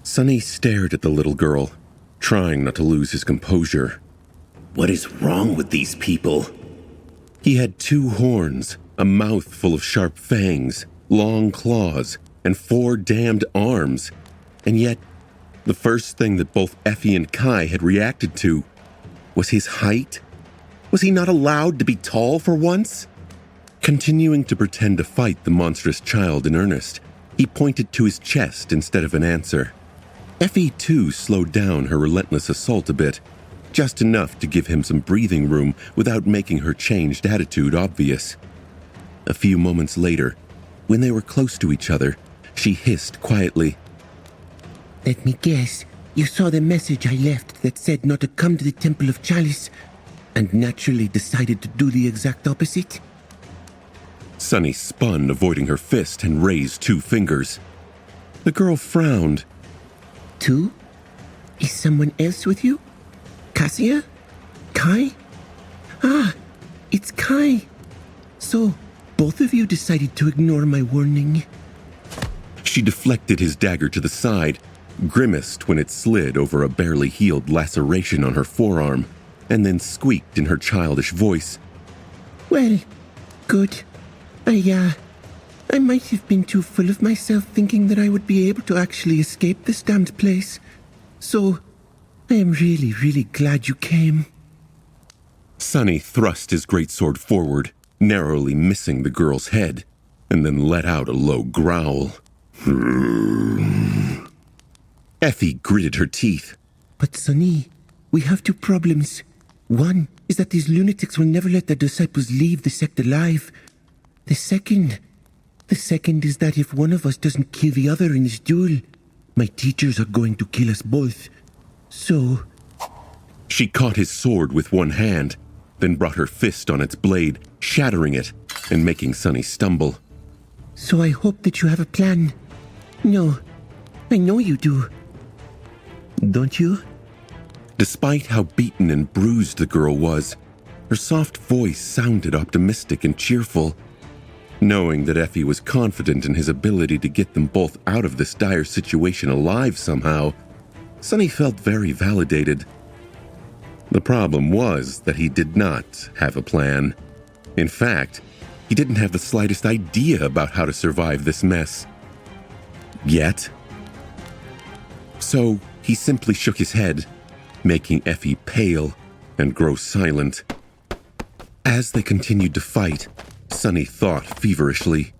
Sonny stared at the little girl, trying not to lose his composure. What is wrong with these people? He had 2 horns, a mouth full of sharp fangs, long claws, and 4 damned arms. And yet, the first thing that both Effie and Kai had reacted to was his height. Was he not allowed to be tall for once? Continuing to pretend to fight the monstrous child in earnest, he pointed to his chest instead of an answer. Effie, too, slowed down her relentless assault a bit, just enough to give him some breathing room without making her changed attitude obvious. A few moments later, when they were close to each other, she hissed quietly, "Let me guess, you saw the message I left that said not to come to the Temple of Chalice, and naturally decided to do the exact opposite?" Sonny spun, avoiding her fist, and raised 2 fingers. The girl frowned. 2? Is someone else with you? Cassia? Kai? Ah, it's Kai. So, both of you decided to ignore my warning. She deflected his dagger to the side, grimaced when it slid over a barely healed laceration on her forearm, and then squeaked in her childish voice, "Well, good. I might have been too full of myself thinking that I would be able to actually escape this damned place. So, I am really, really glad you came." Sonny thrust his greatsword forward, narrowly missing the girl's head, and then let out a low growl. Effie gritted her teeth. "But Sonny, we have 2 problems. One is that these lunatics will never let their disciples leave the sect alive. The second is that if one of us doesn't kill the other in this duel, my teachers are going to kill us both. So..." She caught his sword with one hand, then brought her fist on its blade, shattering it and making Sonny stumble. "So I hope that you have a plan. No, I know you do. Don't you?" Despite how beaten and bruised the girl was, her soft voice sounded optimistic and cheerful. Knowing that Effie was confident in his ability to get them both out of this dire situation alive somehow, Sonny felt very validated. The problem was that he did not have a plan. In fact, he didn't have the slightest idea about how to survive this mess. Yet. So he simply shook his head, making Effie pale and grow silent. As they continued to fight, Sonny thought feverishly.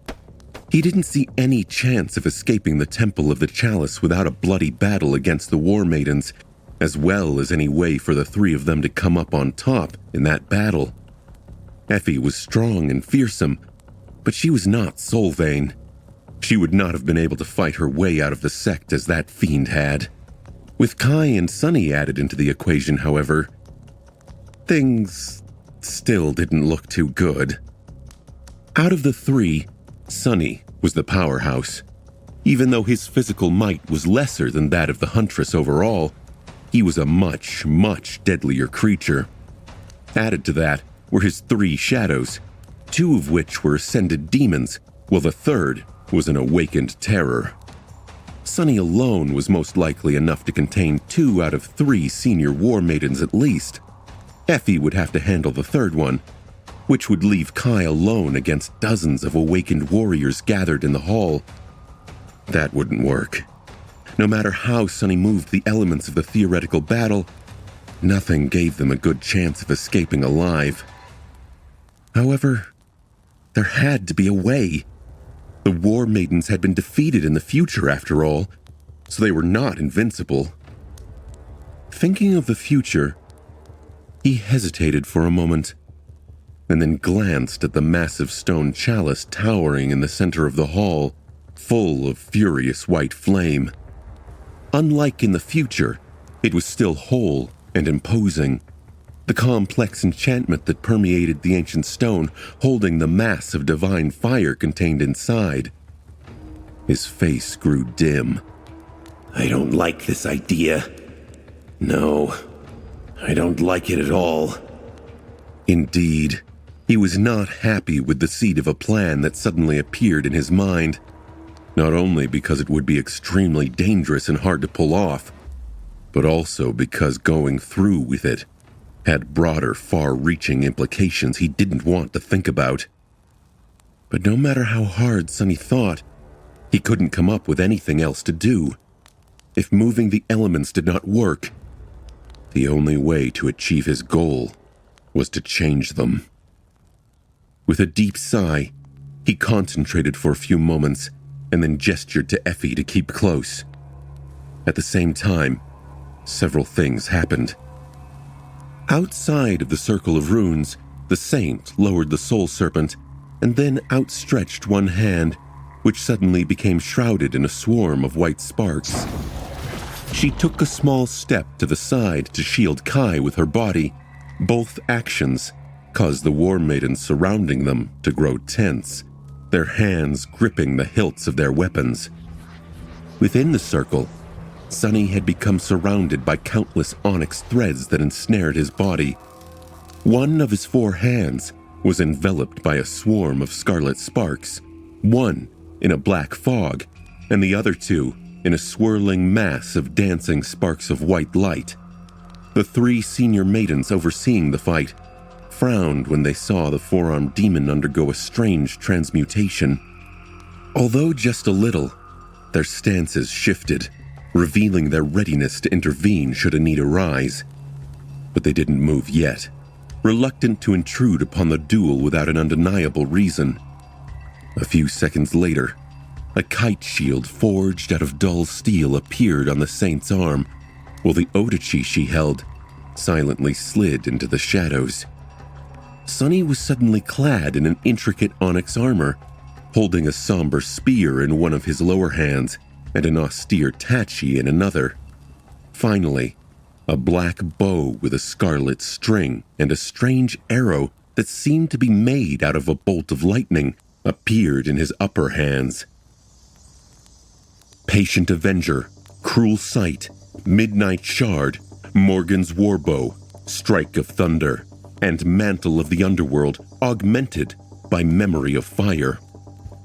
He didn't see any chance of escaping the Temple of the Chalice without a bloody battle against the War Maidens, as well as any way for the 3 of them to come up on top in that battle. Effie was strong and fearsome, but she was not Solvain. She would not have been able to fight her way out of the sect as that fiend had. With Kai and Sonny added into the equation, however, things still didn't look too good. Out of the 3, Sonny was the powerhouse. Even though his physical might was lesser than that of the Huntress overall, he was a much, much deadlier creature. Added to that were his 3 shadows, 2 of which were ascended demons, while the 3rd was an awakened terror. Sonny alone was most likely enough to contain 2 out of 3 senior war maidens at least. Effie would have to handle the 3rd one, which would leave Kai alone against dozens of awakened warriors gathered in the hall. That wouldn't work. No matter how Sonny moved the elements of the theoretical battle, nothing gave them a good chance of escaping alive. However, there had to be a way. The War Maidens had been defeated in the future, after all, so they were not invincible. Thinking of the future, he hesitated for a moment, and then glanced at the massive stone chalice towering in the center of the hall, full of furious white flame. Unlike in the future, it was still whole and imposing, the complex enchantment that permeated the ancient stone holding the mass of divine fire contained inside. His face grew dim. "I don't like this idea. No, I don't like it at all." Indeed, he was not happy with the seed of a plan that suddenly appeared in his mind. not only because it would be extremely dangerous and hard to pull off, but also because going through with it had broader, far-reaching implications he didn't want to think about. But no matter how hard Sonny thought, he couldn't come up with anything else to do. If moving the elements did not work, the only way to achieve his goal was to change them. With a deep sigh, he concentrated for a few moments and then gestured to Effie to keep close. At the same time, several things happened. Outside of the circle of runes, the saint lowered the soul serpent and then outstretched one hand, which suddenly became shrouded in a swarm of white sparks. She took a small step to the side to shield Kai with her body. Both actions caused the war maidens surrounding them to grow tense, their hands gripping the hilts of their weapons. Within the circle, Sonny had become surrounded by countless onyx threads that ensnared his body. One of his 4 hands was enveloped by a swarm of scarlet sparks, one in a black fog, and the other 2 in a swirling mass of dancing sparks of white light. The 3 senior maidens overseeing the fight frowned when they saw the 4-armed demon undergo a strange transmutation. Although just a little, their stances shifted, revealing their readiness to intervene should a need arise. But they didn't move yet, reluctant to intrude upon the duel without an undeniable reason. A few seconds later, a kite shield forged out of dull steel appeared on the saint's arm, while the odachi she held silently slid into the shadows. Sonny was suddenly clad in an intricate onyx armor, holding a somber spear in one of his lower hands and an austere tachi in another. Finally, a black bow with a scarlet string and a strange arrow that seemed to be made out of a bolt of lightning appeared in his upper hands. Patient Avenger, Cruel Sight, Midnight Shard, Morgan's Warbow, Strike of Thunder, and Mantle of the Underworld augmented by Memory of Fire.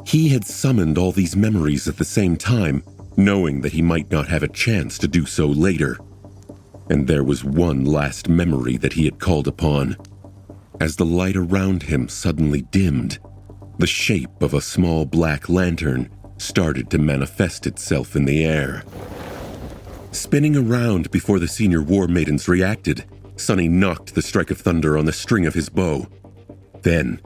He had summoned all these memories at the same time, knowing that he might not have a chance to do so later. And there was one last memory that he had called upon. As the light around him suddenly dimmed, the shape of a small black lantern started to manifest itself in the air. Spinning around before the senior war maidens reacted, Sonny knocked the Strike of Thunder on the string of his bow. Then,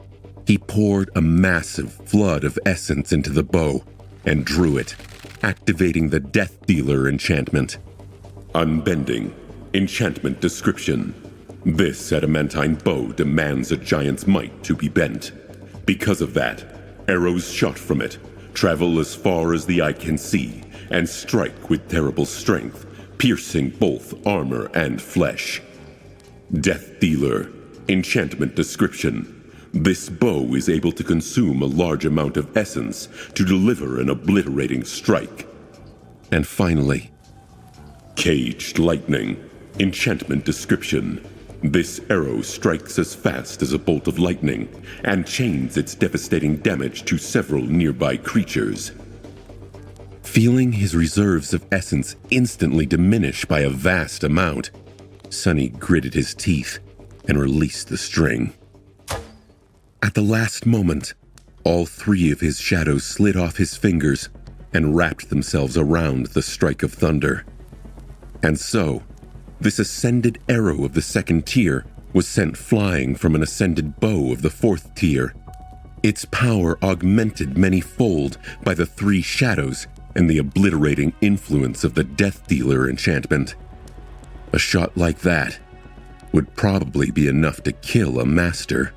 he poured a massive flood of essence into the bow and drew it, activating the Death Dealer enchantment. Unbending. Enchantment description. This adamantine bow demands a giant's might to be bent. Because of that, arrows shot from it travel as far as the eye can see and strike with terrible strength, piercing both armor and flesh. Death Dealer. Enchantment description. This bow is able to consume a large amount of essence to deliver an obliterating strike. And finally, Caged Lightning. Enchantment description. This arrow strikes as fast as a bolt of lightning and chains its devastating damage to several nearby creatures. Feeling his reserves of essence instantly diminish by a vast amount, Sonny gritted his teeth and released the string. At the last moment, all 3 of his shadows slid off his fingers and wrapped themselves around the Strike of Thunder. And so, this ascended arrow of the 2nd tier was sent flying from an ascended bow of the 4th tier. Its power augmented many-fold by the 3 shadows and the obliterating influence of the Death Dealer enchantment. A shot like that would probably be enough to kill a master.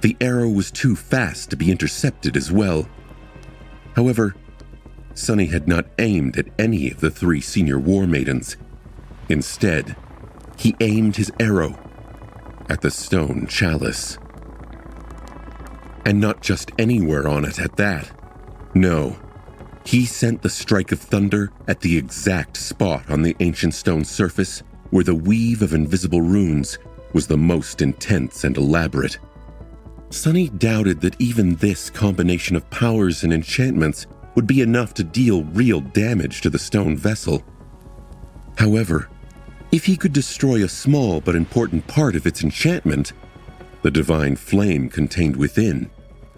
The arrow was too fast to be intercepted as well. However, Sonny had not aimed at any of the 3 senior war maidens. Instead, he aimed his arrow at the stone chalice. And not just anywhere on it at that. No, he sent the Strike of Thunder at the exact spot on the ancient stone surface where the weave of invisible runes was the most intense and elaborate. Sonny doubted that even this combination of powers and enchantments would be enough to deal real damage to the stone vessel. However, if he could destroy a small but important part of its enchantment, the divine flame contained within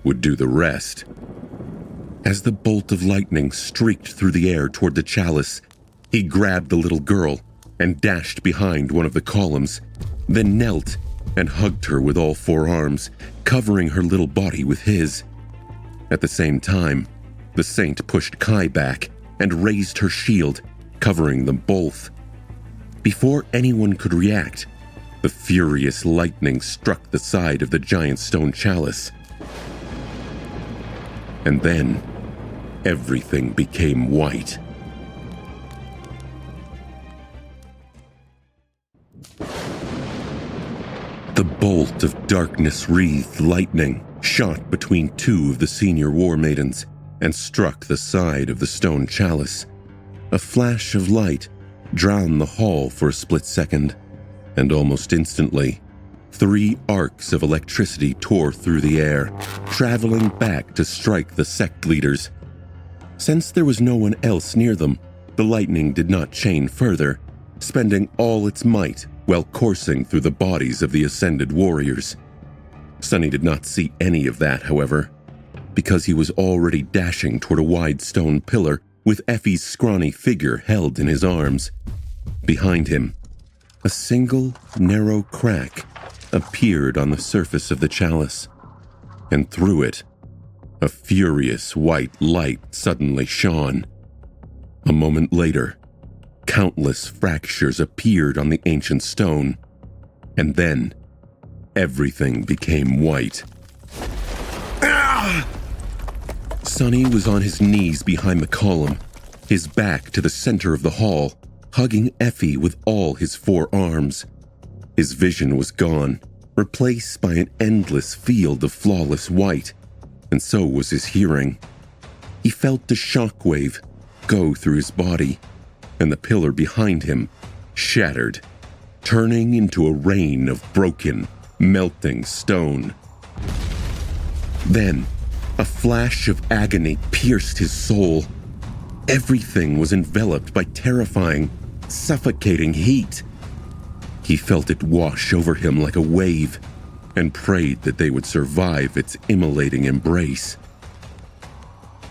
would do the rest. As the bolt of lightning streaked through the air toward the chalice, he grabbed the little girl and dashed behind one of the columns, then knelt and hugged her with all four arms, covering her little body with his. At the same time, the saint pushed Kai back and raised her shield, covering them both. Before anyone could react, the furious lightning struck the side of the giant stone chalice. And then, everything became white. The bolt of darkness-wreathed lightning shot between two of the senior war maidens and struck the side of the stone chalice. A flash of light drowned the hall for a split second, and almost instantly, 3 arcs of electricity tore through the air, traveling back to strike the sect leaders. Since there was no one else near them, the lightning did not chain further, spending all its might while coursing through the bodies of the ascended warriors. Sunny did not see any of that, however, because he was already dashing toward a wide stone pillar with Effie's scrawny figure held in his arms. Behind him, a single narrow crack appeared on the surface of the chalice, and through it, a furious white light suddenly shone. A moment later, countless fractures appeared on the ancient stone, and then everything became white. Ah! Sunny was on his knees behind the column, his back to the center of the hall, hugging Effie with all his 4 arms. His vision was gone, replaced by an endless field of flawless white, and so was his hearing. He felt the shockwave go through his body, and the pillar behind him shattered, turning into a rain of broken, melting stone. Then, a flash of agony pierced his soul. Everything was enveloped by terrifying, suffocating heat. He felt it wash over him like a wave, and prayed that they would survive its immolating embrace.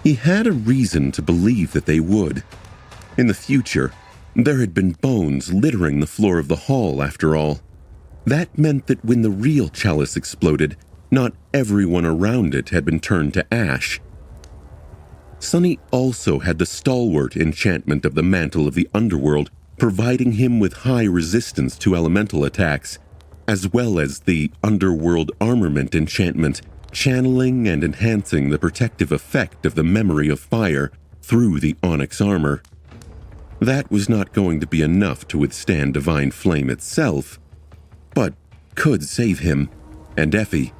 He had a reason to believe that they would. In the future, there had been bones littering the floor of the hall, after all. That meant that when the real chalice exploded, not everyone around it had been turned to ash. Sunny also had the stalwart enchantment of the Mantle of the Underworld, providing him with high resistance to elemental attacks, as well as the Underworld Armament enchantment, channeling and enhancing the protective effect of the Memory of Fire through the onyx armor. That was not going to be enough to withstand Divine Flame itself, but could save him and Effie,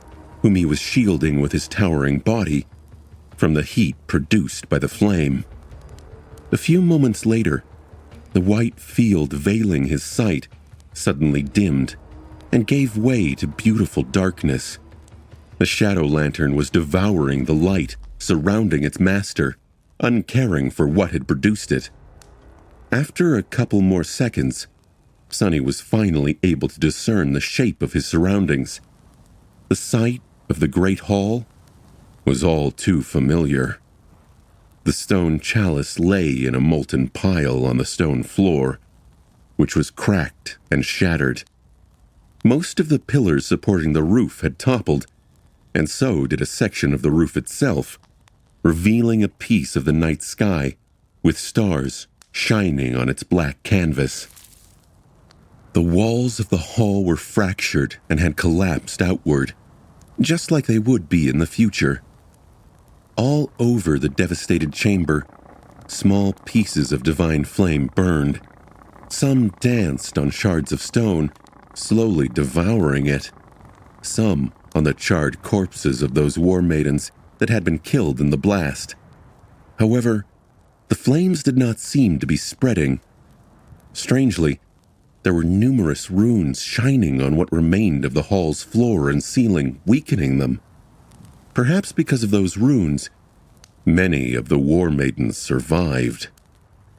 whom he was shielding with his towering body, from the heat produced by the flame. A few moments later, the white field veiling his sight suddenly dimmed and gave way to beautiful darkness. The shadow lantern was devouring the light surrounding its master, uncaring for what had produced it. After a couple more seconds, Sunny was finally able to discern the shape of his surroundings. The sight of the great hall was all too familiar. The stone chalice lay in a molten pile on the stone floor, which was cracked and shattered. Most of the pillars supporting the roof had toppled, and so did a section of the roof itself, revealing a piece of the night sky with stars shining on its black canvas. The walls of the hall were fractured and had collapsed outward, just like they would be in the future. All over the devastated chamber, small pieces of divine flame burned. Some danced on shards of stone, slowly devouring it. Some on the charred corpses of those war maidens that had been killed in the blast. However, the flames did not seem to be spreading. Strangely, there were numerous runes shining on what remained of the hall's floor and ceiling, weakening them. Perhaps because of those runes, Many of the War Maidens survived.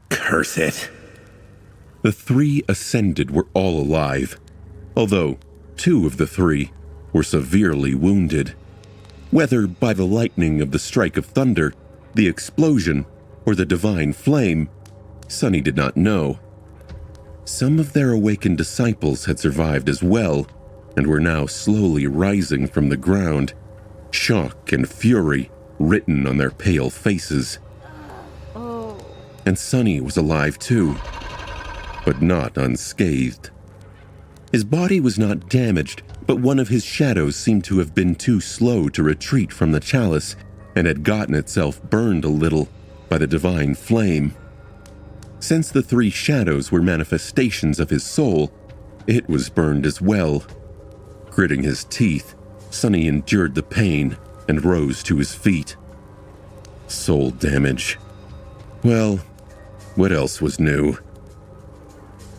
Curse it. The three ascended were all alive, although 2 of the 3 were severely wounded. Whether by the lightning of the strike of thunder, the explosion, or the divine flame, Sunny did not know. Some of their awakened disciples had survived as well, and were now slowly rising from the ground, shock and fury written on their pale faces. And Sunny was alive too, but not unscathed. His body was not damaged, but one of his shadows seemed to have been too slow to retreat from the chalice and had gotten itself burned a little by the divine flame. Since the 3 shadows were manifestations of his soul, it was burned as well. Gritting his teeth, Sunny endured the pain and rose to his feet. Soul damage. Well, what else was new?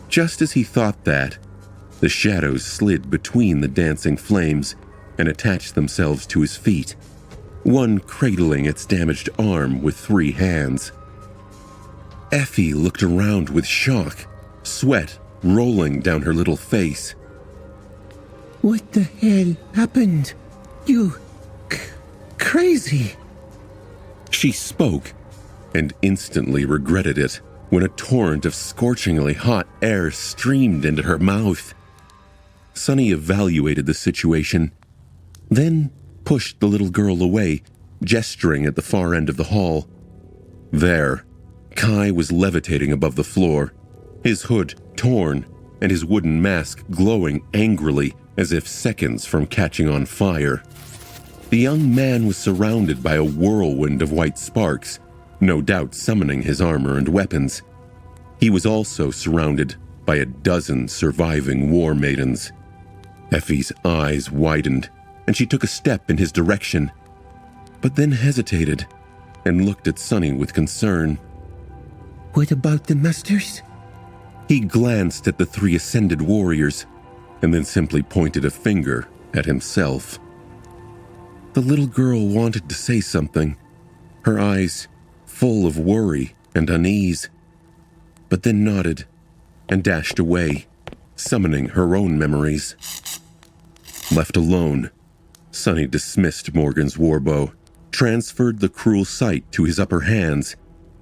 Just as he thought that, the shadows slid between the dancing flames and attached themselves to his feet, one cradling its damaged arm with 3 hands. Effie looked around with shock, sweat rolling down her little face. What the hell happened? You... crazy. She spoke, and instantly regretted it when a torrent of scorchingly hot air streamed into her mouth. Sunny evaluated the situation, then pushed the little girl away, gesturing at the far end of the hall. There, Kai was levitating above the floor, his hood torn and his wooden mask glowing angrily as if seconds from catching on fire. The young man was surrounded by a whirlwind of white sparks, no doubt summoning his armor and weapons. He was also surrounded by a dozen surviving war maidens. Effie's eyes widened, and she took a step in his direction, but then hesitated and looked at Sunny with concern. What about the masters? He glanced at the 3 ascended warriors, and then simply pointed a finger at himself. The little girl wanted to say something, her eyes full of worry and unease, but then nodded and dashed away, summoning her own memories. Left alone, Sunny dismissed Morgan's warbow, transferred the cruel sight to his upper hands,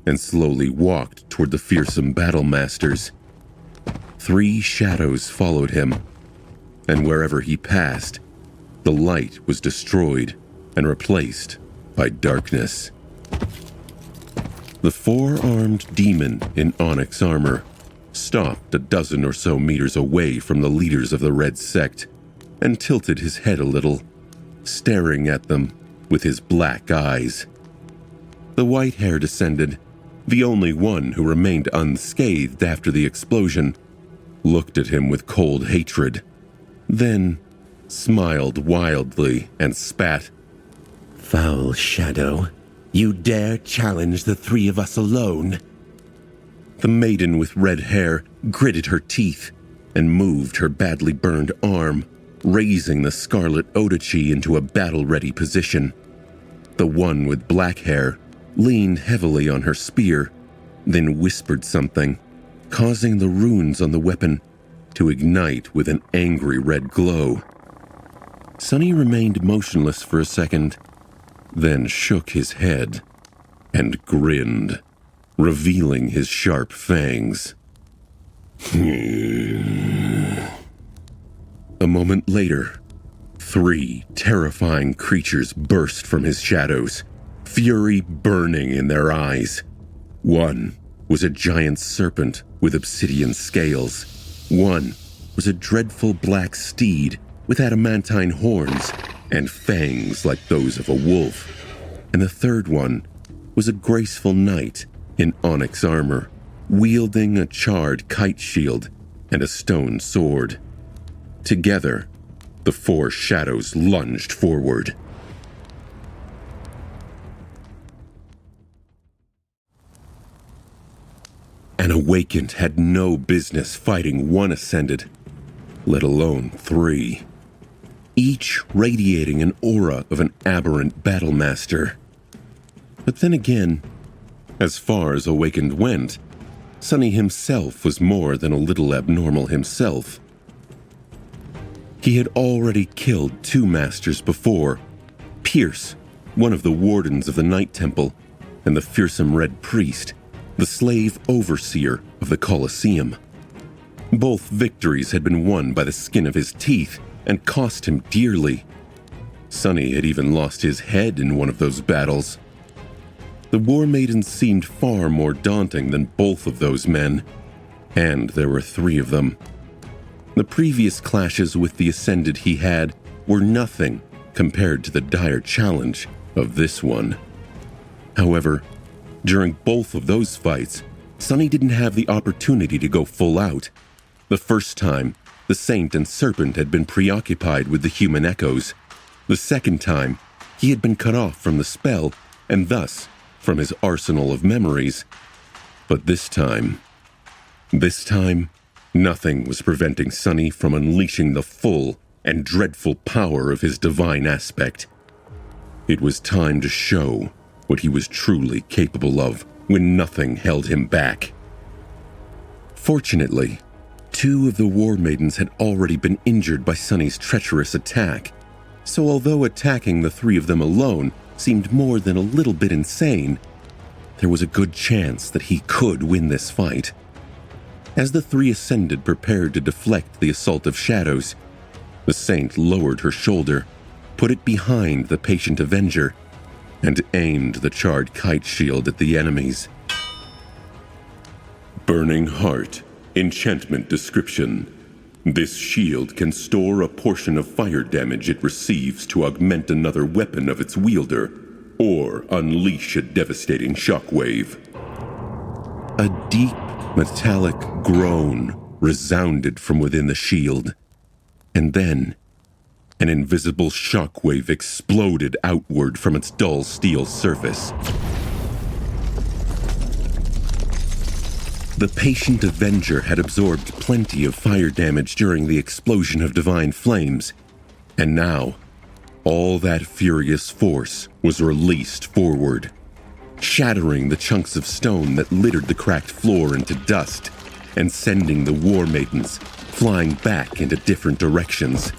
and slowly walked toward the fearsome battle masters. 3 shadows followed him, and wherever he passed, the light was destroyed and replaced by darkness. The 4-armed demon in onyx armor stopped a dozen or so meters away from the leaders of the Red Sect and tilted his head a little, staring at them with his black eyes. The white-haired descendant, the only one who remained unscathed after the explosion, looked at him with cold hatred, then smiled wildly and spat. Foul shadow, you dare challenge the 3 of us alone? The maiden with red hair gritted her teeth and moved her badly burned arm, raising the scarlet Odachi into a battle-ready position. The one with black hair leaned heavily on her spear, then whispered something, causing the runes on the weapon to ignite with an angry red glow. Sunny remained motionless for a second, then shook his head and grinned, revealing his sharp fangs. A moment later, 3 terrifying creatures burst from his shadows, fury burning in their eyes. One was a giant serpent with obsidian scales. One was a dreadful black steed with adamantine horns and fangs like those of a wolf. And the third one was a graceful knight in onyx armor, wielding a charred kite shield and a stone sword. Together, the 4 shadows lunged forward. An awakened had no business fighting 1 ascended, let alone 3. Each radiating an aura of an aberrant battlemaster. But then again, as far as Awakened went, Sonny himself was more than a little abnormal himself. He had already killed 2 masters before, Pierce, one of the wardens of the Night Temple, and the fearsome Red Priest, the slave overseer of the Colosseum. Both victories had been won by the skin of his teeth and cost him dearly. Sonny had even lost his head in one of those battles. The War Maidens seemed far more daunting than both of those men, and there were 3 of them. The previous clashes with the Ascended he had were nothing compared to the dire challenge of this one. However, during both of those fights, Sonny didn't have the opportunity to go full out. The first time, the Saint and Serpent had been preoccupied with the human echoes. The second time, he had been cut off from the spell, and thus from his arsenal of memories. But this time, nothing was preventing Sonny from unleashing the full and dreadful power of his divine aspect. It was time to show what he was truly capable of when nothing held him back. Fortunately, 2 of the War Maidens had already been injured by Sonny's treacherous attack, so although attacking the 3 of them alone seemed more than a little bit insane, there was a good chance that he could win this fight. As the 3 Ascended prepared to deflect the assault of shadows, the Saint lowered her shoulder, put it behind the patient Avenger, and aimed the charred kite shield at the enemies. Burning Heart, enchantment description. This shield can store a portion of fire damage it receives to augment another weapon of its wielder, or unleash a devastating shockwave. A deep, metallic groan resounded from within the shield, and then an invisible shockwave exploded outward from its dull steel surface. The patient Avenger had absorbed plenty of fire damage during the explosion of divine flames, and now all that furious force was released forward, shattering the chunks of stone that littered the cracked floor into dust, and sending the War Maidens flying back into different directions.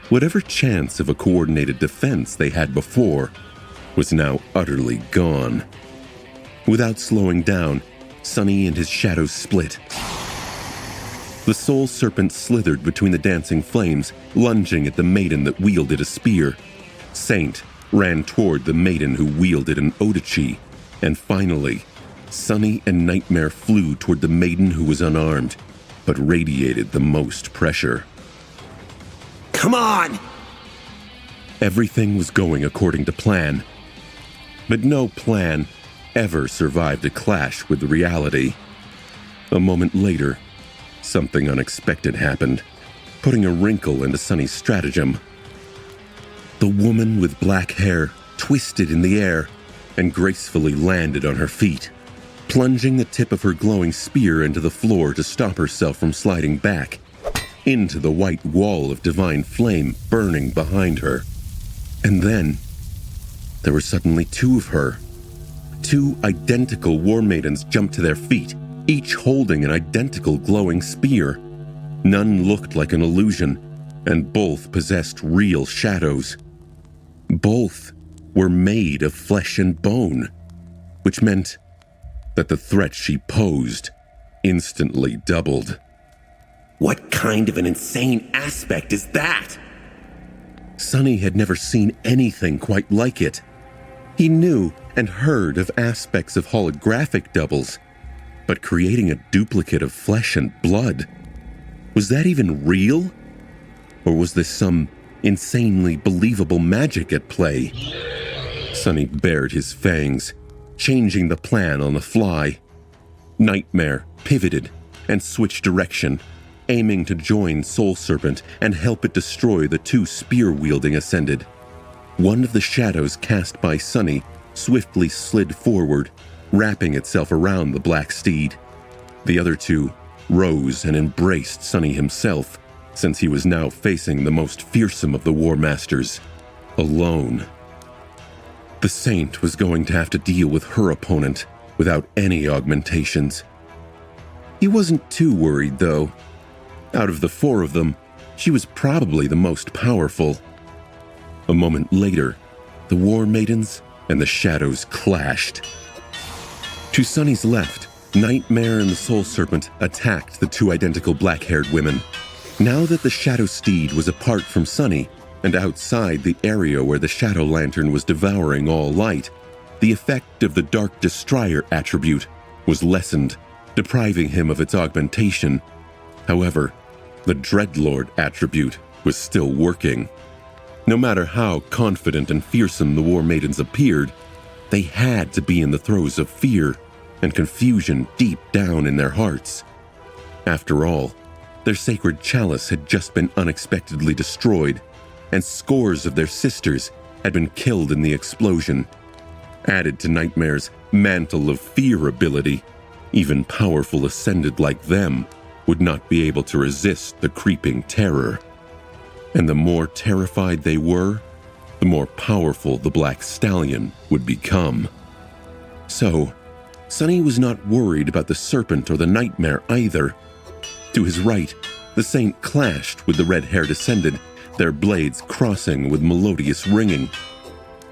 Whatever chance of a coordinated defense they had before was now utterly gone. Without slowing down, Sonny and his shadows split. The Soul Serpent slithered between the dancing flames, lunging at the maiden that wielded a spear. Saint ran toward the maiden who wielded an Odachi, and finally, Sonny and Nightmare flew toward the maiden who was unarmed, but radiated the most pressure. Come on! Everything was going according to plan, but no plan ever survived a clash with reality. A moment later, something unexpected happened, putting a wrinkle into Sonny's stratagem. The woman with black hair twisted in the air and gracefully landed on her feet, plunging the tip of her glowing spear into the floor to stop herself from sliding back into the white wall of divine flame burning behind her. And then, there were suddenly 2 of her. 2 identical War Maidens jumped to their feet, each holding an identical glowing spear. None looked like an illusion, and both possessed real shadows. Both were made of flesh and bone, which meant that the threat she posed instantly doubled. What kind of an insane aspect is that? Sonny had never seen anything quite like it. He knew and heard of aspects of holographic doubles, but creating a duplicate of flesh and blood, was that even real? Or was this some insanely believable magic at play? Sonny bared his fangs, changing the plan on the fly. Nightmare pivoted and switched direction, aiming to join Soul Serpent and help it destroy the 2 spear-wielding Ascended. One of the shadows cast by Sonny swiftly slid forward, wrapping itself around the black steed. The other 2 rose and embraced Sonny himself, since he was now facing the most fearsome of the War Masters, alone. The Saint was going to have to deal with her opponent without any augmentations. He wasn't too worried, though. Out of the four of them, she was probably the most powerful. A moment later, the War Maidens and the Shadows clashed. To Sunny's left, Nightmare and the Soul Serpent attacked the two identical black-haired women. Now that the Shadow Steed was apart from Sunny and outside the area where the Shadow Lantern was devouring all light, the effect of the Dark Destroyer attribute was lessened, depriving him of its augmentation. However, the Dreadlord attribute was still working. No matter how confident and fearsome the War Maidens appeared, they had to be in the throes of fear and confusion deep down in their hearts. After all, their sacred chalice had just been unexpectedly destroyed, and scores of their sisters had been killed in the explosion. Added to Nightmare's Mantle of Fear ability, even powerful Ascended like them would not be able to resist the creeping terror. And the more terrified they were, the more powerful the Black Stallion would become. So, Sunny was not worried about the Serpent or the Nightmare either. To his right, the Saint clashed with the red-haired Ascended, their blades crossing with melodious ringing.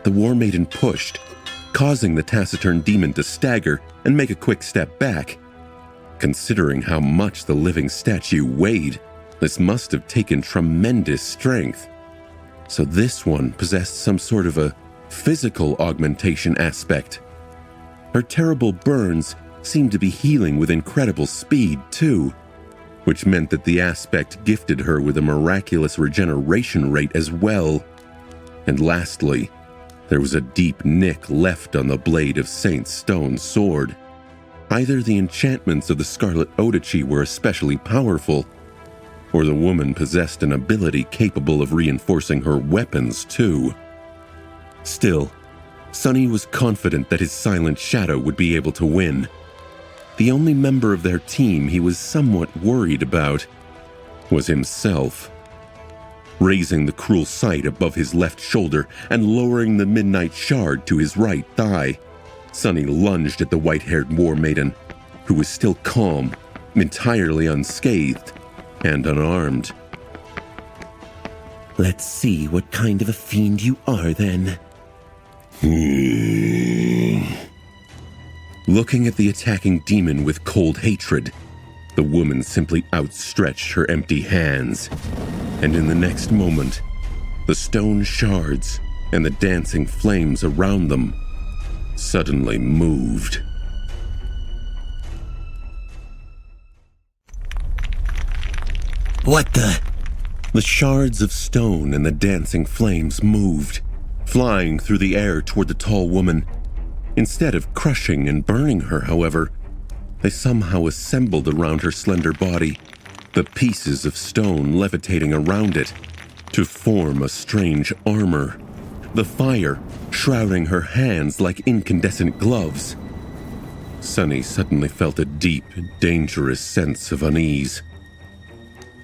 The War Maiden pushed, causing the taciturn demon to stagger and make a quick step back. Considering how much the living statue weighed, this must have taken tremendous strength. So this one possessed some sort of a physical augmentation aspect. Her terrible burns seemed to be healing with incredible speed, too, which meant that the aspect gifted her with a miraculous regeneration rate as well. And lastly, there was a deep nick left on the blade of Saint Stone's sword. Either the enchantments of the Scarlet Odachi were especially powerful, or the woman possessed an ability capable of reinforcing her weapons, too. Still, Sunny was confident that his Silent Shadow would be able to win. The only member of their team he was somewhat worried about was himself. Raising the cruel sight above his left shoulder and lowering the Midnight Shard to his right thigh, Sunny lunged at the white-haired War Maiden, who was still calm, entirely unscathed, and unarmed. Let's see what kind of a fiend you are, then. Looking at the attacking demon with cold hatred, the woman simply outstretched her empty hands, and in the next moment, the stone shards and the dancing flames around them suddenly moved. What the? The shards of stone and the dancing flames moved, flying through the air toward the tall woman. Instead of crushing and burning her, however, they somehow assembled around her slender body, the pieces of stone levitating around it, to form a strange armor, the fire shrouding her hands like incandescent gloves. Sunny suddenly felt a deep, dangerous sense of unease.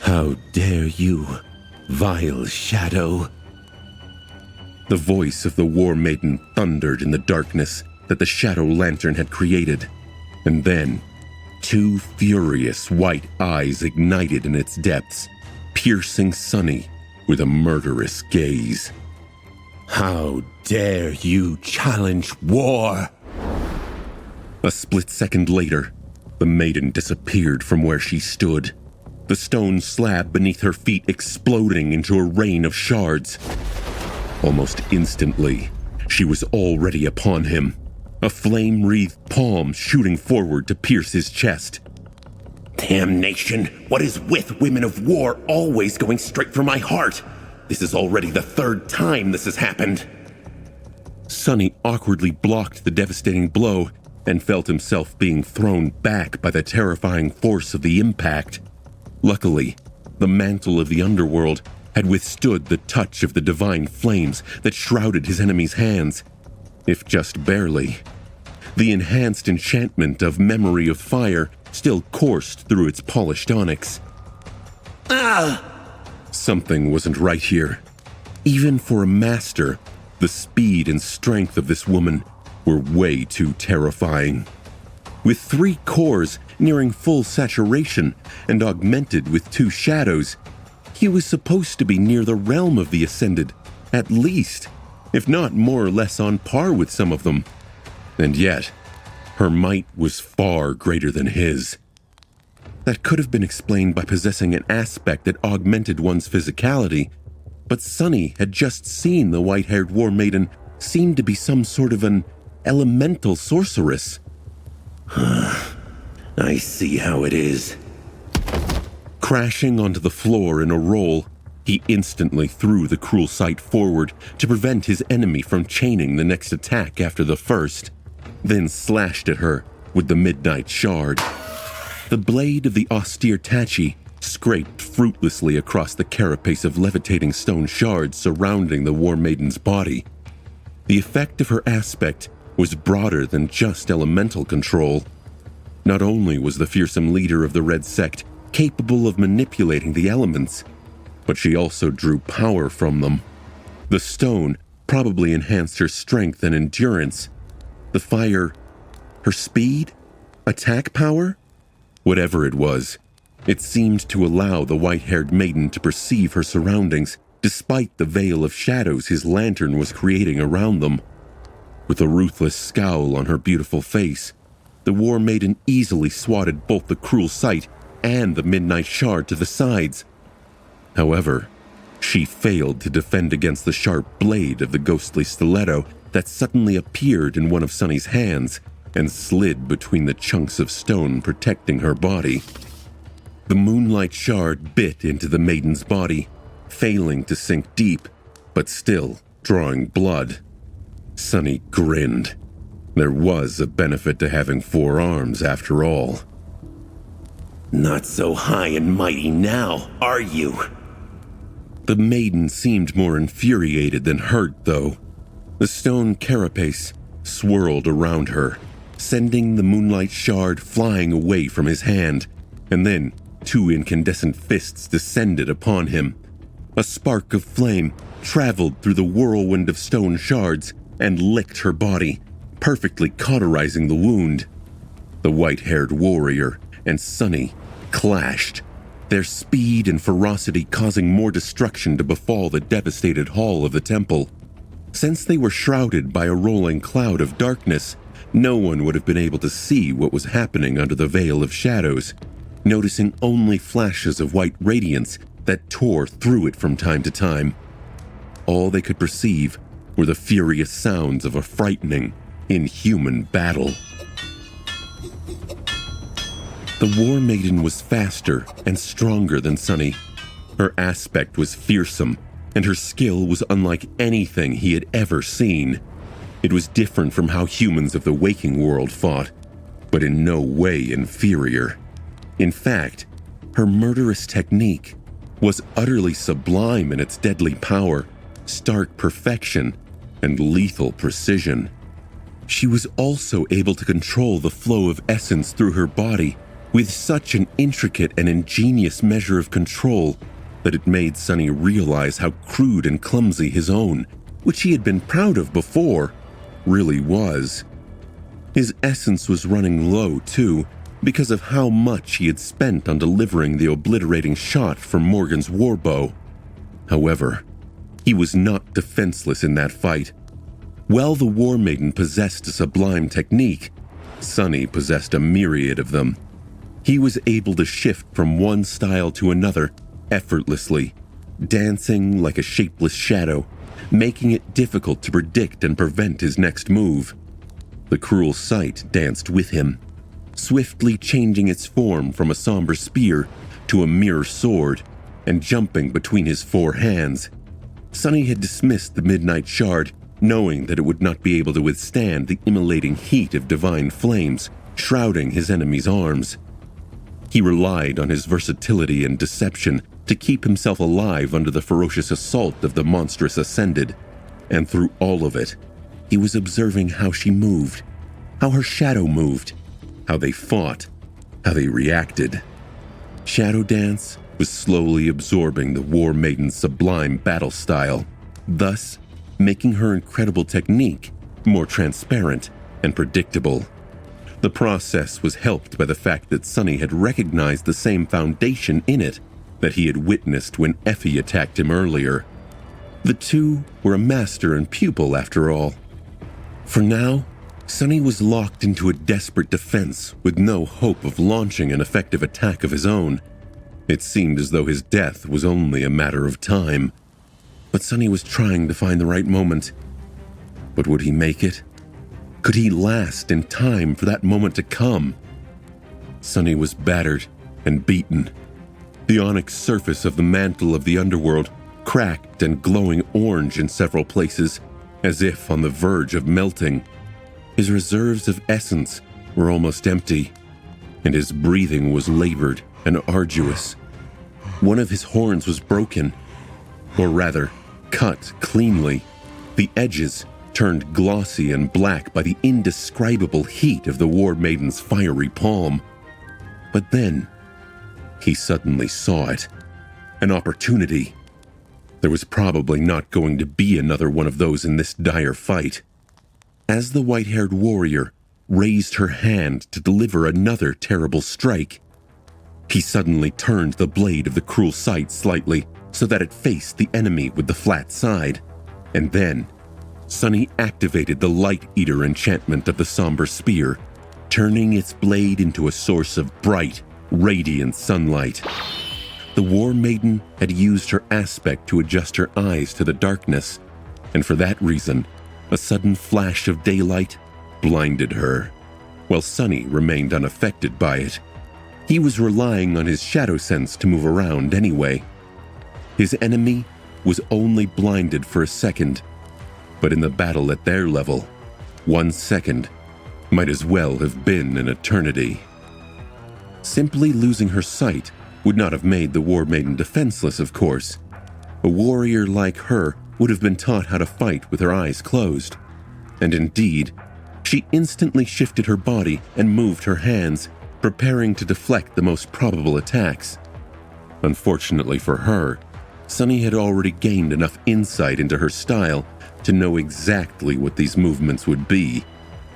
How dare you, vile shadow? The voice of the War Maiden thundered in the darkness that the Shadow Lantern had created, and then two furious white eyes ignited in its depths, piercing Sunny with a murderous gaze. How dare you challenge war? A split second later, the maiden disappeared from where she stood, the stone slab beneath her feet exploding into a rain of shards. Almost instantly, she was already upon him, a flame-wreathed palm shooting forward to pierce his chest. Damnation! What is with women of war always going straight for my heart? This is already the third time this has happened. Sunny awkwardly blocked the devastating blow and felt himself being thrown back by the terrifying force of the impact. Luckily, the mantle of the underworld had withstood the touch of the divine flames that shrouded his enemy's hands, if just barely. The enhanced enchantment of Memory of Fire still coursed through its polished onyx. Ah! Something wasn't right here. Even for a master, The speed and strength of this woman were way too terrifying. With 3 cores nearing full saturation and augmented with 2 shadows, he was supposed to be near the realm of the Ascended, at least, if not more or less on par with some of them. And yet, her might was far greater than his. That could have been explained by possessing an aspect that augmented one's physicality, but Sunny had just seen the white-haired war maiden seem to be some sort of an elemental sorceress. I see how it is. Crashing onto the floor in a roll, he instantly threw the cruel sight forward to prevent his enemy from chaining the next attack after the first, then slashed at her with the Midnight Shard. The blade of the austere Tachi scraped fruitlessly across the carapace of levitating stone shards surrounding the War Maiden's body. The effect of her aspect was broader than just elemental control. Not only was the fearsome leader of the Red Sect capable of manipulating the elements, but she also drew power from them. The stone probably enhanced her strength and endurance. The fire, her speed, attack power? Whatever it was, it seemed to allow the white-haired maiden to perceive her surroundings despite the veil of shadows his lantern was creating around them. With a ruthless scowl on her beautiful face, the War Maiden easily swatted both the cruel sight and the Midnight Shard to the sides. However, she failed to defend against the sharp blade of the ghostly stiletto that suddenly appeared in one of Sunny's hands and slid between the chunks of stone protecting her body. The Moonlight Shard bit into the maiden's body, failing to sink deep, but still drawing blood. Sunny grinned. There was a benefit to having 4 arms after all. Not so high and mighty now, are you? The maiden seemed more infuriated than hurt, though. The stone carapace swirled around her, sending the Moonlight Shard flying away from his hand, and then 2 incandescent fists descended upon him. A spark of flame traveled through the whirlwind of stone shards and licked her body, perfectly cauterizing the wound. The white-haired warrior and Sunny clashed, their speed and ferocity causing more destruction to befall the devastated hall of the temple. Since they were shrouded by a rolling cloud of darkness, no one would have been able to see what was happening under the veil of shadows, noticing only flashes of white radiance that tore through it from time to time. All they could perceive were the furious sounds of a frightening, inhuman battle. The War Maiden was faster and stronger than Sunny. Her aspect was fearsome, and her skill was unlike anything he had ever seen. It was different from how humans of the waking world fought, but in no way inferior. In fact, her murderous technique was utterly sublime in its deadly power, stark perfection, and lethal precision. She was also able to control the flow of essence through her body with such an intricate and ingenious measure of control that it made Sunny realize how crude and clumsy his own, which he had been proud of before, really was. His essence was running low, too, because of how much he had spent on delivering the obliterating shot from Morgan's warbow. However, he was not defenseless in that fight. While the War Maiden possessed a sublime technique, Sunny possessed a myriad of them. He was able to shift from one style to another effortlessly, dancing like a shapeless shadow, making it difficult to predict and prevent his next move. The cruel sight danced with him, swiftly changing its form from a somber spear to a mirror sword and jumping between his 4 hands. Sunny had dismissed the Midnight Shard, knowing that it would not be able to withstand the immolating heat of divine flames shrouding his enemy's arms. He relied on his versatility and deception to keep himself alive under the ferocious assault of the monstrous Ascended, and through all of it, he was observing how she moved, how her shadow moved, how they fought, how they reacted. Shadow Dance was slowly absorbing the War Maiden's sublime battle style. Thus, making her incredible technique more transparent and predictable. The process was helped by the fact that Sonny had recognized the same foundation in it that he had witnessed when Effie attacked him earlier. The two were a master and pupil, after all. For now, Sonny was locked into a desperate defense with no hope of launching an effective attack of his own. It seemed as though his death was only a matter of time. But Sonny was trying to find the right moment. But would he make it? Could he last in time for that moment to come? Sonny was battered and beaten. The onyx surface of the mantle of the underworld cracked and glowing orange in several places, as if on the verge of melting. His reserves of essence were almost empty, and his breathing was labored and arduous. One of his horns was broken, or rather, cut cleanly. The edges turned glossy and black by the indescribable heat of the War Maiden's fiery palm. But then, he suddenly saw it. An opportunity. There was probably not going to be another one of those in this dire fight. As the white-haired warrior raised her hand to deliver another terrible strike, he suddenly turned the blade of the cruel sight slightly so that it faced the enemy with the flat side. And then, Sonny activated the Light Eater enchantment of the somber spear, turning its blade into a source of bright, radiant sunlight. The War Maiden had used her aspect to adjust her eyes to the darkness, and for that reason, a sudden flash of daylight blinded her, while Sonny remained unaffected by it. He was relying on his shadow sense to move around anyway. His enemy was only blinded for a second, but in the battle at their level, 1 second might as well have been an eternity. Simply losing her sight would not have made the War Maiden defenseless, of course. A warrior like her would have been taught how to fight with her eyes closed. And indeed, she instantly shifted her body and moved her hands, preparing to deflect the most probable attacks. Unfortunately for her, Sonny had already gained enough insight into her style to know exactly what these movements would be,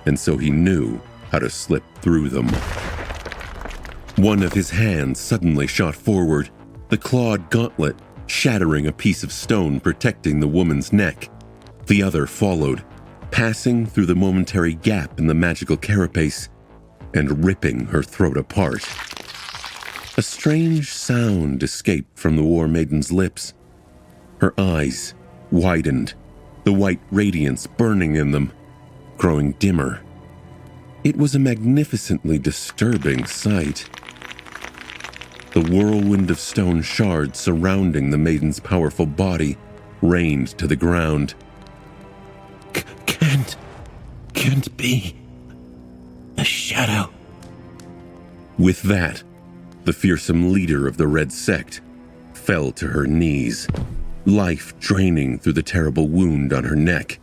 and so he knew how to slip through them. One of his hands suddenly shot forward, the clawed gauntlet shattering a piece of stone protecting the woman's neck. The other followed, passing through the momentary gap in the magical carapace and ripping her throat apart. A strange sound escaped from the War Maiden's lips. Her eyes widened, the white radiance burning in them, growing dimmer. It was a magnificently disturbing sight. The whirlwind of stone shards surrounding the maiden's powerful body rained to the ground. Can't be. A shadow. With that, the fearsome leader of the Red Sect fell to her knees, life draining through the terrible wound on her neck.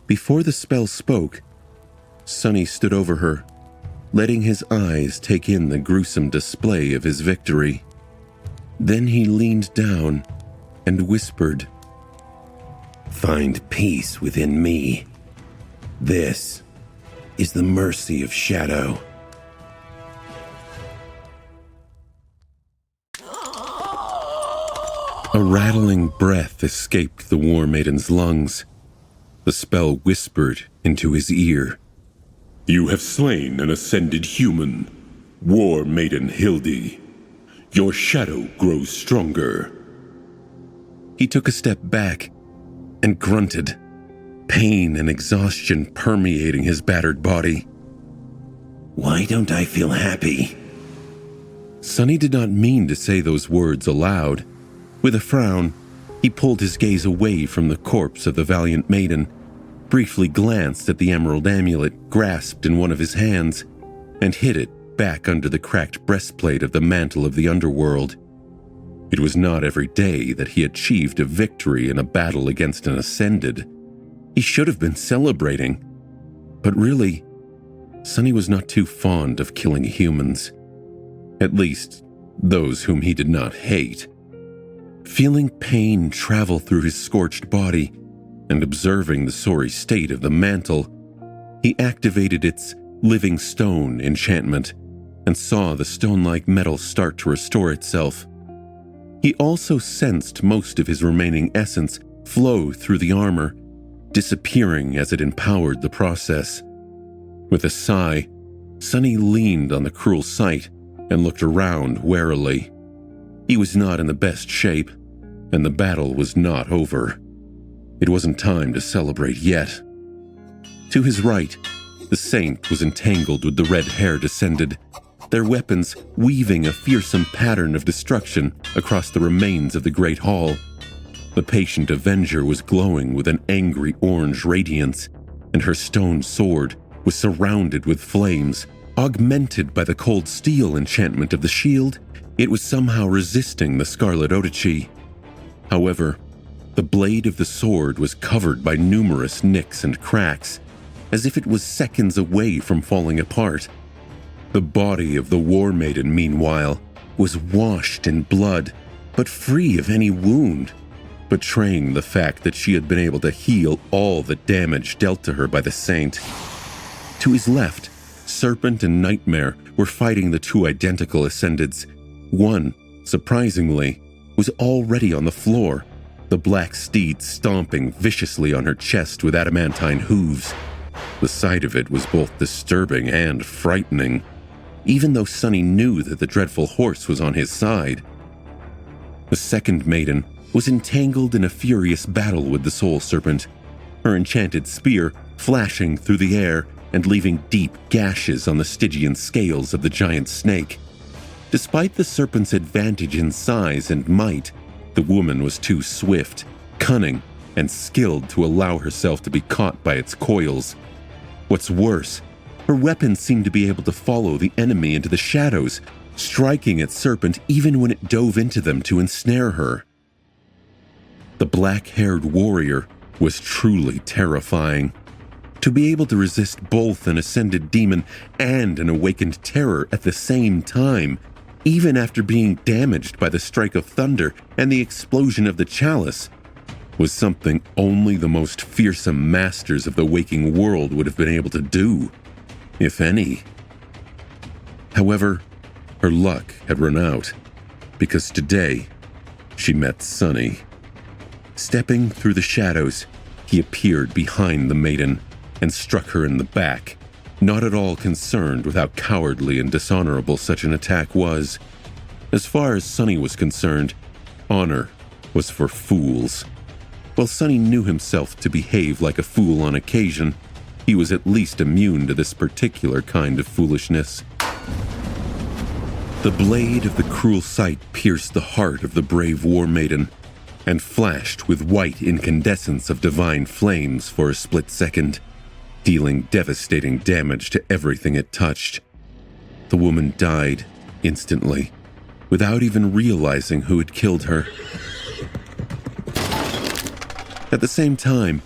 Before the spell spoke, Sonny stood over her, letting his eyes take in the gruesome display of his victory. Then he leaned down and whispered, "Find peace within me. This is the mercy of Shadow." A rattling breath escaped the War Maiden's lungs. The spell whispered into his ear, "You have slain an ascended human, War Maiden Hildy. Your shadow grows stronger." He took a step back and grunted, pain and exhaustion permeating his battered body. "Why don't I feel happy?" Sonny did not mean to say those words aloud. With a frown, he pulled his gaze away from the corpse of the valiant maiden, briefly glanced at the emerald amulet grasped in one of his hands, and hid it back under the cracked breastplate of the mantle of the underworld. It was not every day that he achieved a victory in a battle against an ascended. He should have been celebrating. But really, Sonny was not too fond of killing humans. At least, those whom he did not hate. Feeling pain travel through his scorched body, and observing the sorry state of the mantle, he activated its living stone enchantment and saw the stone-like metal start to restore itself. He also sensed most of his remaining essence flow through the armor, disappearing as it empowered the process. With a sigh, Sonny leaned on the cruel sight and looked around warily. He was not in the best shape, and the battle was not over. It wasn't time to celebrate yet. To his right, the Saint was entangled with the red-haired Descended, their weapons weaving a fearsome pattern of destruction across the remains of the Great Hall. The patient Avenger was glowing with an angry orange radiance, and her stone sword was surrounded with flames. Augmented by the cold steel enchantment of the shield, it was somehow resisting the Scarlet Odachi. However, the blade of the sword was covered by numerous nicks and cracks, as if it was seconds away from falling apart. The body of the War Maiden, meanwhile, was washed in blood, but free of any wound, betraying the fact that she had been able to heal all the damage dealt to her by the Saint. To his left, Serpent and Nightmare were fighting the two identical Ascendeds. One, surprisingly, was already on the floor, the black steed stomping viciously on her chest with adamantine hooves. The sight of it was both disturbing and frightening, even though Sonny knew that the dreadful horse was on his side. The second maiden was entangled in a furious battle with the Soul Serpent, her enchanted spear flashing through the air and leaving deep gashes on the Stygian scales of the giant snake. Despite the serpent's advantage in size and might, the woman was too swift, cunning, and skilled to allow herself to be caught by its coils. What's worse, her weapons seemed to be able to follow the enemy into the shadows, striking at Serpent even when it dove into them to ensnare her. The black-haired warrior was truly terrifying. To be able to resist both an ascended demon and an awakened terror at the same time, even after being damaged by the strike of thunder and the explosion of the chalice, was something only the most fearsome masters of the waking world would have been able to do, if any. However, her luck had run out, because today she met Sonny. Stepping through the shadows, he appeared behind the maiden and struck her in the back, not at all concerned with how cowardly and dishonorable such an attack was. As far as Sonny was concerned, honor was for fools. While Sonny knew himself to behave like a fool on occasion, he was at least immune to this particular kind of foolishness. The blade of the cruel sight pierced the heart of the brave war maiden and flashed with white incandescence of divine flames for a split second, dealing devastating damage to everything it touched. The woman died instantly, without even realizing who had killed her. At the same time,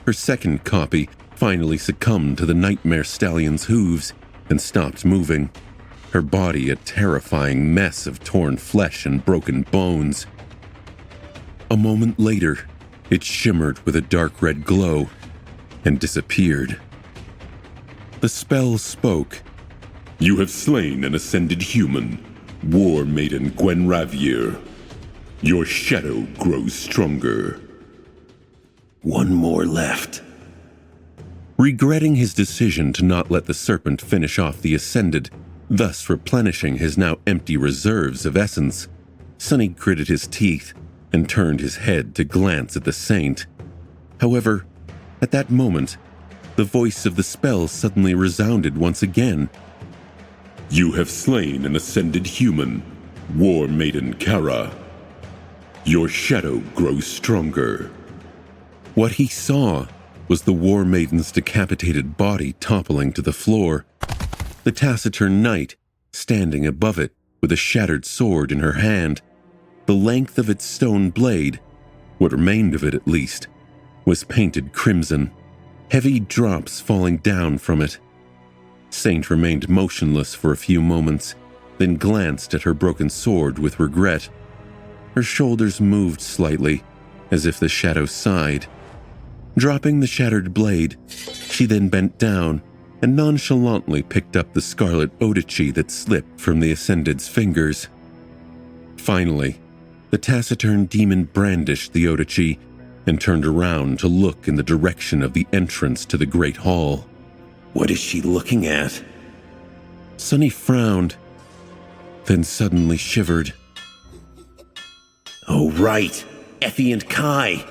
her second copy finally succumbed to the Nightmare Stallion's hooves and stopped moving, her body a terrifying mess of torn flesh and broken bones. A moment later, it shimmered with a dark red glow and disappeared. The spell spoke. You have slain an ascended human, War Maiden Gwenravier. Your shadow grows stronger. One more left. Regretting his decision to not let the serpent finish off the Ascended, thus replenishing his now empty reserves of essence, Sonny gritted his teeth and turned his head to glance at the Saint. However, at that moment, the voice of the spell suddenly resounded once again. You have slain an ascended human, War Maiden Kara. Your shadow grows stronger. What he saw was the War Maiden's decapitated body toppling to the floor, the taciturn knight standing above it with a shattered sword in her hand. The length of its stone blade, what remained of it at least, was painted crimson, heavy drops falling down from it. Saint remained motionless for a few moments, then glanced at her broken sword with regret. Her shoulders moved slightly, as if the shadow sighed. Dropping the shattered blade, she then bent down and nonchalantly picked up the scarlet Odichi that slipped from the Ascended's fingers. Finally, the taciturn demon brandished the Odichi and turned around to look in the direction of the entrance to the Great Hall. What is she looking at? Sunny frowned, then suddenly shivered. Oh, right. Effie and Kai.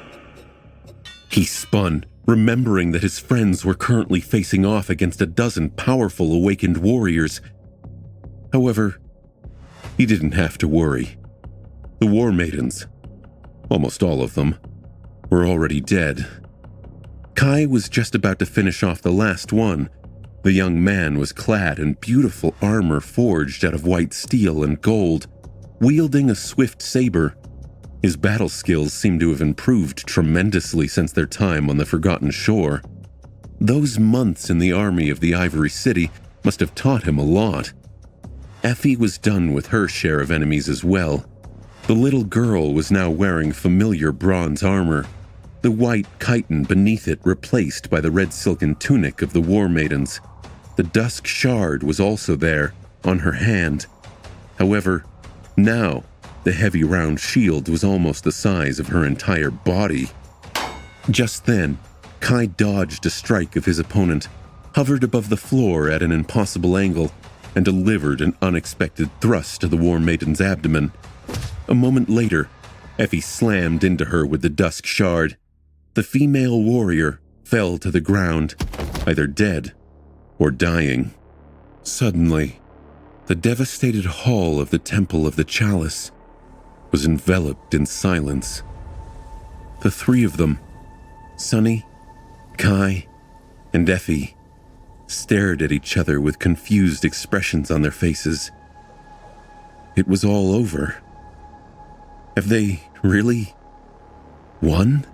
He spun, remembering that his friends were currently facing off against a dozen powerful awakened warriors. However, he didn't have to worry. The War Maidens, almost all of them, were already dead. Kai was just about to finish off the last one. The young man was clad in beautiful armor forged out of white steel and gold, wielding a swift saber. His battle skills seemed to have improved tremendously since their time on the Forgotten Shore. Those months in the army of the Ivory City must have taught him a lot. Effie was done with her share of enemies as well. The little girl was now wearing familiar bronze armor, the white chiton beneath it replaced by the red silken tunic of the War Maidens. The dusk shard was also there, on her hand. However, now, the heavy round shield was almost the size of her entire body. Just then, Kai dodged a strike of his opponent, hovered above the floor at an impossible angle, and delivered an unexpected thrust to the War Maiden's abdomen. A moment later, Effie slammed into her with the dusk shard. The female warrior fell to the ground, either dead or dying. Suddenly, the devastated hall of the Temple of the Chalice was enveloped in silence. The three of them, Sunny, Kai, and Effie, stared at each other with confused expressions on their faces. It was all over. Have they really won?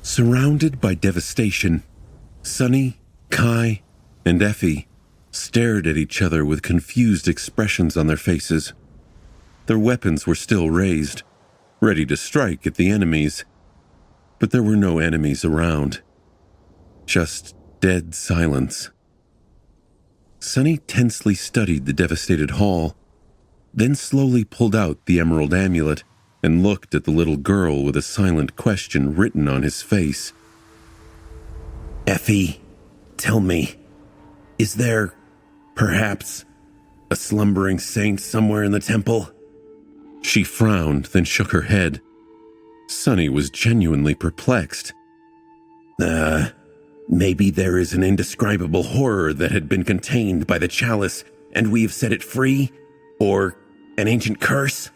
Surrounded by devastation, Sunny, Kai, and Effie stared at each other with confused expressions on their faces. Their weapons were still raised, ready to strike at the enemies. But there were no enemies around. Just dead silence. Sunny tensely studied the devastated hall, then slowly pulled out the emerald amulet and looked at the little girl with a silent question written on his face. Effie, tell me, is there, perhaps, a slumbering saint somewhere in the temple? She frowned, then shook her head. Sunny was genuinely perplexed. Maybe there is an indescribable horror that had been contained by the chalice and we have set it free? Or an ancient curse?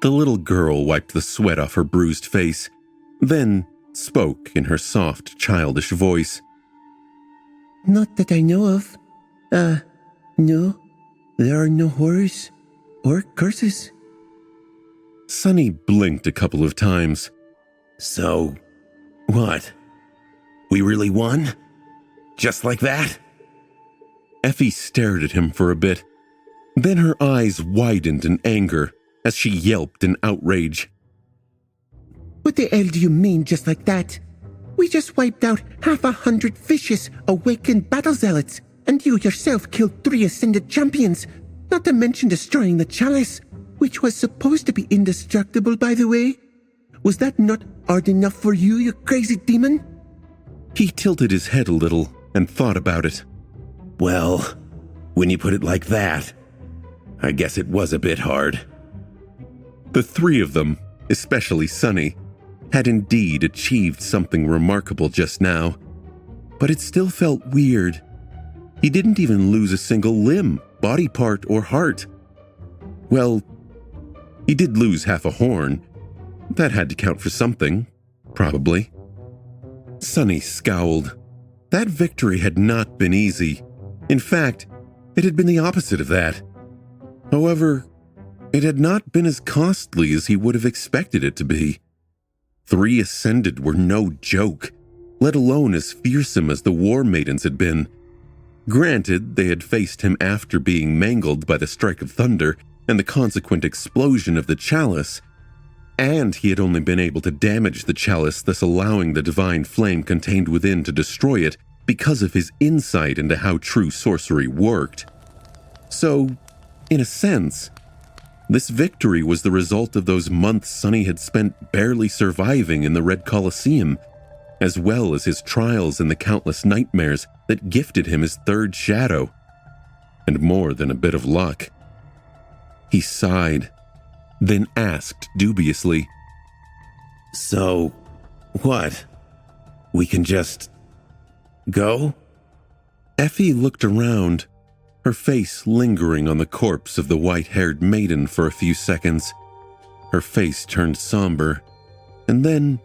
The little girl wiped the sweat off her bruised face, then spoke in her soft, childish voice. Not that I know of. No. There are no horrors or curses. Sunny blinked a couple of times. So, what? We really won? Just like that? Effie stared at him for a bit. Then her eyes widened in anger as she yelped in outrage. What the hell do you mean just like that? We just wiped out 100 vicious, awakened battle zealots, and you yourself killed 3 ascended champions, not to mention destroying the chalice, which was supposed to be indestructible, by the way. Was that not hard enough for you, you crazy demon? He tilted his head a little and thought about it. Well, when you put it like that, I guess it was a bit hard. The three of them, especially Sunny, had indeed achieved something remarkable just now, but it still felt weird. He didn't even lose a single limb, body part, or heart. Well, he did lose half a horn. That had to count for something, probably. Sunny scowled. That victory had not been easy. In fact, it had been the opposite of that. However, it had not been as costly as he would have expected it to be. 3 Ascended were no joke, let alone as fearsome as the War Maidens had been. Granted, they had faced him after being mangled by the strike of thunder, and the consequent explosion of the chalice, and he had only been able to damage the chalice, thus allowing the divine flame contained within to destroy it because of his insight into how true sorcery worked. So, in a sense, this victory was the result of those months Sonny had spent barely surviving in the Red Colosseum, as well as his trials and the countless nightmares that gifted him his third shadow. And more than a bit of luck. He sighed, then asked dubiously, So, what? We can just go? Effie looked around, her face lingering on the corpse of the white-haired maiden for a few seconds. Her face turned somber, and then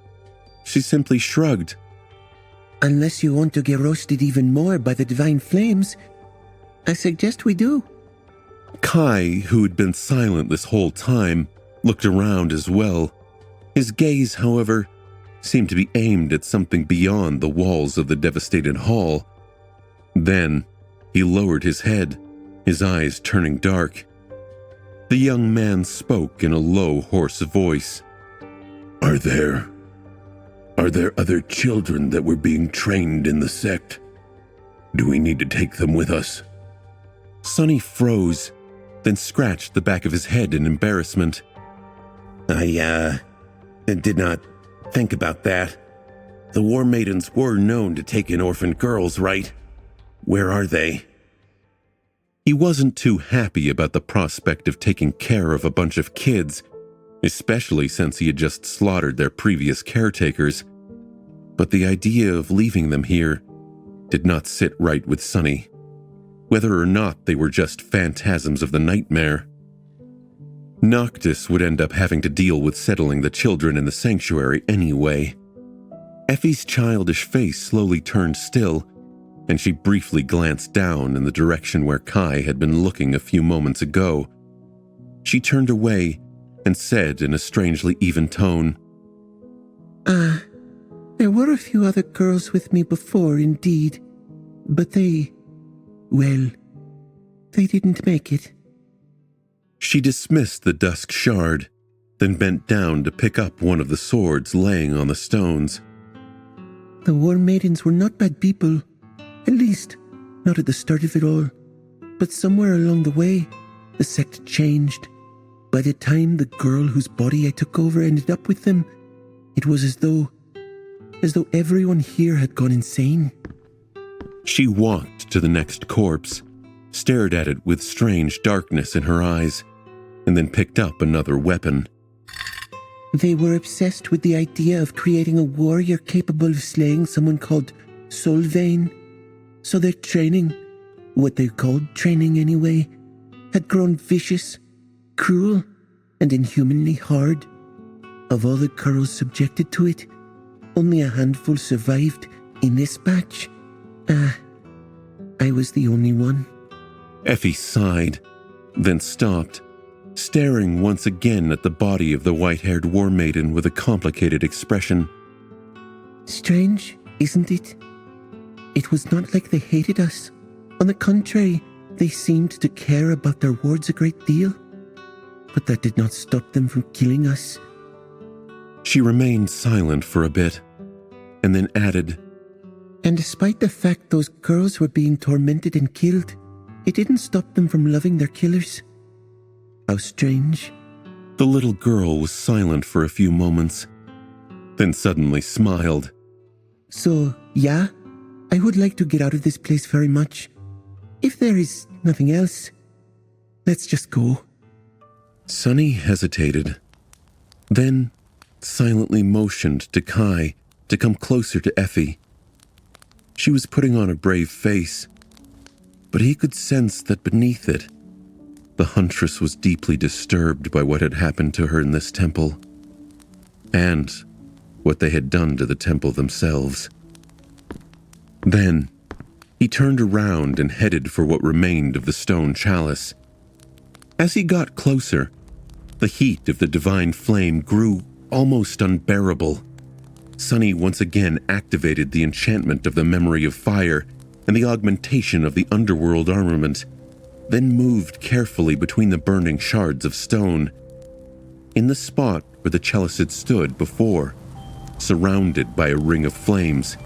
she simply shrugged. Unless you want to get roasted even more by the divine flames, I suggest we do. Kai, who had been silent this whole time, looked around as well. His gaze, however, seemed to be aimed at something beyond the walls of the devastated hall. Then, he lowered his head, his eyes turning dark. The young man spoke in a low, hoarse voice. Are there other children that were being trained in the sect? Do we need to take them with us? Sonny froze, then scratched the back of his head in embarrassment. I did not think about that. The War Maidens were known to take in orphan girls, right? Where are they? He wasn't too happy about the prospect of taking care of a bunch of kids, especially since he had just slaughtered their previous caretakers. But the idea of leaving them here did not sit right with Sonny, whether or not they were just phantasms of the nightmare. Noctis would end up having to deal with settling the children in the sanctuary anyway. Effie's childish face slowly turned still, and she briefly glanced down in the direction where Kai had been looking a few moments ago. She turned away and said in a strangely even tone, There were a few other girls with me before, indeed, but they didn't make it. She dismissed the dusk shard, then bent down to pick up one of the swords laying on the stones. The War Maidens were not bad people, at least not at the start of it all, but somewhere along the way, the sect changed. By the time the girl whose body I took over ended up with them, it was as though everyone here had gone insane. She walked to the next corpse, stared at it with strange darkness in her eyes, and then picked up another weapon. They were obsessed with the idea of creating a warrior capable of slaying someone called Solvain. So their training, what they called training anyway, had grown vicious, cruel, and inhumanly hard. Of all the girls subjected to it, only a handful survived in this batch. I was the only one. Effie sighed, then stopped, staring once again at the body of the white-haired war maiden with a complicated expression. Strange, isn't it? It was not like they hated us. On the contrary, they seemed to care about their wards a great deal. But that did not stop them from killing us. She remained silent for a bit, and then added, And despite the fact those girls were being tormented and killed, it didn't stop them from loving their killers. How strange. The little girl was silent for a few moments, then suddenly smiled. So, yeah, I would like to get out of this place very much. If there is nothing else, let's just go. Sonny hesitated, then silently motioned to Kai to come closer to Effie. She was putting on a brave face, but he could sense that beneath it, the huntress was deeply disturbed by what had happened to her in this temple, and what they had done to the temple themselves. Then, he turned around and headed for what remained of the stone chalice. As he got closer, the heat of the divine flame grew almost unbearable. Sonny once again activated the enchantment of the memory of fire and the augmentation of the underworld armament, then moved carefully between the burning shards of stone. In the spot where the chalice had stood before, surrounded by a ring of flames,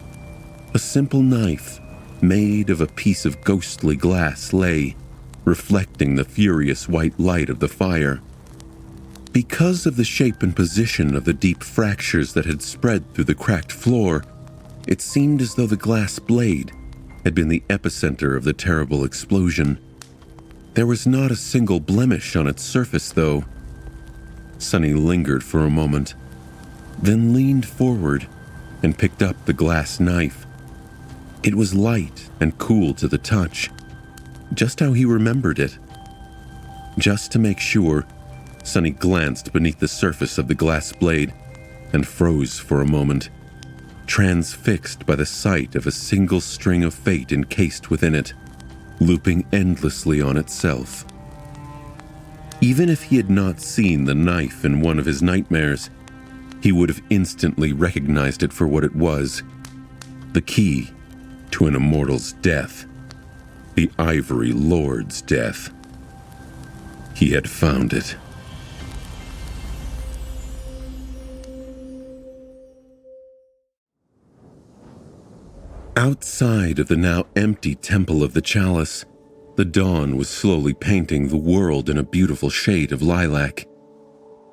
a simple knife made of a piece of ghostly glass lay, reflecting the furious white light of the fire. Because of the shape and position of the deep fractures that had spread through the cracked floor, it seemed as though the glass blade had been the epicenter of the terrible explosion. There was not a single blemish on its surface, though. Sonny lingered for a moment, then leaned forward and picked up the glass knife. It was light and cool to the touch, just how he remembered it. Just to make sure, Sonny glanced beneath the surface of the glass blade and froze for a moment, transfixed by the sight of a single string of fate encased within it, looping endlessly on itself. Even if he had not seen the knife in one of his nightmares, he would have instantly recognized it for what it was: the key to an immortal's death, the Ivory Lord's death. He had found it. Outside of the now empty Temple of the Chalice, the dawn was slowly painting the world in a beautiful shade of lilac.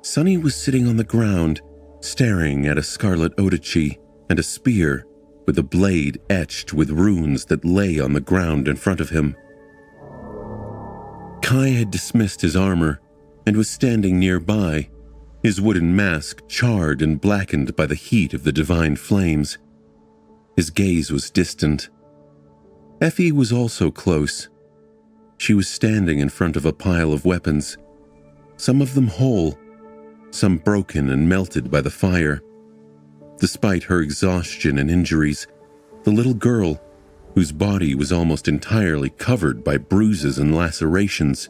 Sonny was sitting on the ground, staring at a scarlet Odachi and a spear with a blade etched with runes that lay on the ground in front of him. Kai had dismissed his armor and was standing nearby, his wooden mask charred and blackened by the heat of the divine flames. His gaze was distant. Effie was also close. She was standing in front of a pile of weapons, some of them whole, some broken and melted by the fire. Despite her exhaustion and injuries, the little girl, whose body was almost entirely covered by bruises and lacerations,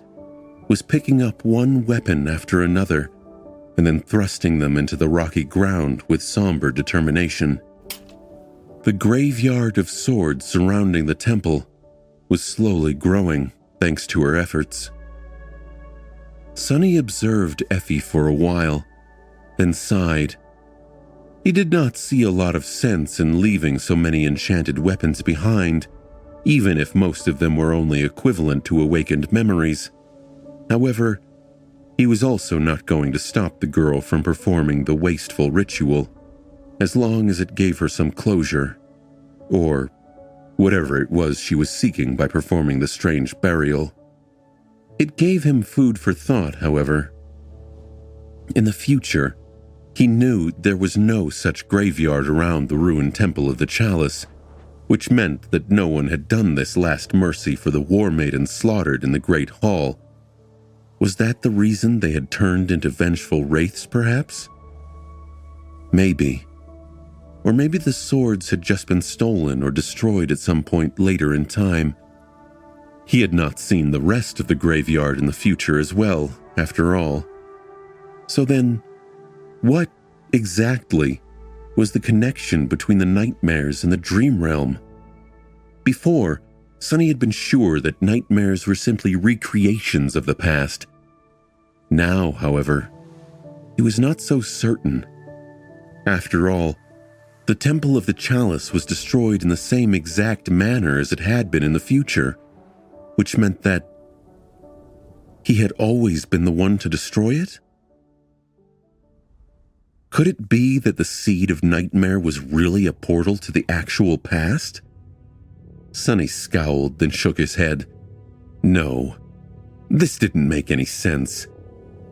was picking up one weapon after another and then thrusting them into the rocky ground with somber determination. The graveyard of swords surrounding the temple was slowly growing thanks to her efforts. Sonny observed Effie for a while, then sighed. He did not see a lot of sense in leaving so many enchanted weapons behind, even if most of them were only equivalent to awakened memories. However, he was also not going to stop the girl from performing the wasteful ritual, as long as it gave her some closure, or whatever it was she was seeking by performing the strange burial. It gave him food for thought, however. In the future, he knew there was no such graveyard around the ruined Temple of the Chalice, which meant that no one had done this last mercy for the war maidens slaughtered in the Great Hall. Was that the reason they had turned into vengeful wraiths, perhaps? Maybe. Or maybe the swords had just been stolen or destroyed at some point later in time. He had not seen the rest of the graveyard in the future as well, after all. So then, what exactly was the connection between the nightmares and the dream realm? Before, Sonny had been sure that nightmares were simply recreations of the past. Now, however, he was not so certain. After all, the Temple of the Chalice was destroyed in the same exact manner as it had been in the future, which meant that he had always been the one to destroy it? Could it be that the seed of nightmare was really a portal to the actual past? Sonny scowled, then shook his head. No, this didn't make any sense.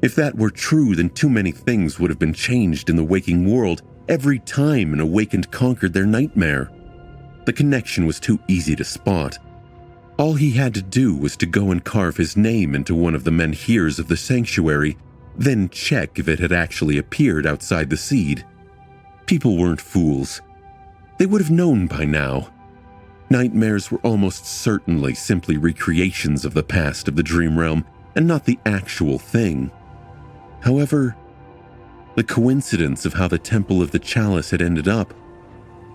If that were true, then too many things would have been changed in the waking world every time an awakened conquered their nightmare. The connection was too easy to spot. All he had to do was to go and carve his name into one of the menhirs of the sanctuary, then check if it had actually appeared outside the seed. People weren't fools. They would have known by now. Nightmares were almost certainly simply recreations of the past of the dream realm, and not the actual thing. However, the coincidence of how the Temple of the Chalice had ended up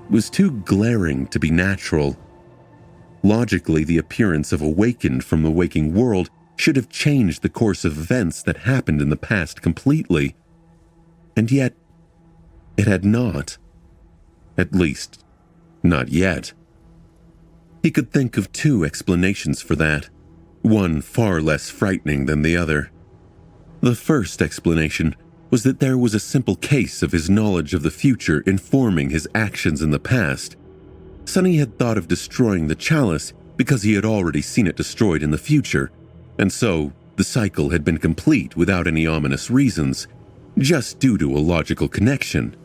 was too glaring to be natural. Logically, the appearance of Awakened from the waking world should have changed the course of events that happened in the past completely. And yet, it had not. At least, not yet. He could think of two explanations for that, one far less frightening than the other. The first explanation was that there was a simple case of his knowledge of the future informing his actions in the past. Sonny had thought of destroying the chalice because he had already seen it destroyed in the future, and so the cycle had been complete without any ominous reasons, just due to a logical connection.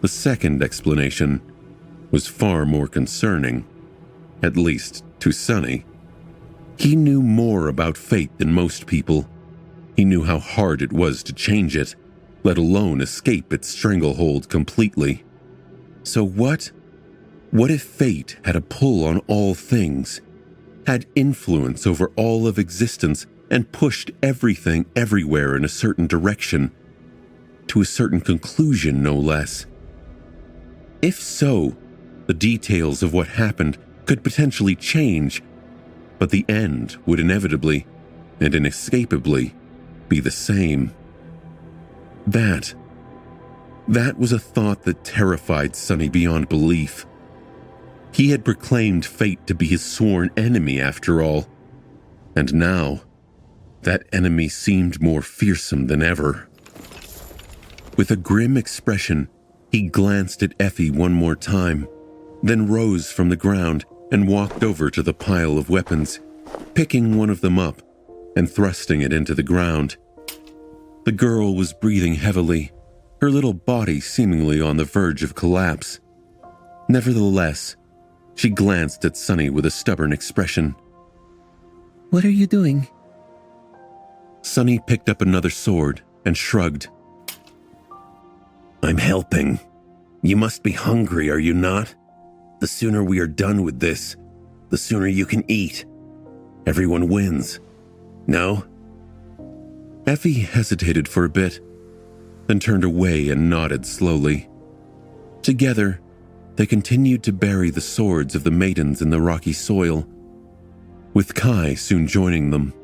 The second explanation was far more concerning, at least to Sonny. He knew more about fate than most people. He knew how hard it was to change it, let alone escape its stranglehold completely. So what? What if fate had a pull on all things, had influence over all of existence, and pushed everything everywhere in a certain direction, to a certain conclusion, no less? If so, the details of what happened could potentially change, but the end would inevitably and inescapably be the same. That was a thought that terrified Sonny beyond belief. He had proclaimed fate to be his sworn enemy after all, and now that enemy seemed more fearsome than ever. With a grim expression, he glanced at Effie one more time, then rose from the ground and walked over to the pile of weapons, picking one of them up and thrusting it into the ground. The girl was breathing heavily, her little body seemingly on the verge of collapse. Nevertheless, she glanced at Sonny with a stubborn expression. What are you doing? Sonny picked up another sword and shrugged. I'm helping. You must be hungry, are you not? The sooner we are done with this, the sooner you can eat. Everyone wins. No? Effie hesitated for a bit, then turned away and nodded slowly. Together, they continued to bury the swords of the maidens in the rocky soil, with Kai soon joining them.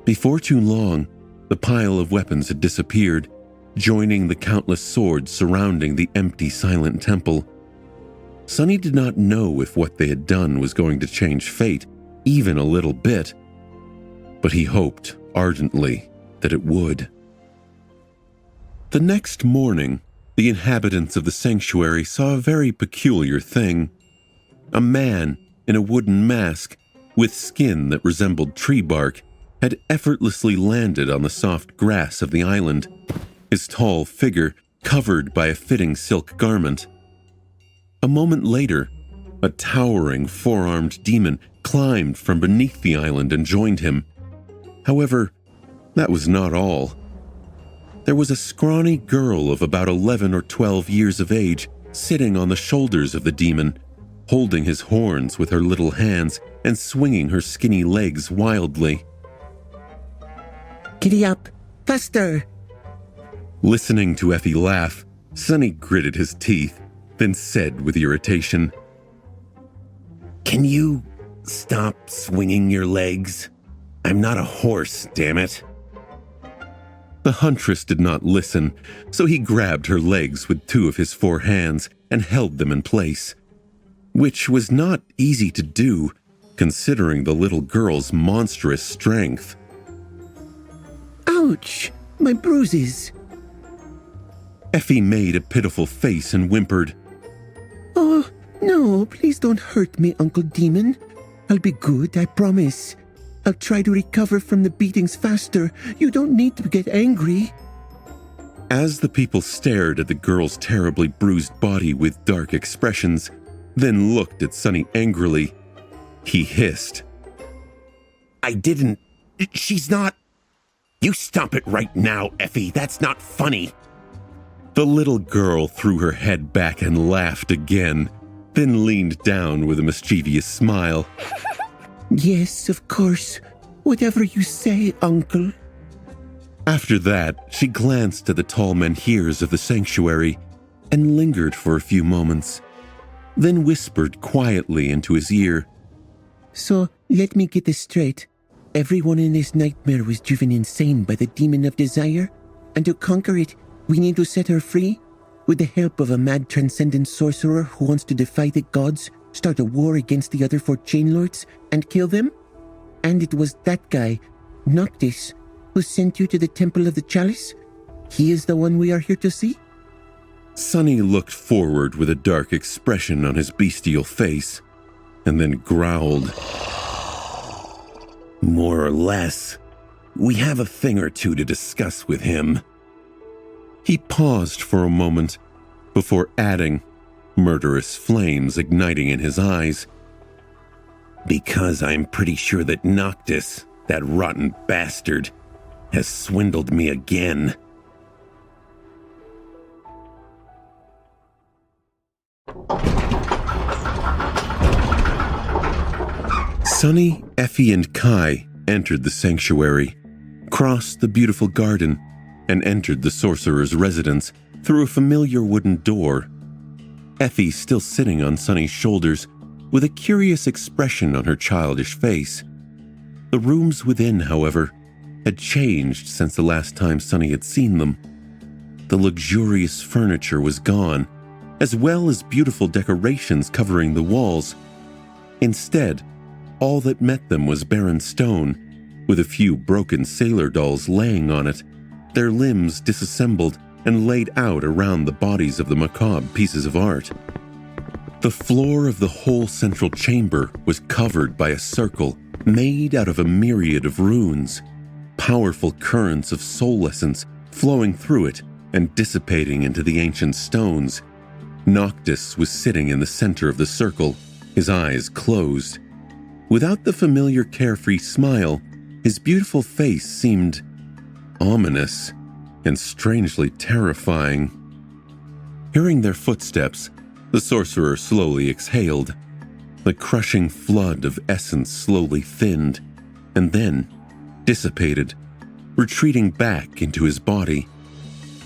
Before too long, the pile of weapons had disappeared, joining the countless swords surrounding the empty, silent temple. Sonny did not know if what they had done was going to change fate, even a little bit, but he hoped ardently that it would. The next morning, the inhabitants of the sanctuary saw a very peculiar thing. A man in a wooden mask, with skin that resembled tree bark, had effortlessly landed on the soft grass of the island, his tall figure covered by a fitting silk garment. A moment later, a towering four-armed demon climbed from beneath the island and joined him. However, that was not all. There was a scrawny girl of about 11 or 12 years of age sitting on the shoulders of the demon, holding his horns with her little hands and swinging her skinny legs wildly. Giddy up! Faster! Listening to Effie laugh, Sonny gritted his teeth, then said with irritation, Can you stop swinging your legs? I'm not a horse, damn it. The huntress did not listen, so he grabbed her legs with two of his four hands and held them in place, which was not easy to do, considering the little girl's monstrous strength. Ouch! My bruises! Effie made a pitiful face and whimpered, Oh, no, please don't hurt me, Uncle Demon. I'll be good, I promise. I'll try to recover from the beatings faster. You don't need to get angry. As the people stared at the girl's terribly bruised body with dark expressions, then looked at Sonny angrily, he hissed, She's not. You stop it right now, Effie. That's not funny. The little girl threw her head back and laughed again, then leaned down with a mischievous smile. Yes, of course. Whatever you say, Uncle. After that, she glanced at the tall menhirs of the sanctuary and lingered for a few moments, then whispered quietly into his ear So, let me get this straight. Everyone in this nightmare was driven insane by the demon of desire, and to conquer it, we need to set her free? With the help of a mad transcendent sorcerer who wants to defy the gods, start a war against the other four chain lords, and kill them? And it was that guy, Noctis, who sent you to the Temple of the Chalice? He is the one we are here to see? Sonny looked forward with a dark expression on his bestial face, and then growled. More or less. We have a thing or two to discuss with him. He paused for a moment before adding, murderous flames igniting in his eyes. Because I'm pretty sure that Noctis, that rotten bastard, has swindled me again. Sonny, Effie, and Kai entered the sanctuary, crossed the beautiful garden, and entered the sorcerer's residence through a familiar wooden door. Effie still sitting on Sonny's shoulders with a curious expression on her childish face. The rooms within, however, had changed since the last time Sonny had seen them. The luxurious furniture was gone, as well as beautiful decorations covering the walls. Instead, all that met them was barren stone, with a few broken sailor dolls laying on it, their limbs disassembled and laid out around the bodies of the macabre pieces of art. The floor of the whole central chamber was covered by a circle made out of a myriad of runes, powerful currents of soul essence flowing through it and dissipating into the ancient stones. Noctis was sitting in the center of the circle, his eyes closed. Without the familiar carefree smile, his beautiful face seemed ominous and strangely terrifying. Hearing their footsteps, the sorcerer slowly exhaled. The crushing flood of essence slowly thinned, and then dissipated, retreating back into his body.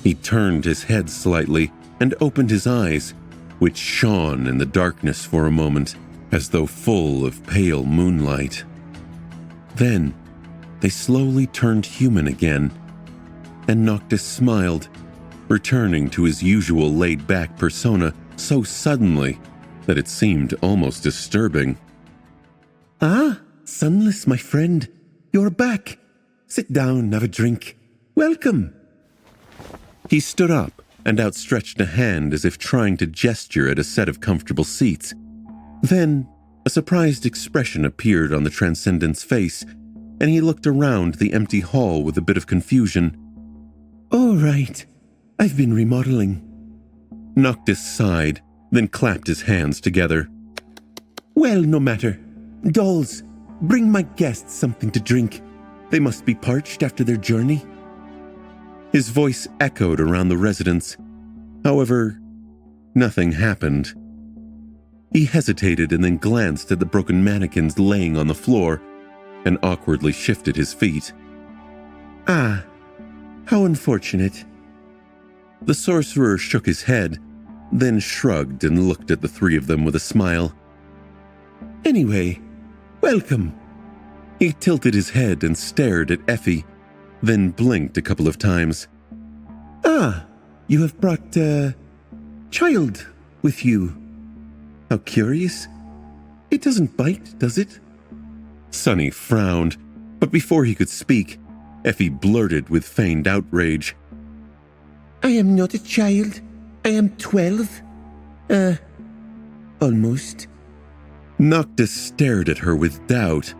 He turned his head slightly and opened his eyes, which shone in the darkness for a moment, as though full of pale moonlight. Then, they slowly turned human again, and Noctis smiled, returning to his usual laid-back persona so suddenly that it seemed almost disturbing. Ah, Sunless, my friend, you're back. Sit down, have a drink. Welcome. He stood up and outstretched a hand as if trying to gesture at a set of comfortable seats. Then, a surprised expression appeared on the Transcendent's face, and he looked around the empty hall with a bit of confusion. Oh, right. I've been remodeling. Noctis sighed, then clapped his hands together. Well, no matter. Dolls, bring my guests something to drink. They must be parched after their journey. His voice echoed around the residence. However, nothing happened. He hesitated and then glanced at the broken mannequins laying on the floor and awkwardly shifted his feet. Ah, how unfortunate. The sorcerer shook his head, then shrugged and looked at the three of them with a smile. Anyway, welcome. He tilted his head and stared at Effie, then blinked a couple of times. Ah, you have brought a child with you. How curious. It doesn't bite, does it? Sonny frowned, but before he could speak, Effie blurted with feigned outrage. I am not a child. I am 12. Almost. Noctis stared at her with doubt.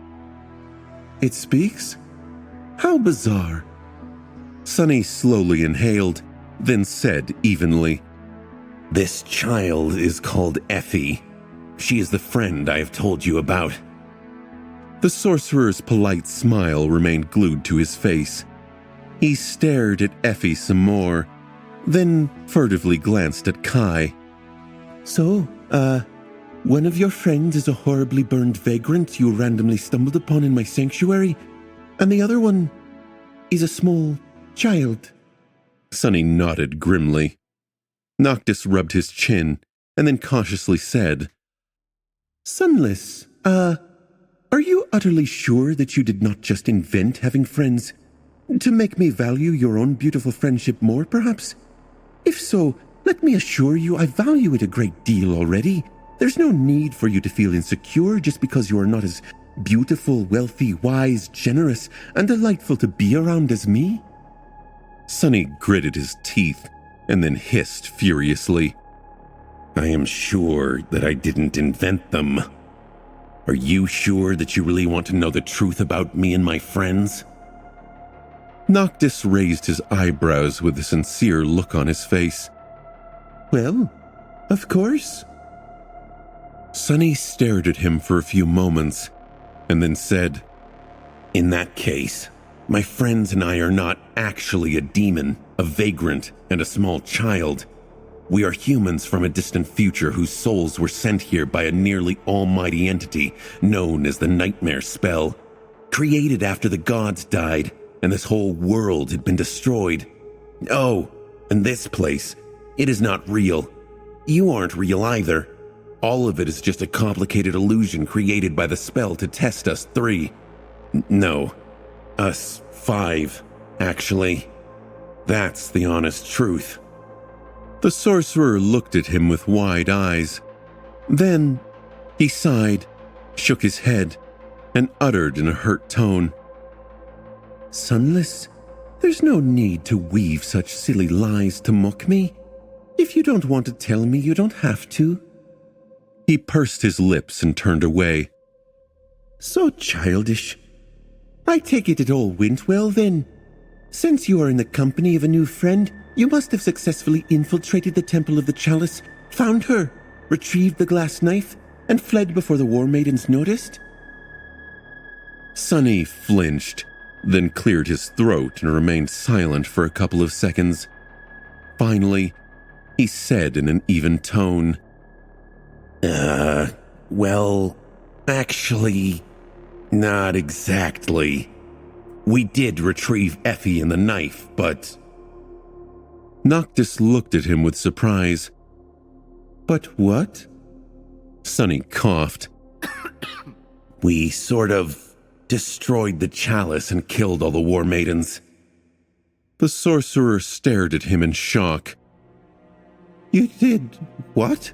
It speaks? How bizarre. Sonny slowly inhaled, then said evenly, "This child is called Effie. She is the friend I have told you about." The sorcerer's polite smile remained glued to his face. He stared at Effie some more, then furtively glanced at Kai. So, one of your friends is a horribly burned vagrant you randomly stumbled upon in my sanctuary, and the other one is a small child. Sonny nodded grimly. Noctis rubbed his chin and then cautiously said, Sunless, Are you utterly sure that you did not just invent having friends? To make me value your own beautiful friendship more, perhaps? If so, let me assure you I value it a great deal already. There's no need for you to feel insecure just because you are not as beautiful, wealthy, wise, generous, and delightful to be around as me. Sonny gritted his teeth and then hissed furiously. I am sure that I didn't invent them. Are you sure that you really want to know the truth about me and my friends? Noctis raised his eyebrows with a sincere look on his face. Well, of course. Sonny stared at him for a few moments and then said, In that case, my friends and I are not actually a demon, a vagrant, and a small child. We are humans from a distant future whose souls were sent here by a nearly almighty entity known as the Nightmare Spell, created after the gods died and this whole world had been destroyed. Oh, and this place, it is not real. You aren't real either. All of it is just a complicated illusion created by the spell to test us 3. No, us 5, actually. That's the honest truth. The sorcerer looked at him with wide eyes. Then he sighed, shook his head, and uttered in a hurt tone, Sunless, there's no need to weave such silly lies to mock me. If you don't want to tell me, you don't have to. He pursed his lips and turned away. So childish. I take it all went well then. Since you are in the company of a new friend, you must have successfully infiltrated the Temple of the Chalice, found her, retrieved the glass knife, and fled before the War Maidens noticed? Sonny flinched, then cleared his throat and remained silent for a couple of seconds. Finally, he said in an even tone, well, actually, not exactly. We did retrieve Effie and the knife, but... Noctis looked at him with surprise. But what? Sonny coughed. We sort of destroyed the chalice and killed all the War Maidens. The sorcerer stared at him in shock. You did what?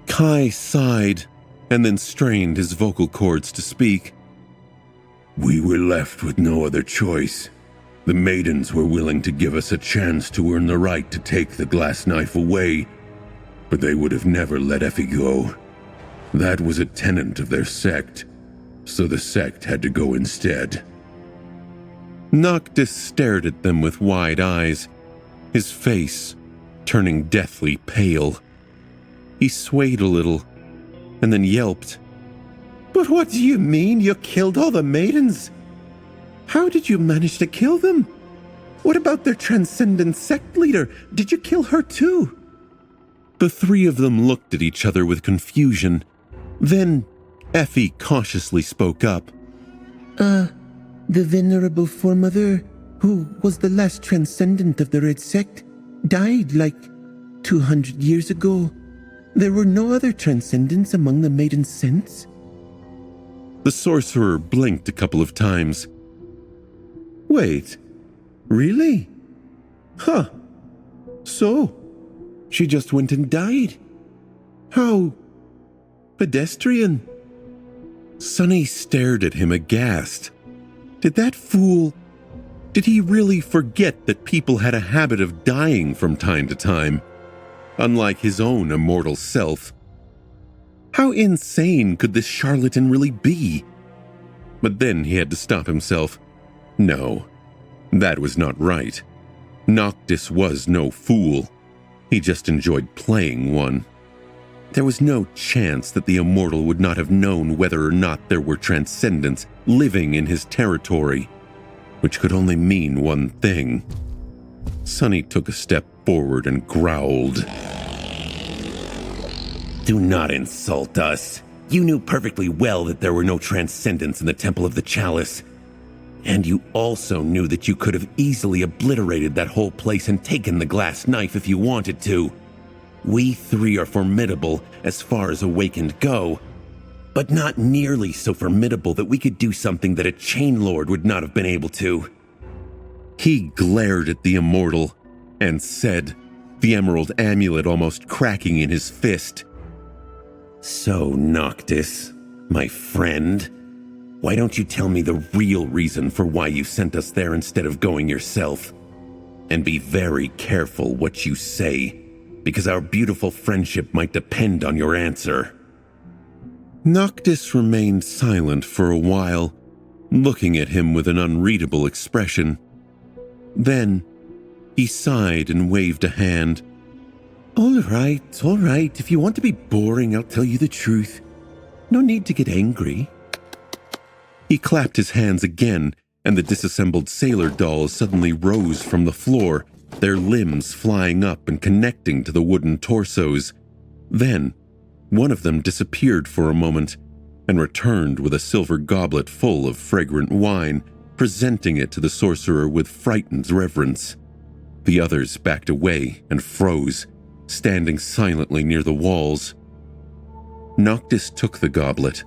Kai sighed and then strained his vocal cords to speak. We were left with no other choice. The maidens were willing to give us a chance to earn the right to take the glass knife away, but they would have never let Effie go. That was a tenet of their sect, so the sect had to go instead. Noctis stared at them with wide eyes, his face turning deathly pale. He swayed a little, and then yelped. But what do you mean you killed all the maidens? How did you manage to kill them? What about their transcendent sect leader? Did you kill her too? The 3 of them looked at each other with confusion. Then Effie cautiously spoke up. The venerable foremother, who was the last transcendent of the Red Sect, died like 200 years ago. There were no other transcendents among the maidens since. The sorcerer blinked a couple of times. Wait, really? Huh. So, she just went and died. How pedestrian. Sonny stared at him aghast. Did that fool... Did he really forget that people had a habit of dying from time to time, unlike his own immortal self? How insane could this charlatan really be? But then he had to stop himself. No, that was not right. Noctis was no fool. He just enjoyed playing one. There was no chance that the immortal would not have known whether or not there were transcendents living in his territory, which could only mean one thing. Sonny took a step forward and growled. Do not insult us. You knew perfectly well that there were no transcendents in the Temple of the Chalice. And you also knew that you could have easily obliterated that whole place and taken the glass knife if you wanted to. We 3 are formidable as far as awakened go. but not nearly so formidable that we could do something that a chain lord would not have been able to. He glared at the immortal and said, the emerald amulet almost cracking in his fist, "So, Noctis, my friend, why don't you tell me the real reason for why you sent us there instead of going yourself? And be very careful what you say, because our beautiful friendship might depend on your answer." Noctis remained silent for a while, looking at him with an unreadable expression. Then, he sighed and waved a hand. All right. If you want to be boring, I'll tell you the truth. No need to get angry." He clapped his hands again, and the disassembled sailor dolls suddenly rose from the floor, their limbs flying up and connecting to the wooden torsos. Then, one of them disappeared for a moment and returned with a silver goblet full of fragrant wine, presenting it to the sorcerer with frightened reverence. The others backed away and froze, standing silently near the walls. Noctis took the goblet,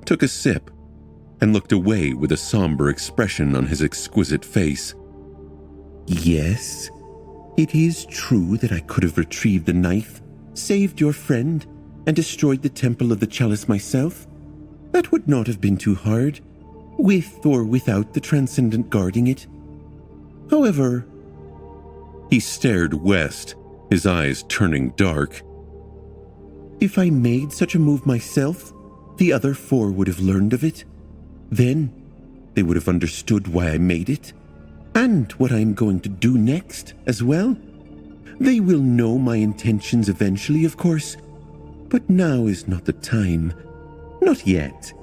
took a sip, and looked away with a somber expression on his exquisite face. "Yes, it is true that I could have retrieved the knife, saved your friend, and destroyed the Temple of the Chalice myself. That would not have been too hard, with or without the Transcendent guarding it. However..." He stared west, his eyes turning dark. "If I made such a move myself, the other four would have learned of it. Then, they would have understood why I made it, and what I am going to do next as well. They will know my intentions eventually, of course, but now is not the time. Not yet.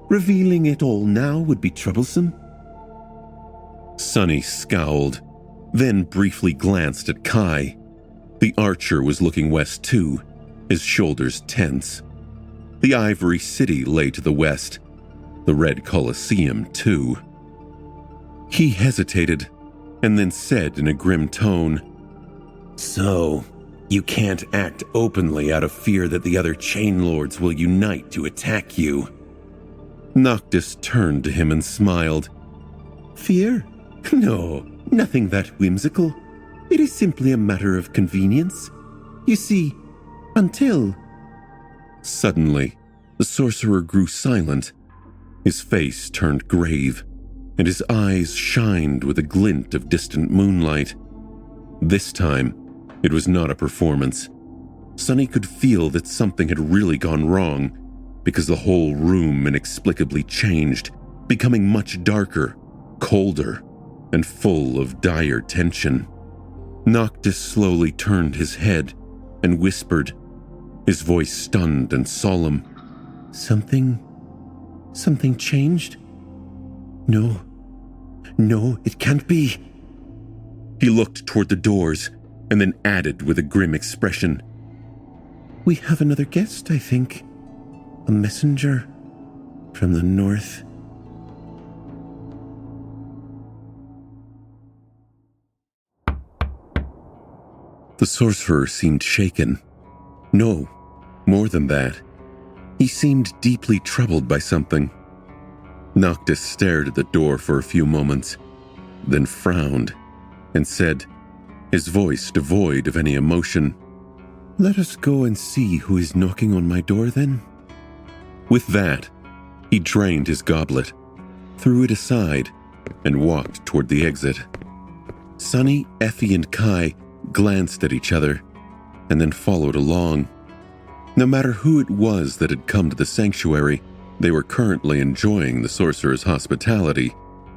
Revealing it all now would be troublesome." Sunny scowled, then briefly glanced at Kai. The archer was looking west too, his shoulders tense. The Ivory City lay to the west, the Red Colosseum too. He hesitated, and then said in a grim tone, "So, you can't act openly out of fear that the other chain lords will unite to attack you?" Noctis turned to him and smiled. "Fear? No, nothing that whimsical. It is simply a matter of convenience. You see, until..." Suddenly, the sorcerer grew silent. His face turned grave, and his eyes shined with a glint of distant moonlight. This time, it was not a performance. Sunny could feel that something had really gone wrong, because the whole room inexplicably changed, becoming much darker, colder, and full of dire tension. Noctis slowly turned his head and whispered, his voice stunned and solemn, Something changed? No, it can't be." He looked toward the doors and then added with a grim expression, "We have another guest, I think. A messenger from the north." The sorcerer seemed shaken. No, more than that. He seemed deeply troubled by something. Noctis stared at the door for a few moments, then frowned and said, his voice devoid of any emotion, "Let us go and see who is knocking on my door then." With that, he drained his goblet, threw it aside, and walked toward the exit. Sunny, Effie, and Kai glanced at each other, and then followed along. No matter who it was that had come to the sanctuary, they were currently enjoying the sorcerer's hospitality,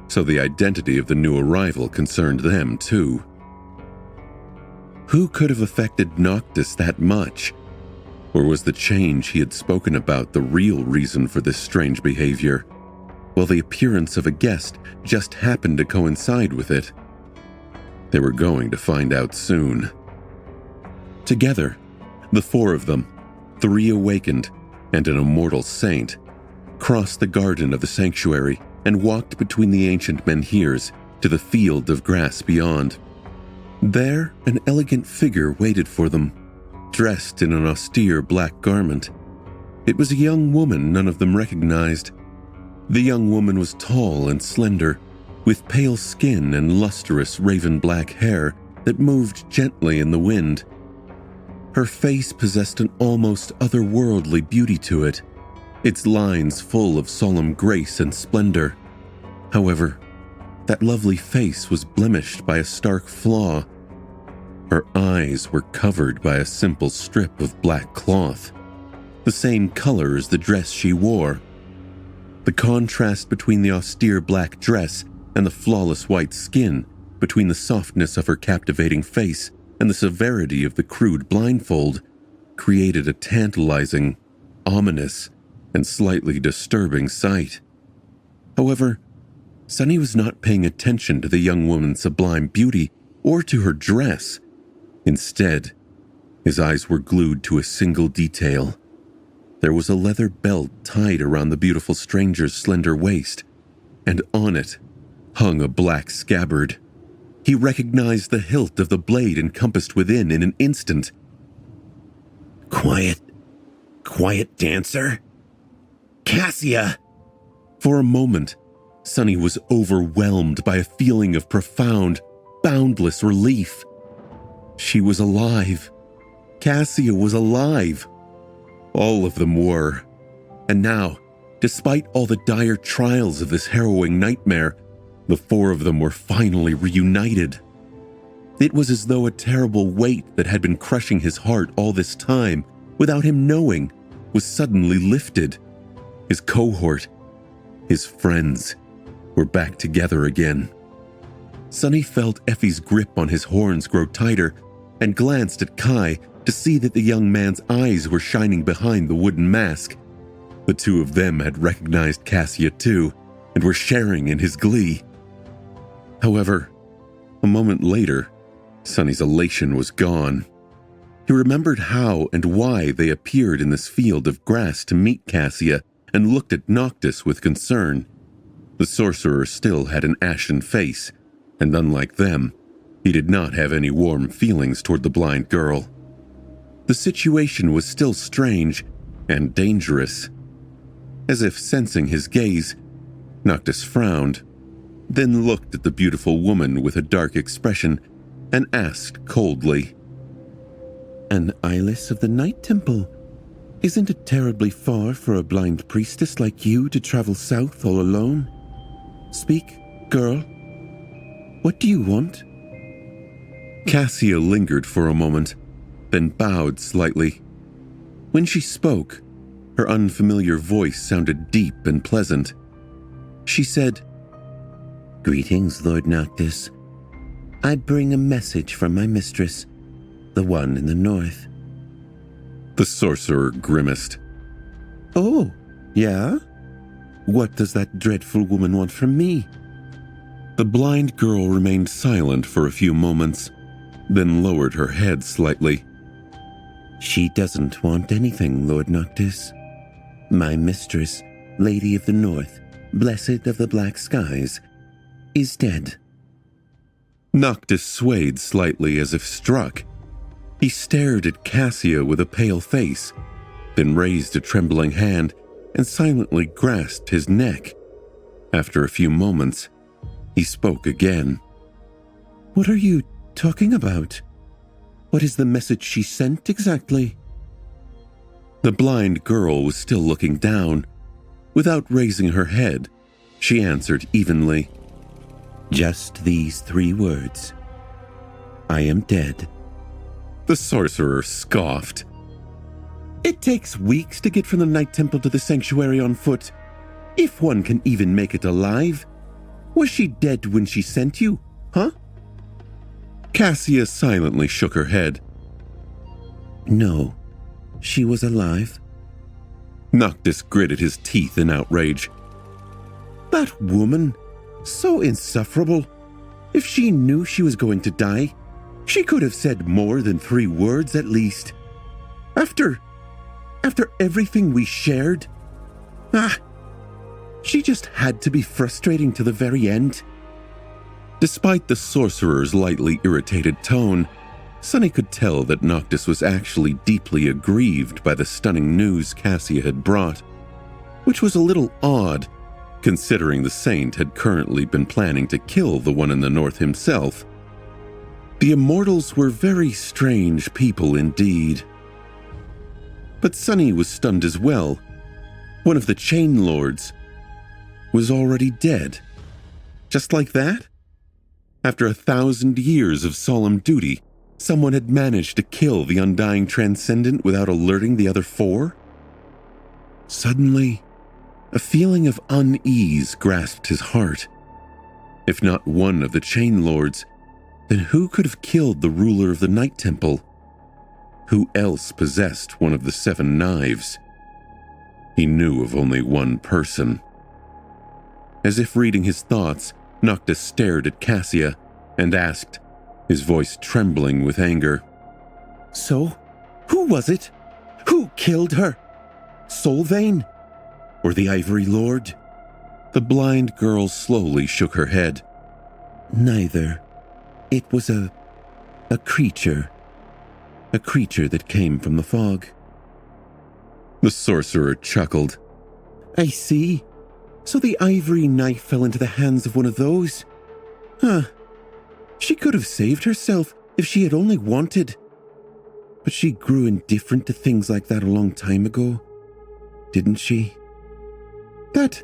so the identity of the new arrival concerned them too. Who could have affected Noctis that much? Or was the change he had spoken about the real reason for this strange behavior, while the appearance of a guest just happened to coincide with it? They were going to find out soon. Together, the four of them, 3 awakened and an immortal saint, crossed the garden of the sanctuary and walked between the ancient menhirs to the field of grass beyond. There, an elegant figure waited for them, dressed in an austere black garment. It was a young woman none of them recognized. The young woman was tall and slender, with pale skin and lustrous raven black hair that moved gently in the wind. Her face possessed an almost otherworldly beauty to it, its lines full of solemn grace and splendor. However, that lovely face was blemished by a stark flaw. Her eyes were covered by a simple strip of black cloth, the same color as the dress she wore. The contrast between the austere black dress and the flawless white skin, between the softness of her captivating face and the severity of the crude blindfold, created a tantalizing, ominous, and slightly disturbing sight. However, Sunny was not paying attention to the young woman's sublime beauty or to her dress. Instead, his eyes were glued to a single detail. There was a leather belt tied around the beautiful stranger's slender waist, and on it hung a black scabbard. He recognized the hilt of the blade encompassed within in an instant. Quiet dancer? Cassia! For a moment, Sunny was overwhelmed by a feeling of profound, boundless relief. She was alive. Cassia was alive. All of them were. And now, despite all the dire trials of this harrowing nightmare, the four of them were finally reunited. It was as though a terrible weight that had been crushing his heart all this time, without him knowing, was suddenly lifted. His cohort, his friends, were back together again. Sunny felt Effie's grip on his horns grow tighter and glanced at Kai to see that the young man's eyes were shining behind the wooden mask. The two of them had recognized Cassia too and were sharing in his glee. However, a moment later, Sunny's elation was gone. He remembered how and why they appeared in this field of grass to meet Cassia and looked at Noctis with concern. The sorcerer still had an ashen face, and unlike them, he did not have any warm feelings toward the blind girl. The situation was still strange and dangerous. As if sensing his gaze, Noctis frowned, then looked at the beautiful woman with a dark expression and asked coldly, "An eyeless of the Night Temple? Isn't it terribly far for a blind priestess like you to travel south all alone? Speak, girl. What do you want?" Cassia lingered for a moment, then bowed slightly. When she spoke, her unfamiliar voice sounded deep and pleasant. She said, "Greetings, Lord Noctis. I bring a message from my mistress, the one in the north." The sorcerer grimaced. "Oh, yeah? What does that dreadful woman want from me?" The blind girl remained silent for a few moments, then lowered her head slightly. "She doesn't want anything, Lord Noctis. My mistress, Lady of the North, Blessed of the Black Skies, is dead." Noctis swayed slightly as if struck. He stared at Cassia with a pale face, then raised a trembling hand and silently grasped his neck. After a few moments, he spoke again. "What are you talking about? What is the message she sent exactly?" The blind girl was still looking down. Without raising her head, she answered evenly, "Just these 3 words. I am dead." The sorcerer scoffed. "It takes weeks to get from the Night Temple to the sanctuary on foot, if one can even make it alive. Was she dead when she sent you, huh?" Cassia silently shook her head. "No, she was alive." Noctis gritted his teeth in outrage. "That woman, so insufferable. If she knew she was going to die, she could have said more than 3 words at least. After everything we shared. She just had to be frustrating to the very end." Despite the sorcerer's lightly irritated tone, Sunny could tell that Noctis was actually deeply aggrieved by the stunning news Cassia had brought, which was a little odd, considering the Saint had currently been planning to kill the one in the north himself. The Immortals were very strange people indeed. But Sunny was stunned as well. One of the Chain Lords was already dead. Just like that? After 1,000 years of solemn duty, someone had managed to kill the Undying Transcendent without alerting the other four? Suddenly, a feeling of unease grasped his heart. If not one of the Chain Lords, then who could have killed the ruler of the Night Temple? Who else possessed one of the 7 knives? He knew of only one person. As if reading his thoughts, Noctis stared at Cassia and asked, his voice trembling with anger. So, who was it? Who killed her? Solvayne? Or the Ivory Lord? The blind girl slowly shook her head. Neither. It was a creature. A creature that came from the fog. The sorcerer chuckled. I see. So the ivory knife fell into the hands of one of those? Huh. She could have saved herself if she had only wanted. But she grew indifferent to things like that a long time ago, didn't she? That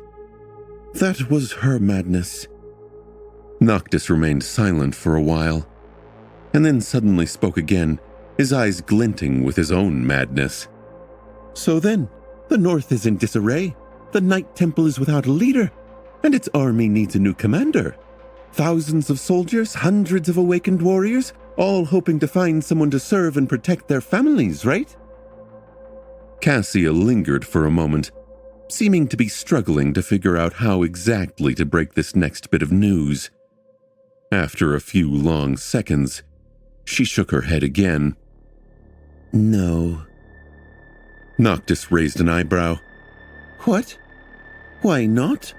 was her madness. Noctis remained silent for a while, and then suddenly spoke again, his eyes glinting with his own madness. So then, the North is in disarray, the Night Temple is without a leader, and its army needs a new commander. Thousands of soldiers, hundreds of awakened warriors, all hoping to find someone to serve and protect their families, right? Cassia lingered for a moment, seeming to be struggling to figure out how exactly to break this next bit of news. After a few long seconds, she shook her head again. No. Noctis raised an eyebrow. What? Why not?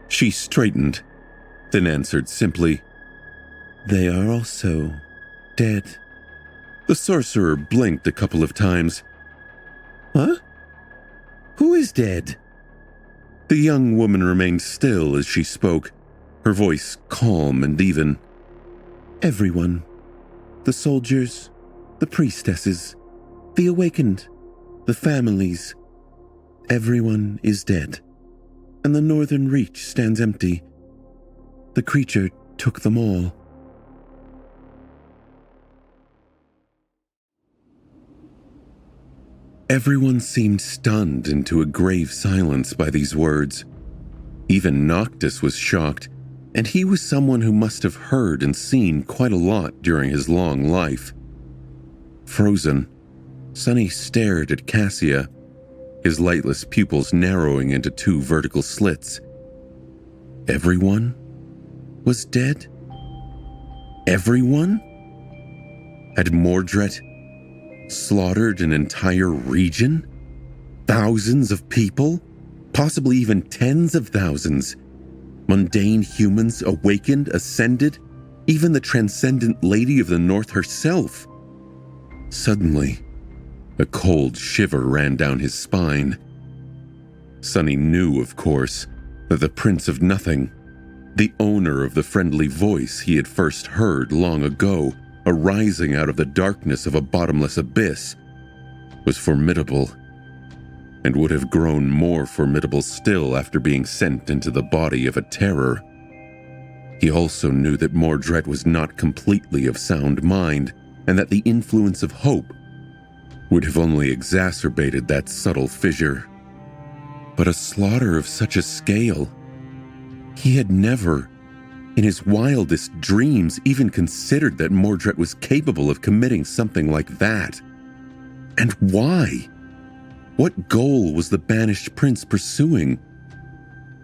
She straightened, then answered simply, They are also dead. The sorcerer blinked a couple of times. Huh? Who is dead? The young woman remained still as she spoke, her voice calm and even. Everyone. The soldiers, the priestesses, the awakened, the families. Everyone is dead, and the northern reach stands empty. The creature took them all. Everyone seemed stunned into a grave silence by these words. Even Noctis was shocked, and he was someone who must have heard and seen quite a lot during his long life. Frozen, Sunny stared at Cassia, his lightless pupils narrowing into 2 vertical slits. Everyone was dead? Everyone? Had Mordred slaughtered an entire region? Thousands of people? Possibly even tens of thousands? Mundane humans awakened, ascended, even the transcendent Lady of the North herself. Suddenly, a cold shiver ran down his spine. Sunny knew, of course, that the Prince of Nothing, the owner of the friendly voice he had first heard long ago, arising out of the darkness of a bottomless abyss, was formidable, and would have grown more formidable still after being sent into the body of a terror. He also knew that Mordred was not completely of sound mind, and that the influence of hope would have only exacerbated that subtle fissure. But a slaughter of such a scale, he had never, in his wildest dreams, even considered that Mordred was capable of committing something like that. And why? What goal was the banished prince pursuing?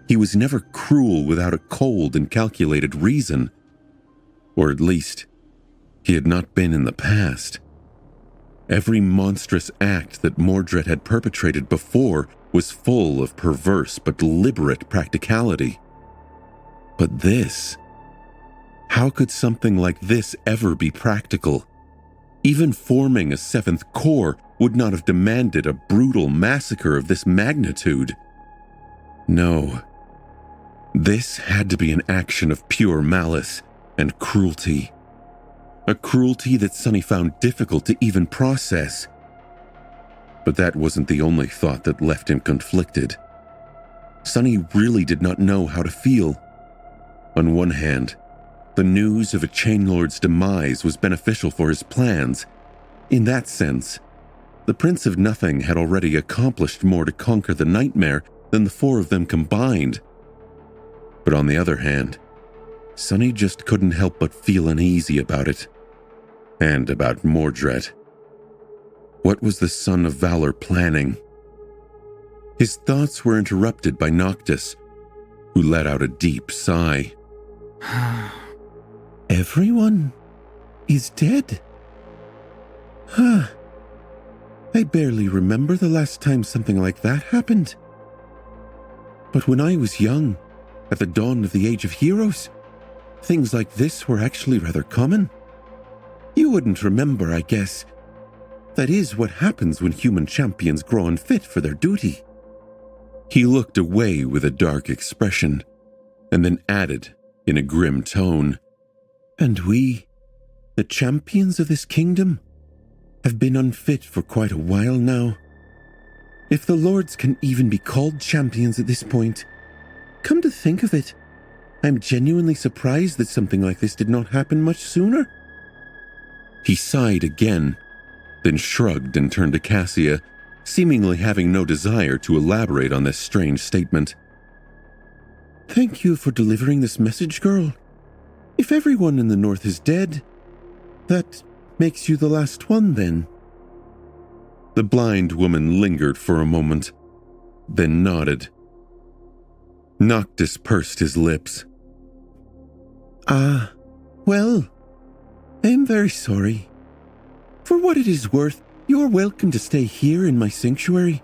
He was never cruel without a cold and calculated reason. Or at least, he had not been in the past. Every monstrous act that Mordred had perpetrated before was full of perverse but deliberate practicality. But this, How could something like this ever be practical? Even forming a seventh core would not have demanded a brutal massacre of this magnitude. No. This had to be an action of pure malice and cruelty. A cruelty that Sonny found difficult to even process. But that wasn't the only thought that left him conflicted. Sonny really did not know how to feel. On one hand, the news of a Chain Lord's demise was beneficial for his plans. In that sense, the Prince of Nothing had already accomplished more to conquer the nightmare than the four of them combined. But on the other hand, Sonny just couldn't help but feel uneasy about it. And about Mordred. What was the Son of Valor planning? His thoughts were interrupted by Noctis, who let out a deep sigh. Everyone is dead. I barely remember the last time something like that happened. But when I was young, at the dawn of the Age of Heroes, things like this were actually rather common. You wouldn't remember, I guess. That is what happens when human champions grow unfit for their duty. He looked away with a dark expression, and then added in a grim tone, And we, the champions of this kingdom, have been unfit for quite a while now. If the lords can even be called champions at this point, come to think of it, I'm genuinely surprised that something like this did not happen much sooner. He sighed again, then shrugged and turned to Cassia, seemingly having no desire to elaborate on this strange statement. Thank you for delivering this message, girl. If everyone in the north is dead, that makes you the last one, then. The blind woman lingered for a moment, then nodded. Noctis pursed his lips. Well, I am very sorry. For what it is worth, you are welcome to stay here in my sanctuary.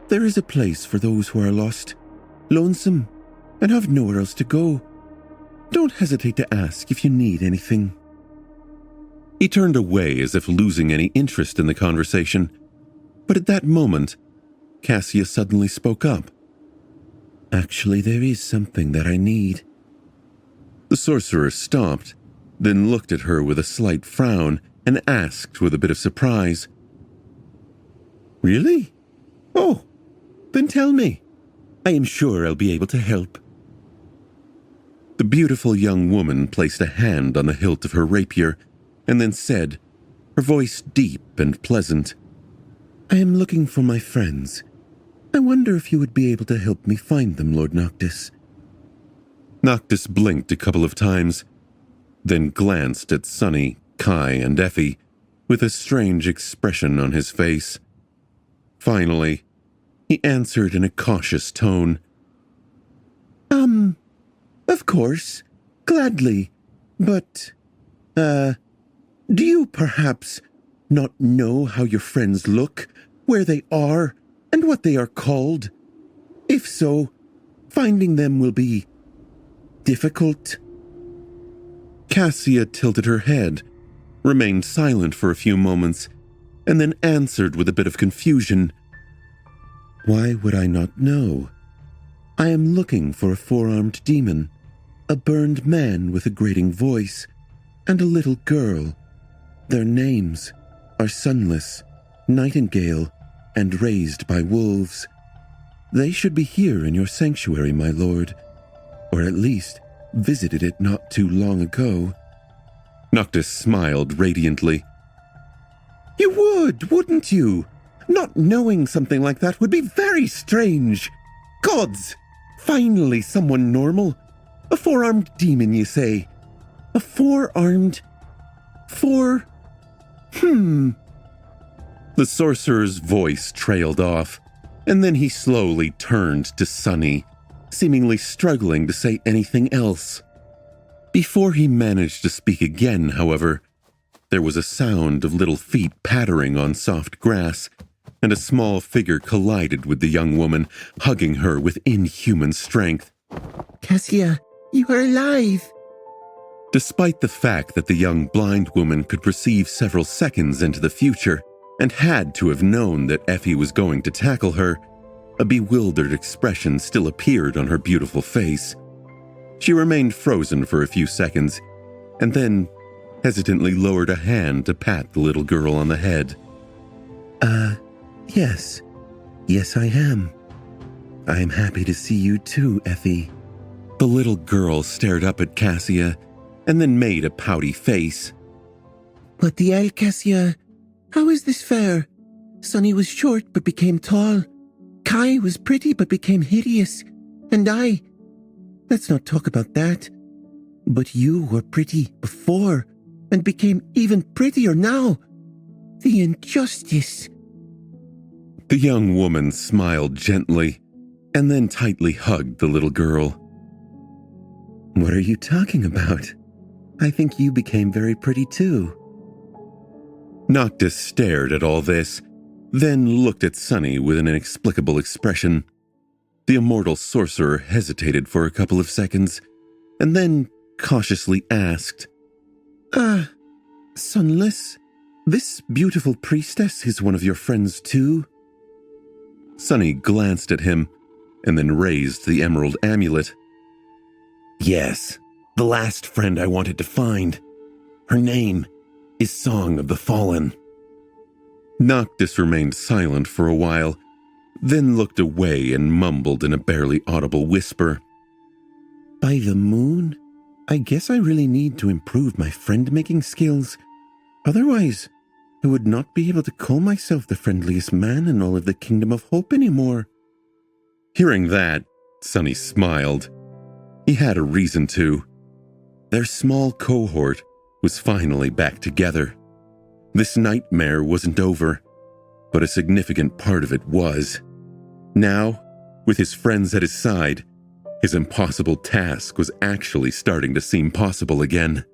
There is a place for those who are lost, lonesome, and have nowhere else to go. Don't hesitate to ask if you need anything. He turned away as if losing any interest in the conversation, but at that moment, Cassia suddenly spoke up. Actually, there is something that I need. The sorcerer stopped, then looked at her with a slight frown and asked with a bit of surprise. Really? Oh, then tell me. I am sure I'll be able to help. The beautiful young woman placed a hand on the hilt of her rapier and then said, her voice deep and pleasant, I am looking for my friends. I wonder if you would be able to help me find them, Lord Noctis. Noctis blinked a couple of times, then glanced at Sonny, Kai, and Effie with a strange expression on his face. Finally, he answered in a cautious tone. Of course, gladly, but, do you perhaps not know how your friends look, where they are, and what they are called? If so, finding them will be difficult. Cassia tilted her head, remained silent for a few moments, and then answered with a bit of confusion. Why would I not know? I am looking for a four-armed demon, a burned man with a grating voice, and a little girl. Their names are Sunless, Nightingale, and Raised by Wolves. They should be here in your sanctuary, my lord, or at least visited it not too long ago. Noctis smiled radiantly. You would, wouldn't you? Not knowing something like that would be very strange. Gods! Finally someone normal. A four-armed demon, you say? A four-armed... The sorcerer's voice trailed off, and then he slowly turned to Sonny, seemingly struggling to say anything else. Before he managed to speak again, however, there was a sound of little feet pattering on soft grass, and a small figure collided with the young woman, hugging her with inhuman strength. Cassia, you are alive! Despite the fact that the young blind woman could perceive several seconds into the future and had to have known that Effie was going to tackle her, a bewildered expression still appeared on her beautiful face. She remained frozen for a few seconds and then hesitantly lowered a hand to pat the little girl on the head. Yes. Yes, I am. I am happy to see you too, Effie. The little girl stared up at Cassia and then made a pouty face. What the hell, Cassia? How is this fair? Sunny was short but became tall. Kai was pretty but became hideous. And let's not talk about that. But you were pretty before and became even prettier now. The injustice. The young woman smiled gently and then tightly hugged the little girl. What are you talking about? I think you became very pretty too. Noctis stared at all this, then looked at Sunny with an inexplicable expression. The immortal sorcerer hesitated for a couple of seconds, and then cautiously asked, Sunless, this beautiful priestess is one of your friends too? Sunny glanced at him, and then raised the emerald amulet. Yes, the last friend I wanted to find. Her name is Song of the Fallen. Noctis remained silent for a while, then looked away and mumbled in a barely audible whisper. By the moon? I guess I really need to improve my friend-making skills. Otherwise, I would not be able to call myself the friendliest man in all of the Kingdom of Hope anymore. Hearing that, Sunny smiled. He had a reason to. Their small cohort was finally back together. This nightmare wasn't over, but a significant part of it was. Now, with his friends at his side, his impossible task was actually starting to seem possible again.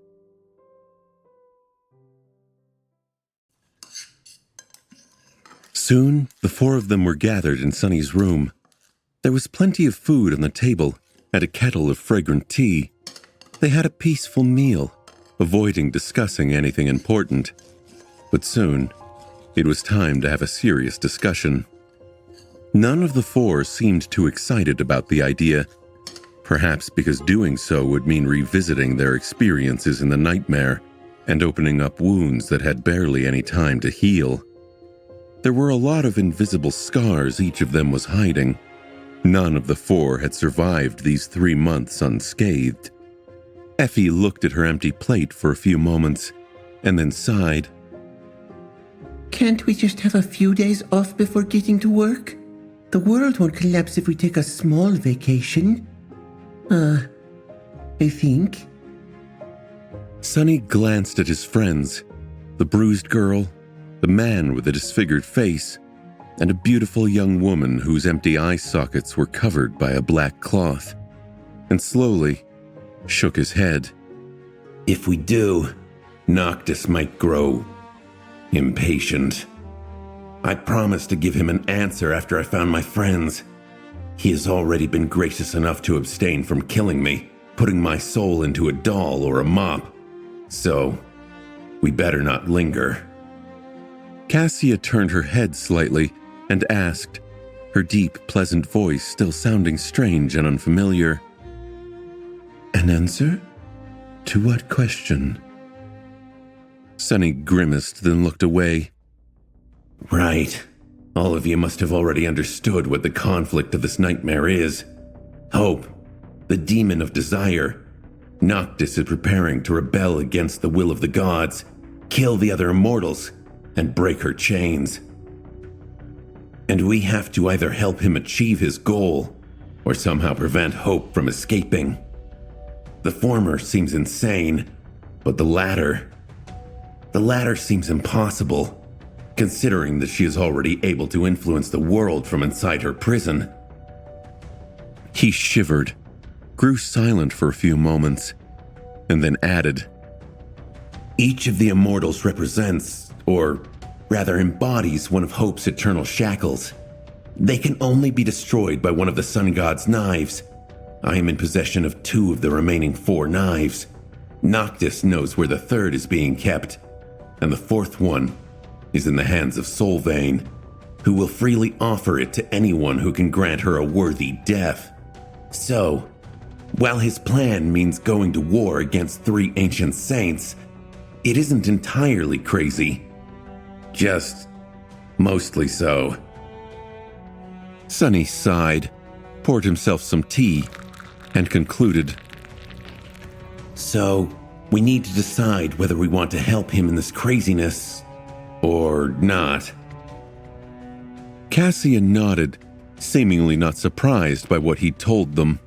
Soon, the four of them were gathered in Sunny's room. There was plenty of food on the table and a kettle of fragrant tea. They had a peaceful meal, avoiding discussing anything important. But soon, it was time to have a serious discussion. None of the four seemed too excited about the idea, perhaps because doing so would mean revisiting their experiences in the nightmare and opening up wounds that had barely any time to heal. There were a lot of invisible scars each of them was hiding. None of the four had survived these 3 months unscathed. Effie looked at her empty plate for a few moments and then sighed. Can't we just have a few days off before getting to work? The world won't collapse if we take a small vacation. I think. Sunny glanced at his friends, the bruised girl, the man with a disfigured face, and a beautiful young woman whose empty eye sockets were covered by a black cloth, and slowly shook his head. If we do, Noctis might grow impatient. I promised to give him an answer after I found my friends. He has already been gracious enough to abstain from killing me, putting my soul into a doll or a mop. So, we better not linger. Cassia turned her head slightly and asked, her deep, pleasant voice still sounding strange and unfamiliar. An answer? To what question? Sunny grimaced, then looked away. Right. All of you must have already understood what the conflict of this nightmare is. Hope, the demon of desire. Noctis is preparing to rebel against the will of the gods, kill the other immortals, and break her chains. And we have to either help him achieve his goal, or somehow prevent Hope from escaping. The former seems insane, but the latter seems impossible, considering that she is already able to influence the world from inside her prison. He shivered, grew silent for a few moments, and then added, Each of the immortals represents, or rather embodies, one of Hope's eternal shackles. They can only be destroyed by one of the sun god's knives. I am in possession of 2 of the remaining 4 knives. Noctis knows where the third is being kept, and the fourth one is in the hands of Solvane, who will freely offer it to anyone who can grant her a worthy death. So, while his plan means going to war against 3 ancient saints, it isn't entirely crazy. Just mostly so. Sonny sighed, poured himself some tea, and concluded, So, we need to decide whether we want to help him in this craziness or not. Cassia nodded, seemingly not surprised by what he'd told them.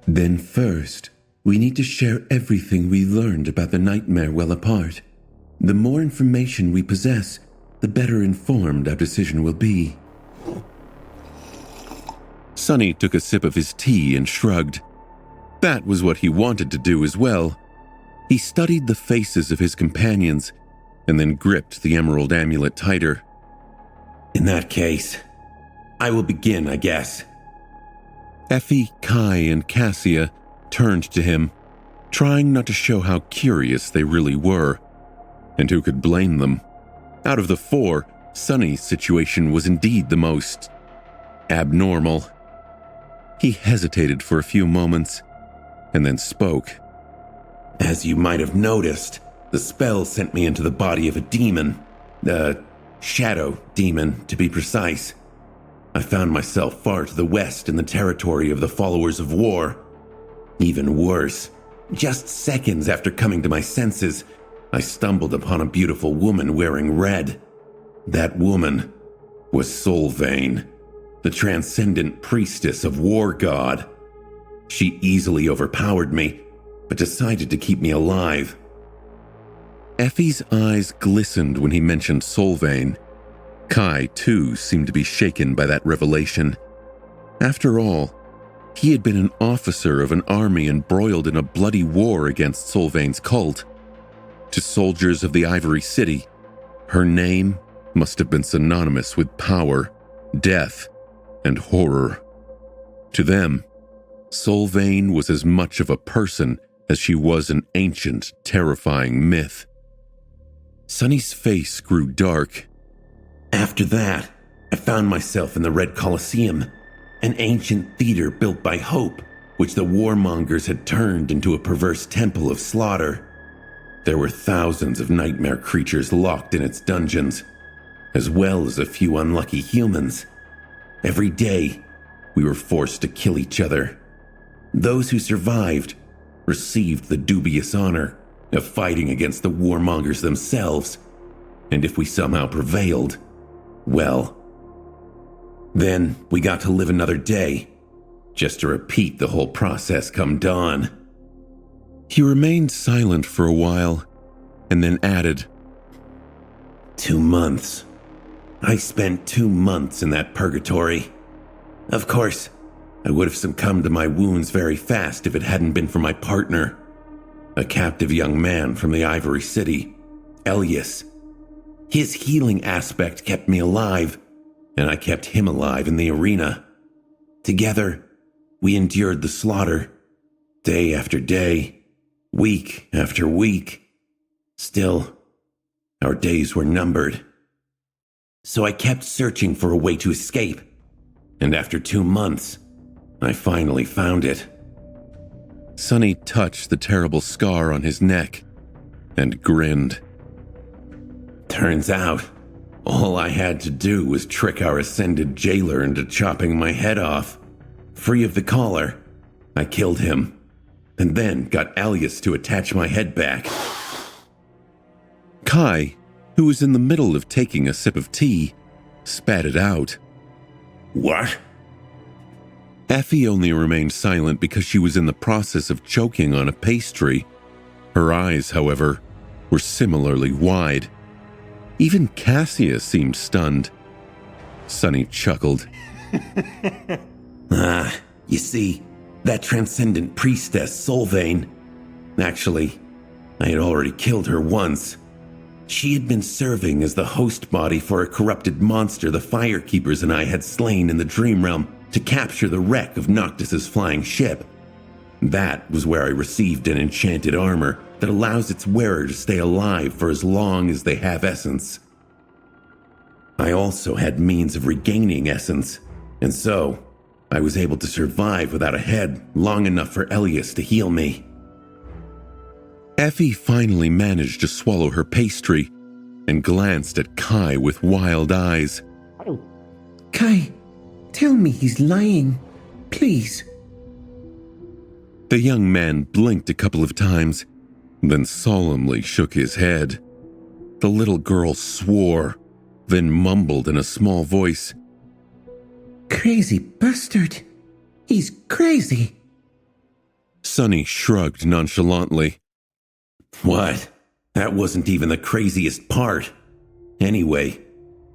Then first, we need to share everything we learned about the nightmare well apart. The more information we possess, the better informed our decision will be. Sonny took a sip of his tea and shrugged. That was what he wanted to do as well. He studied the faces of his companions and then gripped the emerald amulet tighter. In that case, I will begin, I guess. Effie, Kai, and Cassia turned to him, trying not to show how curious they really were. And who could blame them? Out of the 4, Sonny's situation was indeed the most abnormal. He hesitated for a few moments and then spoke. As you might have noticed, the spell sent me into the body of a demon. A shadow demon, to be precise. I found myself far to the west in the territory of the followers of war. Even worse, just seconds after coming to my senses, I stumbled upon a beautiful woman wearing red. That woman was Solvane, the transcendent priestess of War God. She easily overpowered me, but decided to keep me alive. Effie's eyes glistened when he mentioned Solvane. Kai, too, seemed to be shaken by that revelation. After all, he had been an officer of an army embroiled in a bloody war against Solvane's cult. To soldiers of the Ivory City, her name must have been synonymous with power, death, and horror. To them, Solvane was as much of a person as she was an ancient, terrifying myth. Sonny's face grew dark. After that, I found myself in the Red Colosseum, an ancient theater built by hope, which the warmongers had turned into a perverse temple of slaughter. There were thousands of nightmare creatures locked in its dungeons, as well as a few unlucky humans. Every day, we were forced to kill each other. Those who survived received the dubious honor of fighting against the warmongers themselves, and if we somehow prevailed, well, then we got to live another day, just to repeat the whole process come dawn. He remained silent for a while, and then added, 2 months. I spent 2 months in that purgatory. Of course, I would have succumbed to my wounds very fast if it hadn't been for my partner, a captive young man from the Ivory City, Elias. His healing aspect kept me alive, and I kept him alive in the arena. Together, we endured the slaughter, day after day, week after week. Still, our days were numbered. So I kept searching for a way to escape, and after 2 months, I finally found it. Sonny touched the terrible scar on his neck and grinned. Turns out, all I had to do was trick our ascended jailer into chopping my head off. Free of the collar, I killed him, and then got Elias to attach my head back. Kai, who was in the middle of taking a sip of tea, spat it out. What? Effie only remained silent because she was in the process of choking on a pastry. Her eyes, however, were similarly wide. Even Cassia seemed stunned. Sonny chuckled. You see, that transcendent priestess, Solvane. Actually, I had already killed her once. She had been serving as the host body for a corrupted monster the Firekeepers and I had slain in the Dream Realm to capture the wreck of Noctis's flying ship. That was where I received an enchanted armor that allows its wearer to stay alive for as long as they have essence. I also had means of regaining essence, and so I was able to survive without a head long enough for Elias to heal me. Effie finally managed to swallow her pastry and glanced at Kai with wild eyes. Kai, tell me he's lying. Please. The young man blinked a couple of times, then solemnly shook his head. The little girl swore, then mumbled in a small voice. Crazy bastard. He's crazy. Sonny shrugged nonchalantly. What? That wasn't even the craziest part. Anyway,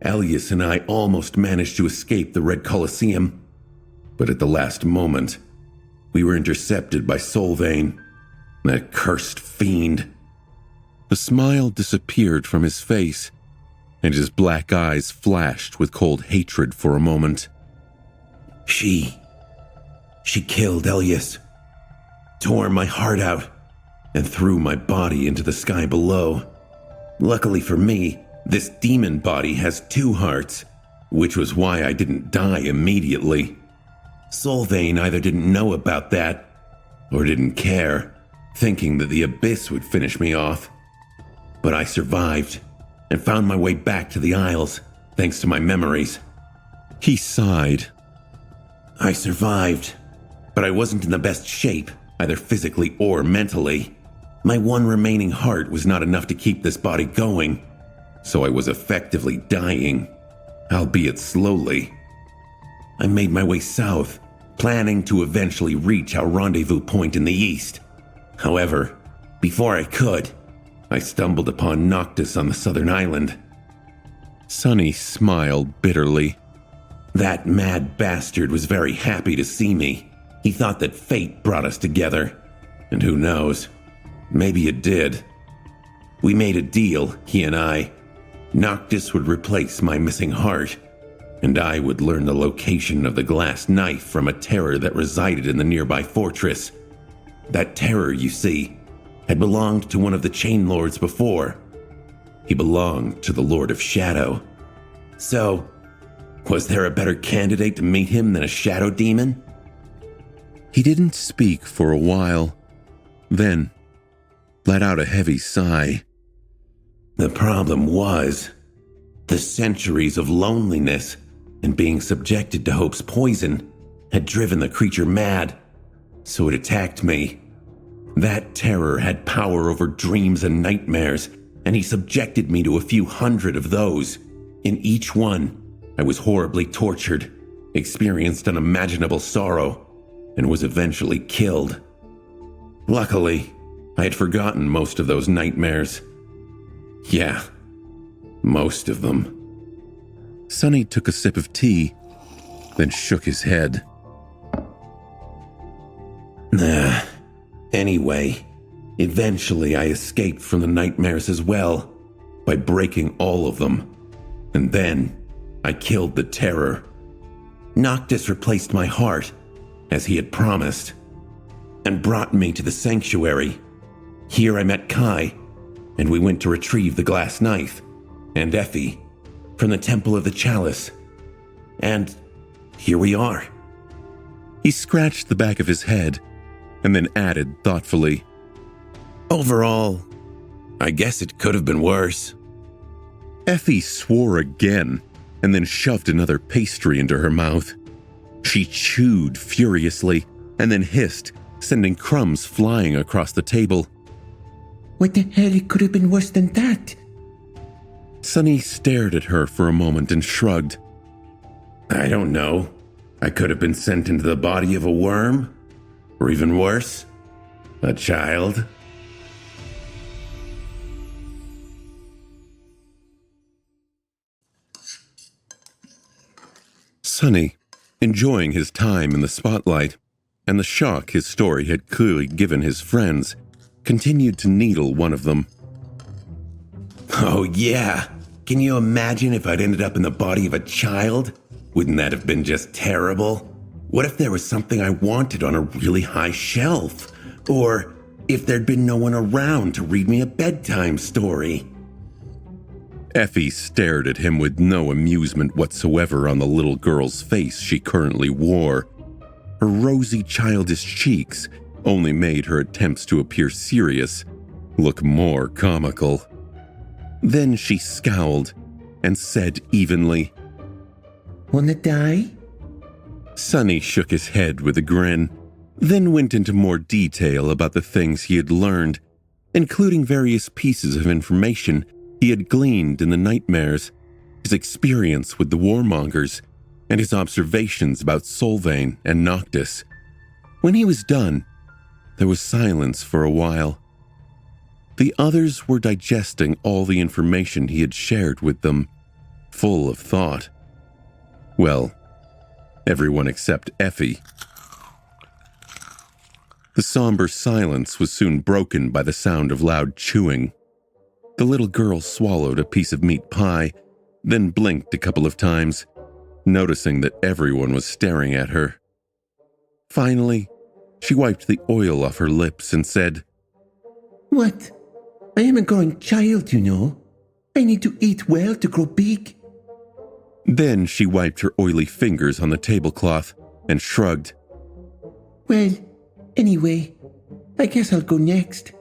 Elias and I almost managed to escape the Red Colosseum, but at the last moment, we were intercepted by Solvane, that cursed fiend. The smile disappeared from his face, and his black eyes flashed with cold hatred for a moment. She killed Elias, tore my heart out, and threw my body into the sky below. Luckily for me, this demon body has 2 hearts, which was why I didn't die immediately. Solvane either didn't know about that, or didn't care, thinking that the abyss would finish me off. But I survived, and found my way back to the Isles, thanks to my memories. He sighed. I survived, but I wasn't in the best shape, either physically or mentally. My one remaining heart was not enough to keep this body going, so I was effectively dying, albeit slowly. I made my way south, planning to eventually reach our rendezvous point in the east. However, before I could, I stumbled upon Noctis on the southern island. Sonny smiled bitterly. That mad bastard was very happy to see me. He thought that fate brought us together. And who knows, maybe it did. We made a deal, he and I. Noctis would replace my missing heart, and I would learn the location of the glass knife from a terror that resided in the nearby fortress. That terror, you see, had belonged to one of the Chain Lords before. He belonged to the Lord of Shadow. So, was there a better candidate to meet him than a shadow demon? He didn't speak for a while, then let out a heavy sigh. The problem was, the centuries of loneliness and being subjected to Hope's poison had driven the creature mad, so it attacked me. That terror had power over dreams and nightmares, and he subjected me to a few hundred of those. In each one, I was horribly tortured, experienced unimaginable sorrow, and was eventually killed. Luckily, I had forgotten most of those nightmares. Yeah, most of them. Sonny took a sip of tea, then shook his head. Anyway, eventually I escaped from the nightmares as well, by breaking all of them. And then, I killed the terror. Noctis replaced my heart, as he had promised, and brought me to the sanctuary. Here I met Kai, and we went to retrieve the glass knife, and Effie, from the Temple of the Chalice. And here we are. He scratched the back of his head, and then added thoughtfully, Overall, I guess it could have been worse. Effie swore again, and then shoved another pastry into her mouth. She chewed furiously, and then hissed, sending crumbs flying across the table. What the hell? It could have been worse than that. Sonny stared at her for a moment and shrugged. I don't know. I could have been sent into the body of a worm, or even worse, a child. Sonny, enjoying his time in the spotlight and the shock his story had clearly given his friends, continued to needle one of them. Oh yeah, can you imagine if I'd ended up in the body of a child? Wouldn't that have been just terrible? What if there was something I wanted on a really high shelf? Or if there'd been no one around to read me a bedtime story? Effie stared at him with no amusement whatsoever on the little girl's face she currently wore. Her rosy, childish cheeks only made her attempts to appear serious look more comical. Then she scowled and said evenly, Wanna die? Sonny shook his head with a grin, then went into more detail about the things he had learned, including various pieces of information he had gleaned in the nightmares, his experience with the warmongers, and his observations about Solvane and Noctis. When he was done, there was silence for a while. The others were digesting all the information he had shared with them, full of thought. Well, everyone except Effie. The somber silence was soon broken by the sound of loud chewing. The little girl swallowed a piece of meat pie, then blinked a couple of times, noticing that everyone was staring at her. Finally, she wiped the oil off her lips and said, What? I am a growing child, you know. I need to eat well to grow big. Then she wiped her oily fingers on the tablecloth and shrugged. Well, anyway, I guess I'll go next.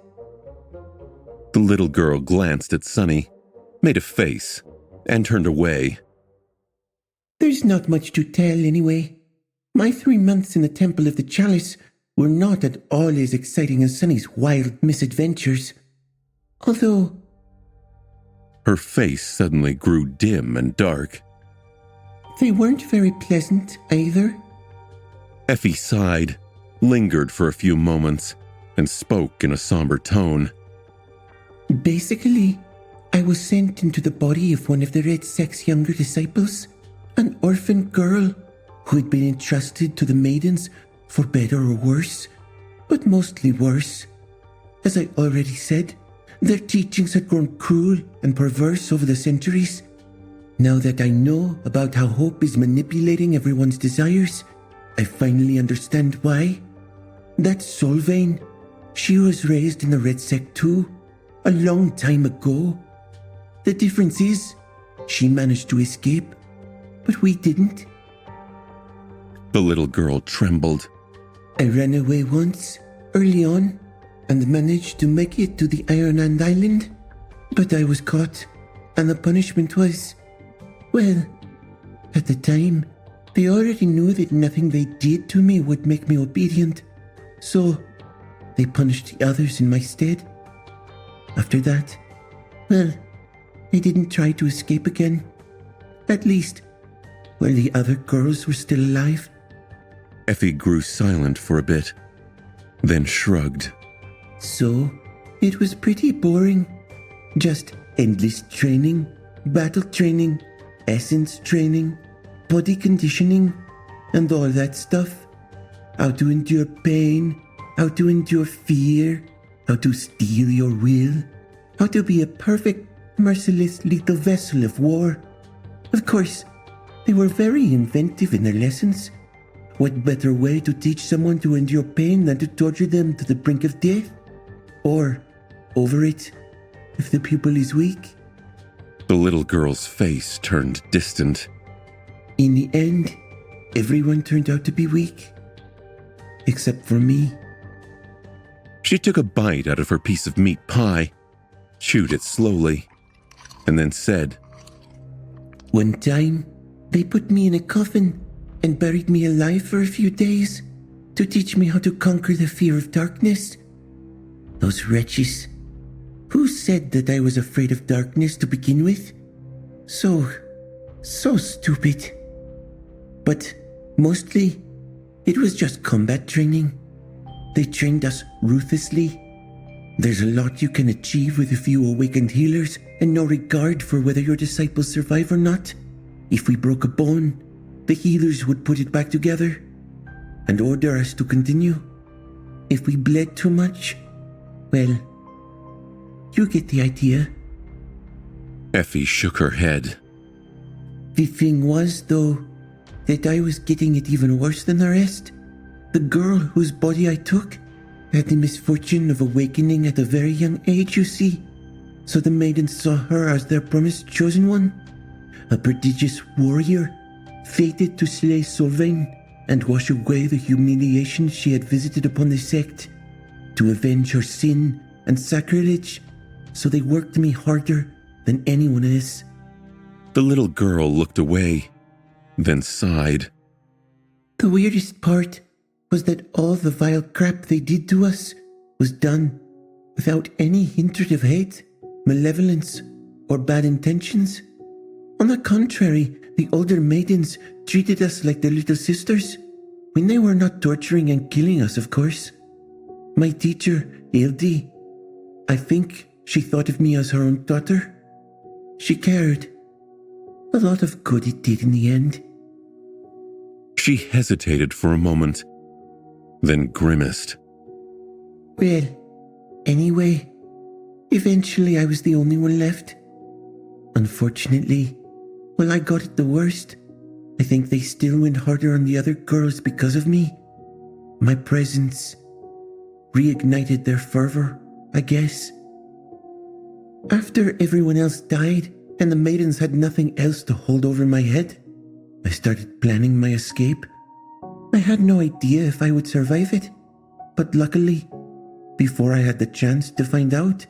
The little girl glanced at Sonny, made a face, and turned away. There's not much to tell anyway. My 3 months in the Temple of the Chalice were not at all as exciting as Sonny's wild misadventures. Although... Her face suddenly grew dim and dark. They weren't very pleasant either. Effie sighed, lingered for a few moments, and spoke in a somber tone. Basically, I was sent into the body of one of the Red Sect's younger disciples, an orphan girl who had been entrusted to the maidens for better or worse, but mostly worse. As I already said, their teachings had grown cruel and perverse over the centuries. Now that I know about how hope is manipulating everyone's desires, I finally understand why. That Solvane, she was raised in the Red Sect too, a long time ago. The difference is, she managed to escape, but we didn't. The little girl trembled. I ran away once, early on, and managed to make it to the Ironland Island, but I was caught, and the punishment was, well, at the time, they already knew that nothing they did to me would make me obedient, so they punished the others in my stead. After that, well, I didn't try to escape again. At least, while the other girls were still alive. Effie grew silent for a bit, then shrugged. So, it was pretty boring. Just endless training, battle training, essence training, body conditioning, and all that stuff. How to endure pain, how to endure fear, how to steel your will, how to be a perfect, merciless, lethal vessel of war. Of course, they were very inventive in their lessons. What better way to teach someone to endure pain than to torture them to the brink of death? Or over it, if the pupil is weak? The little girl's face turned distant. In the end, everyone turned out to be weak. Except for me. She took a bite out of her piece of meat pie, chewed it slowly, and then said, One time, they put me in a coffin and buried me alive for a few days to teach me how to conquer the fear of darkness. Those wretches. Who said that I was afraid of darkness to begin with? So stupid. But mostly, it was just combat training. They trained us ruthlessly. There's a lot you can achieve with a few awakened healers and no regard for whether your disciples survive or not. If we broke a bone, the healers would put it back together and order us to continue. If we bled too much, well, you get the idea. Effie shook her head. The thing was, though, that I was getting it even worse than the rest. The girl whose body I took had the misfortune of awakening at a very young age, you see. So the maidens saw her as their promised chosen one, a prodigious warrior, fated to slay Sylvain and wash away the humiliation she had visited upon the sect, to avenge her sin and sacrilege. So they worked me harder than anyone else. The little girl looked away, then sighed. The weirdest part was that all the vile crap they did to us was done without any hint of hate, malevolence, or bad intentions. On the contrary, the older maidens treated us like their little sisters, when they were not torturing and killing us, of course. My teacher, Ildi, I think she thought of me as her own daughter. She cared. A lot of good it did in the end. She hesitated for a moment, then grimaced. Well, anyway, eventually I was the only one left. Unfortunately, when I got it the worst, I think they still went harder on the other girls because of me. My presence reignited their fervor, I guess. After everyone else died and the maidens had nothing else to hold over my head, I started planning my escape. I had no idea if I would survive it, but luckily, before I had the chance to find out,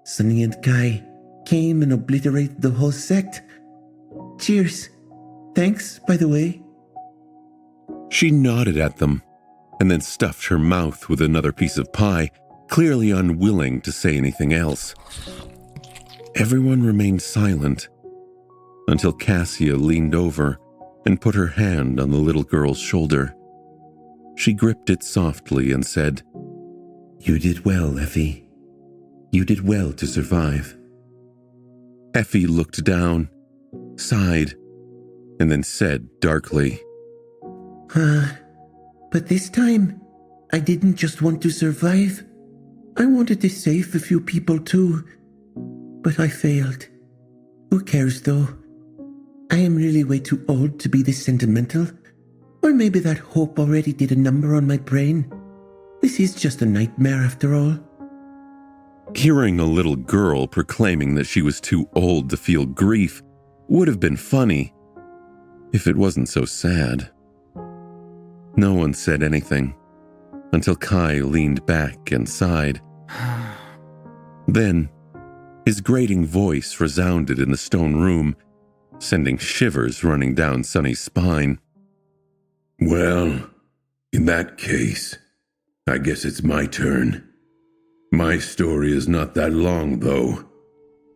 Sunny and Kai came and obliterated the whole sect. Cheers. Thanks, by the way. She nodded at them, and then stuffed her mouth with another piece of pie, clearly unwilling to say anything else. Everyone remained silent until Cassia leaned over and put her hand on the little girl's shoulder. She gripped it softly and said, "You did well, Effie. You did well to survive." Effie looked down, sighed, and then said darkly, But this time, I didn't just want to survive. I wanted to save a few people too, but I failed. Who cares though? I am really way too old to be this sentimental, or maybe that hope already did a number on my brain. This is just a nightmare after all. Hearing a little girl proclaiming that she was too old to feel grief would have been funny if it wasn't so sad. No one said anything until Kai leaned back and sighed. Then, his grating voice resounded in the stone room, sending shivers running down Sunny's spine. Well, in that case, I guess it's my turn. My story is not that long, though.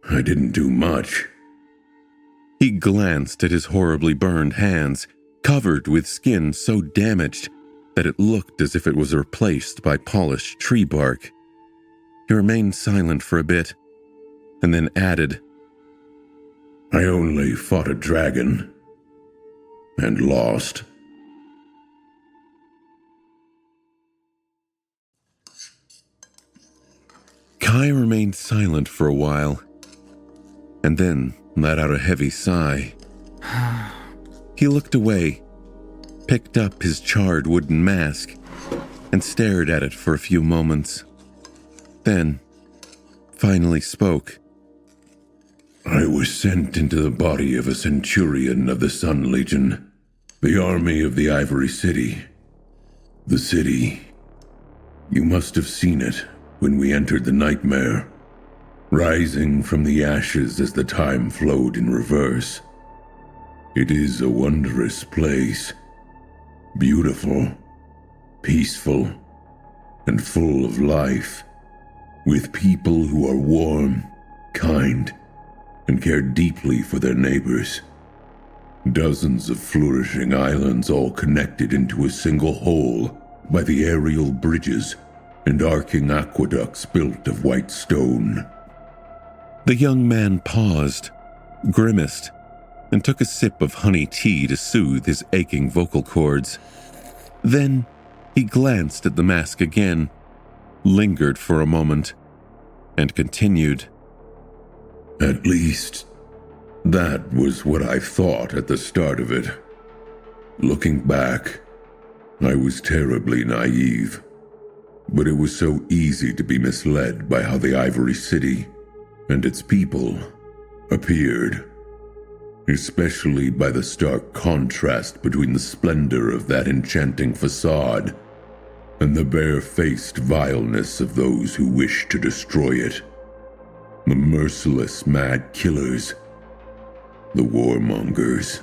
I didn't do much. He glanced at his horribly burned hands, covered with skin so damaged that it looked as if it was replaced by polished tree bark. He remained silent for a bit, and then added, I only fought a dragon. And lost. Kai remained silent for a while, and then let out a heavy sigh. He looked away, picked up his charred wooden mask, and stared at it for a few moments. Then, finally spoke. I was sent into the body of a centurion of the Sun Legion, the army of the Ivory City. The city. You must have seen it when we entered the nightmare, rising from the ashes as the time flowed in reverse. It is a wondrous place, beautiful, peaceful, and full of life, with people who are warm, kind, and care deeply for their neighbors. Dozens of flourishing islands all connected into a single whole by the aerial bridges and arcing aqueducts built of white stone. The young man paused, grimaced, and took a sip of honey tea to soothe his aching vocal cords. Then he glanced at the mask again, lingered for a moment, and continued. At least, that was what I thought at the start of it. Looking back, I was terribly naive. But it was so easy to be misled by how the Ivory City and its people appeared, especially by the stark contrast between the splendor of that enchanting facade and the bare-faced vileness of those who wished to destroy it. The merciless mad killers, the warmongers.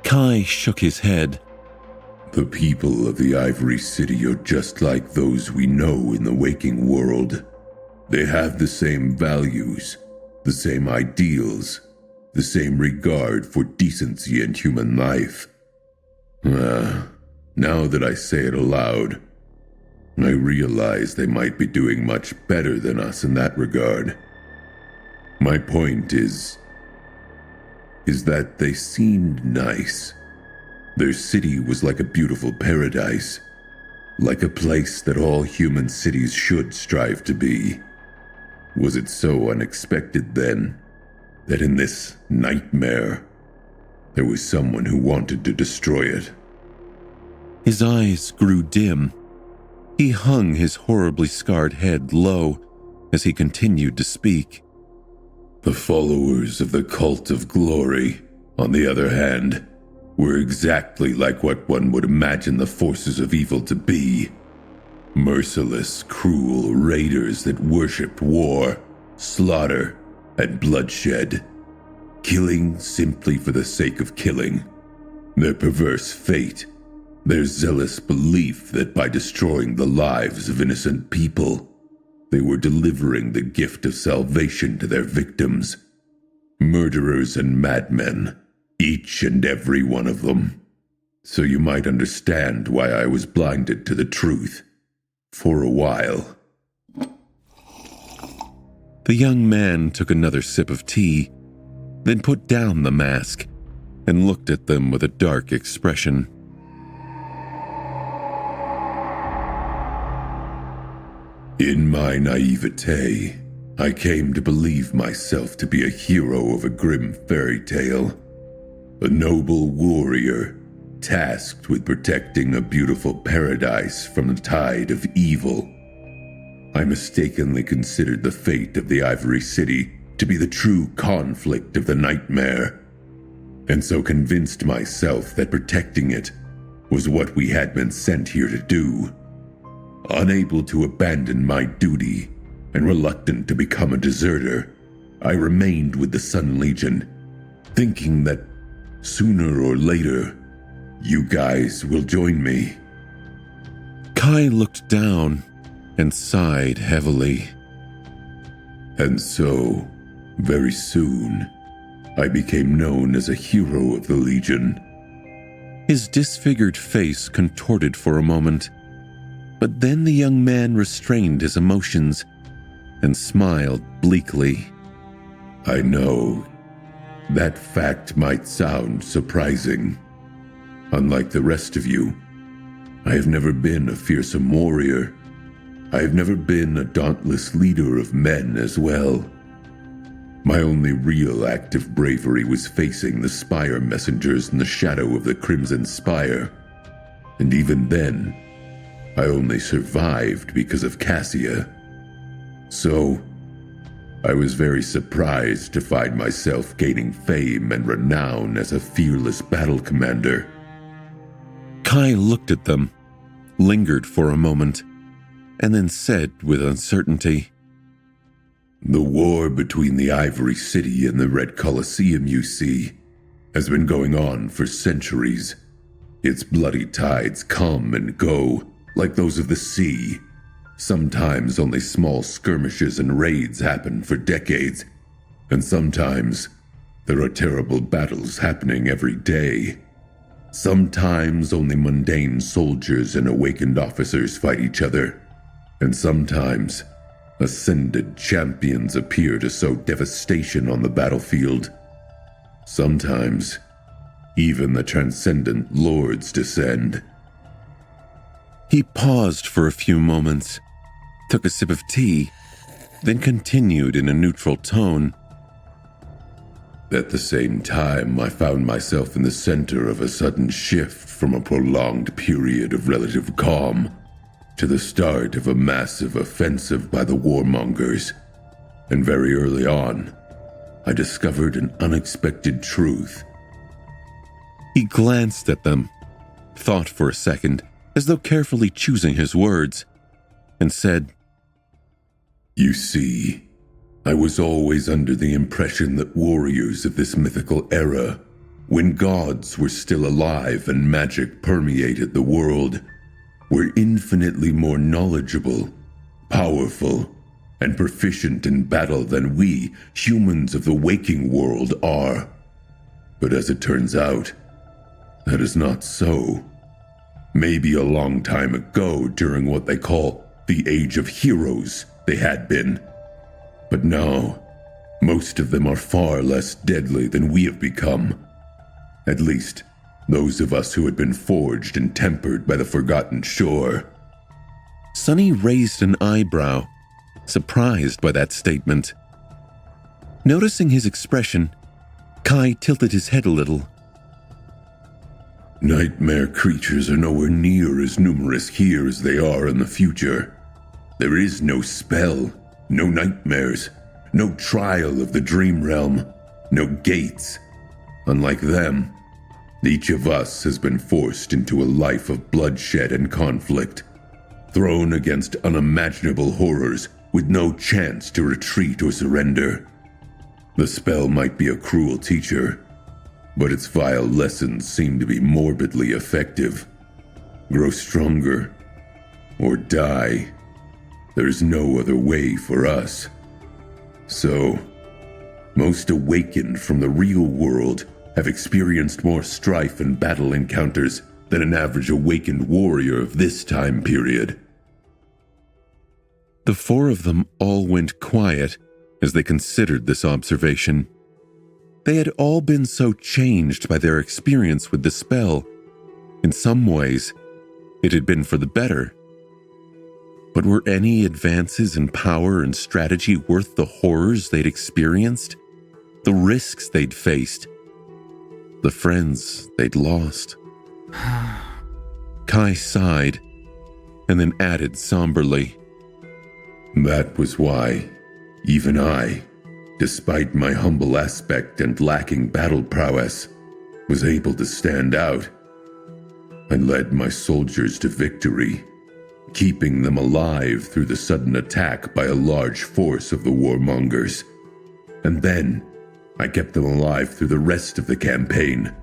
Kai shook his head. The people of the Ivory City are just like those we know in the waking world. They have the same values, the same ideals, the same regard for decency and human life. Now that I say it aloud, I realize they might be doing much better than us in that regard. My point is that they seemed nice. Their city was like a beautiful paradise, like a place that all human cities should strive to be. Was it so unexpected, then, that in this nightmare, there was someone who wanted to destroy it? His eyes grew dim. He hung his horribly scarred head low as he continued to speak. The followers of the Cult of Glory, on the other hand, were exactly like what one would imagine the forces of evil to be. Merciless, cruel raiders that worshipped war, slaughter, and bloodshed. Killing simply for the sake of killing. Their perverse fate, their zealous belief that by destroying the lives of innocent people, they were delivering the gift of salvation to their victims. Murderers and madmen, each and every one of them. So you might understand why I was blinded to the truth. For a while. The young man took another sip of tea, then put down the mask and looked at them with a dark expression. In my naivete, I came to believe myself to be a hero of a grim fairy tale. A noble warrior, tasked with protecting a beautiful paradise from the tide of evil. I mistakenly considered the fate of the Ivory City to be the true conflict of the nightmare, and so convinced myself that protecting it was what we had been sent here to do. Unable to abandon my duty and reluctant to become a deserter, I remained with the Sun Legion, thinking that sooner or later, you guys will join me. Kai looked down and sighed heavily. And so, very soon, I became known as a hero of the Legion. His disfigured face contorted for a moment, but then the young man restrained his emotions and smiled bleakly. I know that fact might sound surprising. Unlike the rest of you, I have never been a fearsome warrior. I have never been a dauntless leader of men as well. My only real act of bravery was facing the Spire messengers in the shadow of the Crimson Spire. And even then, I only survived because of Cassia. So, I was very surprised to find myself gaining fame and renown as a fearless battle commander. Kai looked at them, lingered for a moment, and then said with uncertainty, The war between the Ivory City and the Red Colosseum, you see, has been going on for centuries. Its bloody tides come and go, like those of the sea. Sometimes only small skirmishes and raids happen for decades, and sometimes there are terrible battles happening every day. Sometimes only mundane soldiers and awakened officers fight each other, and sometimes ascended champions appear to sow devastation on the battlefield. Sometimes even the transcendent lords descend. He paused for a few moments, took a sip of tea, then continued in a neutral tone. At the same time, I found myself in the center of a sudden shift from a prolonged period of relative calm to the start of a massive offensive by the warmongers. And very early on, I discovered an unexpected truth. He glanced at them, thought for a second, as though carefully choosing his words, and said, You see, I was always under the impression that warriors of this mythical era, when gods were still alive and magic permeated the world, were infinitely more knowledgeable, powerful, and proficient in battle than we, humans of the waking world, are. But as it turns out, that is not so. Maybe a long time ago, during what they call the Age of Heroes, they had been. But now, most of them are far less deadly than we have become. At least, those of us who had been forged and tempered by the Forgotten Shore. Sunny raised an eyebrow, surprised by that statement. Noticing his expression, Kai tilted his head a little. Nightmare creatures are nowhere near as numerous here as they are in the future. There is no spell, no nightmares, no trial of the dream realm, no gates. Unlike them, each of us has been forced into a life of bloodshed and conflict, thrown against unimaginable horrors with no chance to retreat or surrender. The spell might be a cruel teacher, but its vile lessons seem to be morbidly effective. Grow stronger, or die. There's no other way for us. So, most awakened from the real world have experienced more strife and battle encounters than an average awakened warrior of this time period. The four of them all went quiet as they considered this observation. They had all been so changed by their experience with the spell. In some ways, it had been for the better. But were any advances in power and strategy worth the horrors they'd experienced, the risks they'd faced, the friends they'd lost? Kai sighed, and then added somberly, That was why, even I, despite my humble aspect and lacking battle prowess, was able to stand out. I led my soldiers to victory, keeping them alive through the sudden attack by a large force of the warmongers. And then, I kept them alive through the rest of the campaign,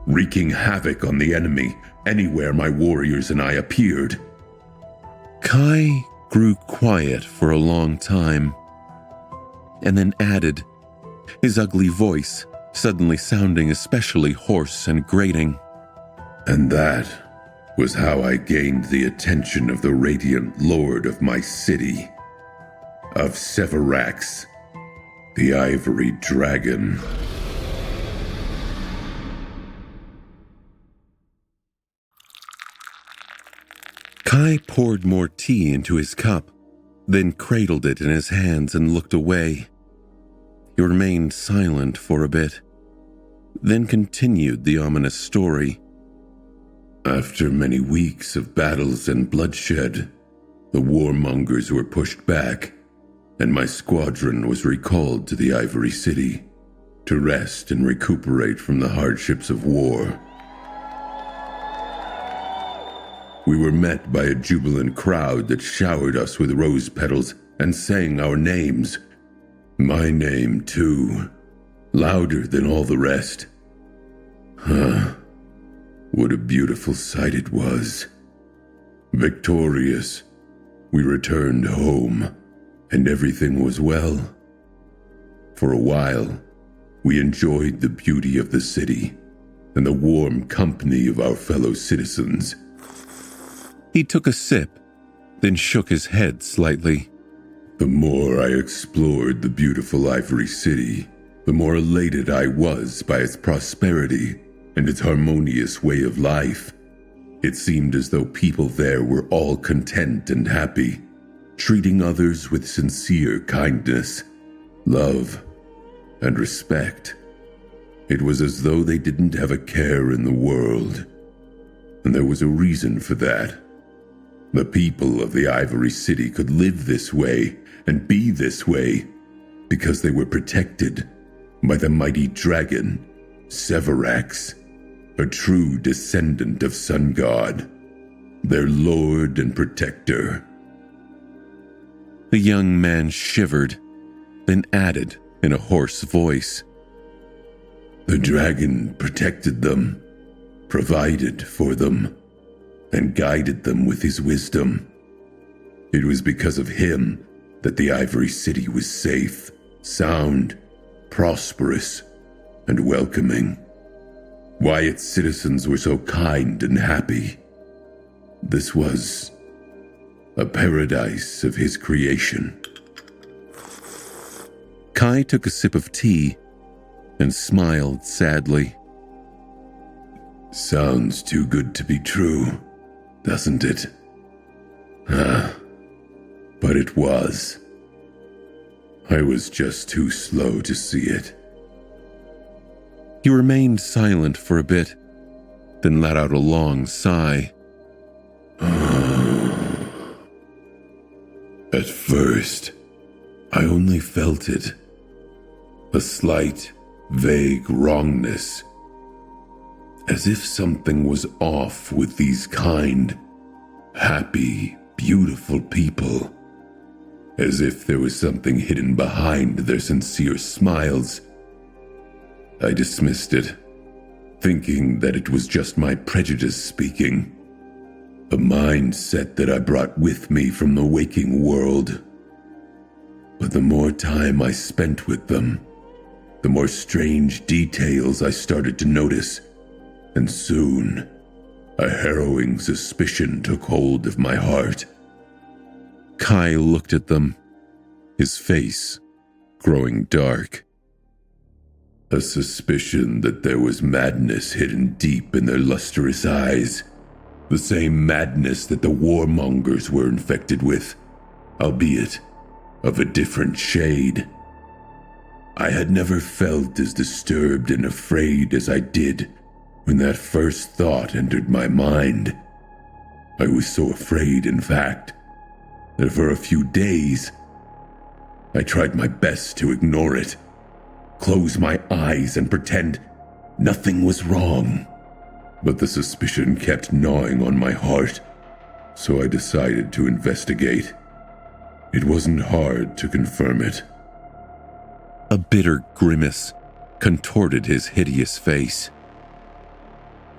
wreaking havoc on the enemy anywhere my warriors and I appeared. Kai grew quiet for a long time, and then added, his ugly voice suddenly sounding especially hoarse and grating, And that was how I gained the attention of the radiant lord of my city, of Severax, the Ivory Dragon. Kai poured more tea into his cup, then cradled it in his hands and looked away. He remained silent for a bit, then continued the ominous story. After many weeks of battles and bloodshed, the warmongers were pushed back, and my squadron was recalled to the Ivory City to rest and recuperate from the hardships of war. We were met by a jubilant crowd that showered us with rose petals and sang our names. My name, too, louder than all the rest. What a beautiful sight it was. Victorious, we returned home, and everything was well. For a while, we enjoyed the beauty of the city and the warm company of our fellow citizens. He took a sip, then shook his head slightly. The more I explored the beautiful Ivory City, the more elated I was by its prosperity and its harmonious way of life. It seemed as though people there were all content and happy, treating others with sincere kindness, love, and respect. It was as though they didn't have a care in the world. And there was a reason for that. The people of the Ivory City could live this way and be this way because they were protected by the mighty dragon, Severax, a true descendant of Sun God, their lord and protector. The young man shivered, then added in a hoarse voice, The dragon protected them, provided for them, and guided them with his wisdom. It was because of him that the Ivory City was safe, sound, prosperous, and welcoming. Why its citizens were so kind and happy. This was a paradise of his creation. Kai took a sip of tea and smiled sadly. Sounds too good to be true, doesn't it? But it was. I was just too slow to see it. He remained silent for a bit, then let out a long sigh. At first, I only felt it. A slight, vague wrongness. As if something was off with these kind, happy, beautiful people. As if there was something hidden behind their sincere smiles. I dismissed it, thinking that it was just my prejudice speaking. A mindset that I brought with me from the waking world. But the more time I spent with them, the more strange details I started to notice, and soon, a harrowing suspicion took hold of my heart. Kai looked at them, his face growing dark. A suspicion that there was madness hidden deep in their lustrous eyes. The same madness that the warmongers were infected with, albeit of a different shade. I had never felt as disturbed and afraid as I did when that first thought entered my mind. I was so afraid, in fact, that for a few days, I tried my best to ignore it, close my eyes and pretend nothing was wrong. But the suspicion kept gnawing on my heart, so I decided to investigate. It wasn't hard to confirm it. A bitter grimace contorted his hideous face.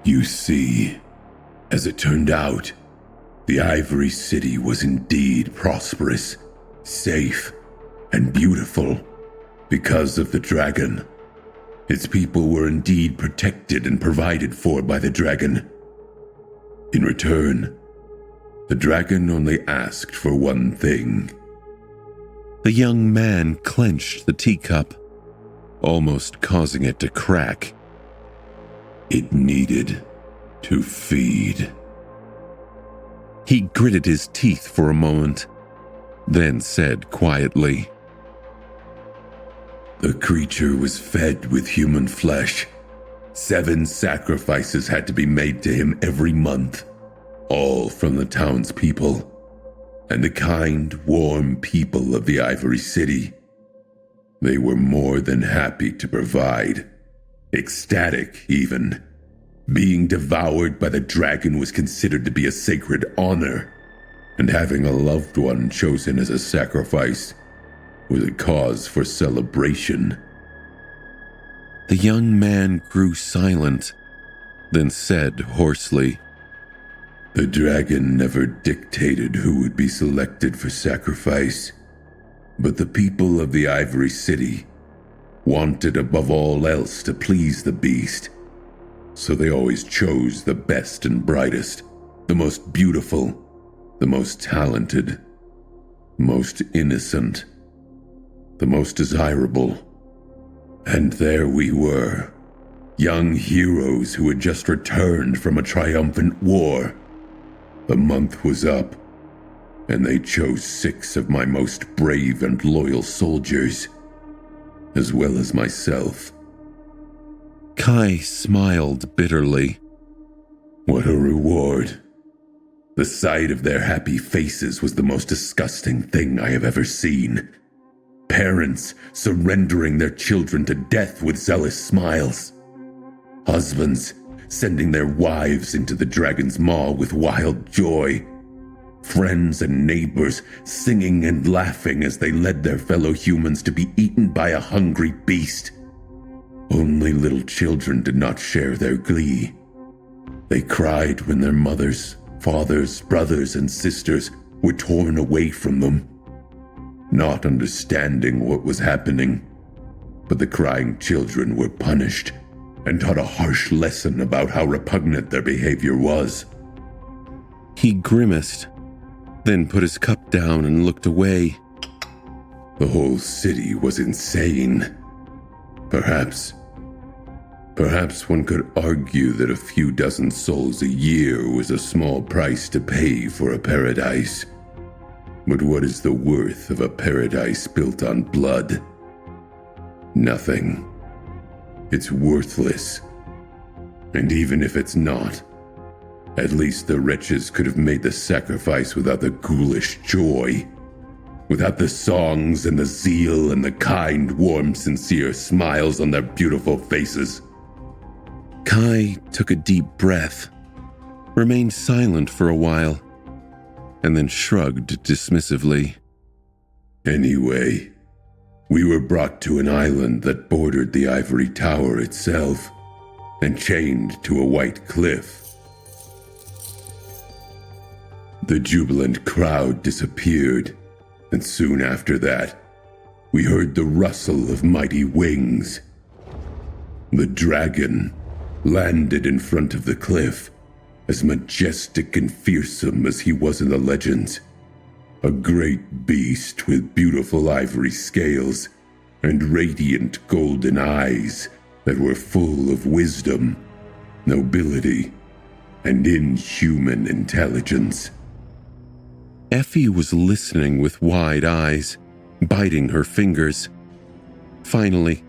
You see, as it turned out, the Ivory City was indeed prosperous, safe, and beautiful because of the dragon. Its people were indeed protected and provided for by the dragon. In return, the dragon only asked for one thing. The young man clenched the teacup, almost causing it to crack. It needed to feed. He gritted his teeth for a moment, then said quietly, The creature was fed with human flesh. 7 sacrifices had to be made to him every month, all from the townspeople and the kind, warm people of the Ivory City. They were more than happy to provide, ecstatic even. Being devoured by the dragon was considered to be a sacred honor, and having a loved one chosen as a sacrifice was a cause for celebration. The young man grew silent, then said hoarsely, The dragon never dictated who would be selected for sacrifice, but the people of the Ivory City wanted above all else to please the beast, so they always chose the best and brightest, the most beautiful, the most talented, most innocent, the most desirable. And there we were, young heroes who had just returned from a triumphant war. The month was up, and they chose 6 of my most brave and loyal soldiers, as well as myself. Kai smiled bitterly. What a reward. The sight of their happy faces was the most disgusting thing I have ever seen. Parents surrendering their children to death with zealous smiles. Husbands sending their wives into the dragon's maw with wild joy. Friends and neighbors singing and laughing as they led their fellow humans to be eaten by a hungry beast. Only little children did not share their glee. They cried when their mothers, fathers, brothers, and sisters were torn away from them. Not understanding what was happening, but the crying children were punished and taught a harsh lesson about how repugnant their behavior was. He grimaced, then put his cup down and looked away. The whole city was insane. Perhaps one could argue that a few dozen souls a year was a small price to pay for a paradise. But what is the worth of a paradise built on blood? Nothing. It's worthless. And even if it's not, at least the wretches could have made the sacrifice without the ghoulish joy, without the songs and the zeal and the kind, warm, sincere smiles on their beautiful faces. Kai took a deep breath, remained silent for a while, and then shrugged dismissively. Anyway, we were brought to an island that bordered the ivory tower itself and chained to a white cliff. The jubilant crowd disappeared, and soon after that, we heard the rustle of mighty wings. The dragon landed in front of the cliff, as majestic and fearsome as he was in the legends. A great beast with beautiful ivory scales and radiant golden eyes that were full of wisdom, nobility, and inhuman intelligence. Effie was listening with wide eyes, biting her fingers. Finally,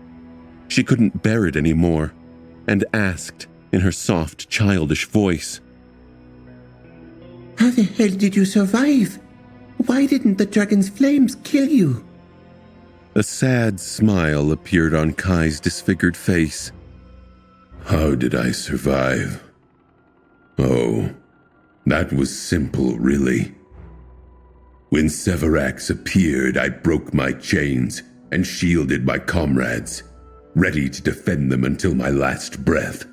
she couldn't bear it anymore and asked in her soft, childish voice, How the hell did you survive? Why didn't the dragon's flames kill you? A sad smile appeared on Kai's disfigured face. How did I survive? Oh, that was simple, really. When Severax appeared, I broke my chains and shielded my comrades, ready to defend them until my last breath.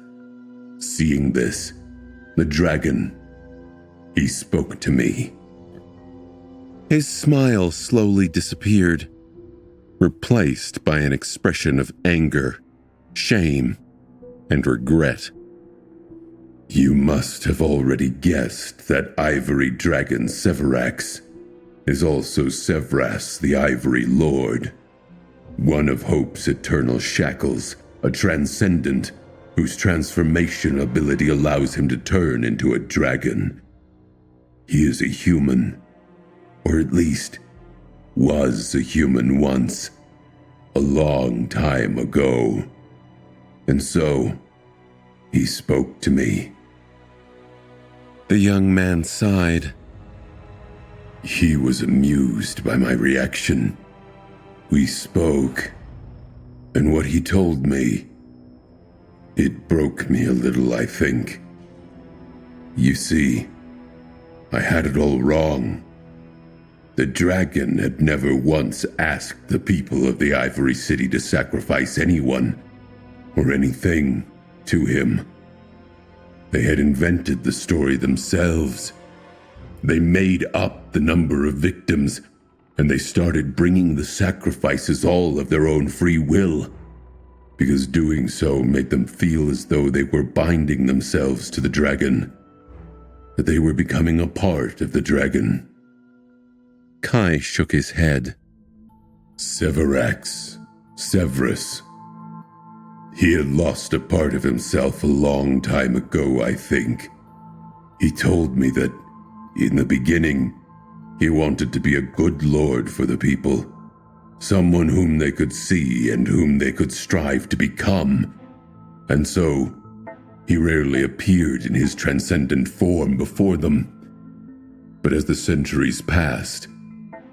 Seeing this, the dragon, he spoke to me. His smile slowly disappeared, replaced by an expression of anger, shame, and regret. You must have already guessed that Ivory Dragon Severax is also Sevras, the Ivory Lord, one of Hope's eternal shackles, a transcendent whose transformation ability allows him to turn into a dragon. He is a human, or at least was a human once, a long time ago. And so, he spoke to me. The young man sighed. He was amused by my reaction. We spoke, and what he told me, it broke me a little, I think. You see, I had it all wrong. The dragon had never once asked the people of the Ivory City to sacrifice anyone or anything to him. They had invented the story themselves. They made up the number of victims, and they started bringing the sacrifices all of their own free will, because doing so made them feel as though they were binding themselves to the dragon, that they were becoming a part of the dragon. Kai shook his head. Severax, Severus. He had lost a part of himself a long time ago, I think. He told me that, in the beginning, he wanted to be a good lord for the people, someone whom they could see and whom they could strive to become. and so he rarely appeared in his transcendent form before them. But as the centuries passed,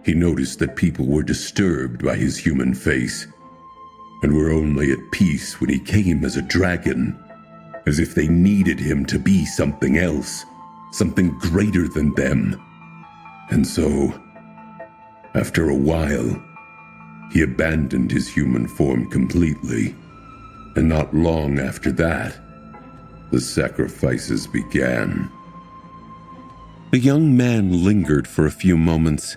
he noticed that people were disturbed by his human face, and were only at peace when he came as a dragon, as if they needed him to be something else, something greater than them. And so, after a while, he abandoned his human form completely, and not long after that, the sacrifices began. The young man lingered for a few moments,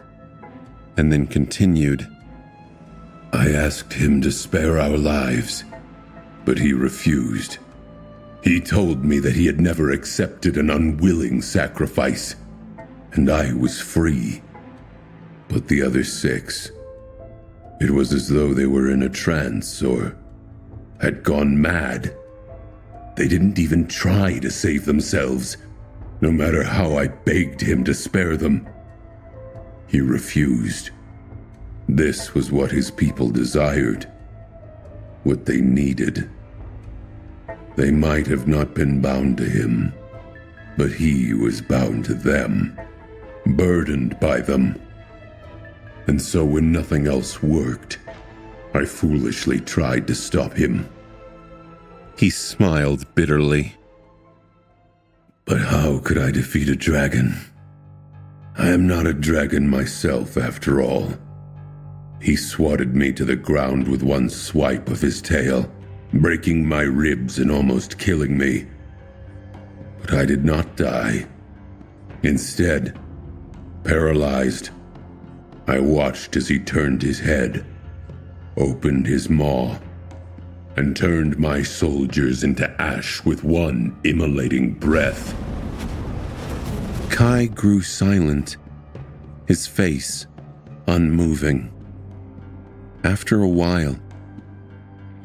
and then continued. I asked him to spare our lives, but he refused. He told me that he had never accepted an unwilling sacrifice, and I was free. But the other 6, it was as though they were in a trance or had gone mad. They didn't even try to save themselves, no matter how I begged him to spare them. He refused. This was what his people desired, what they needed. They might have not been bound to him, but he was bound to them, burdened by them. And so when nothing else worked, I foolishly tried to stop him. He smiled bitterly. But how could I defeat a dragon? I am not a dragon myself, after all. He swatted me to the ground with one swipe of his tail, breaking my ribs and almost killing me. But I did not die. Instead, paralyzed, I watched as he turned his head, opened his maw, and turned my soldiers into ash with one immolating breath. Kai grew silent, his face unmoving. After a while,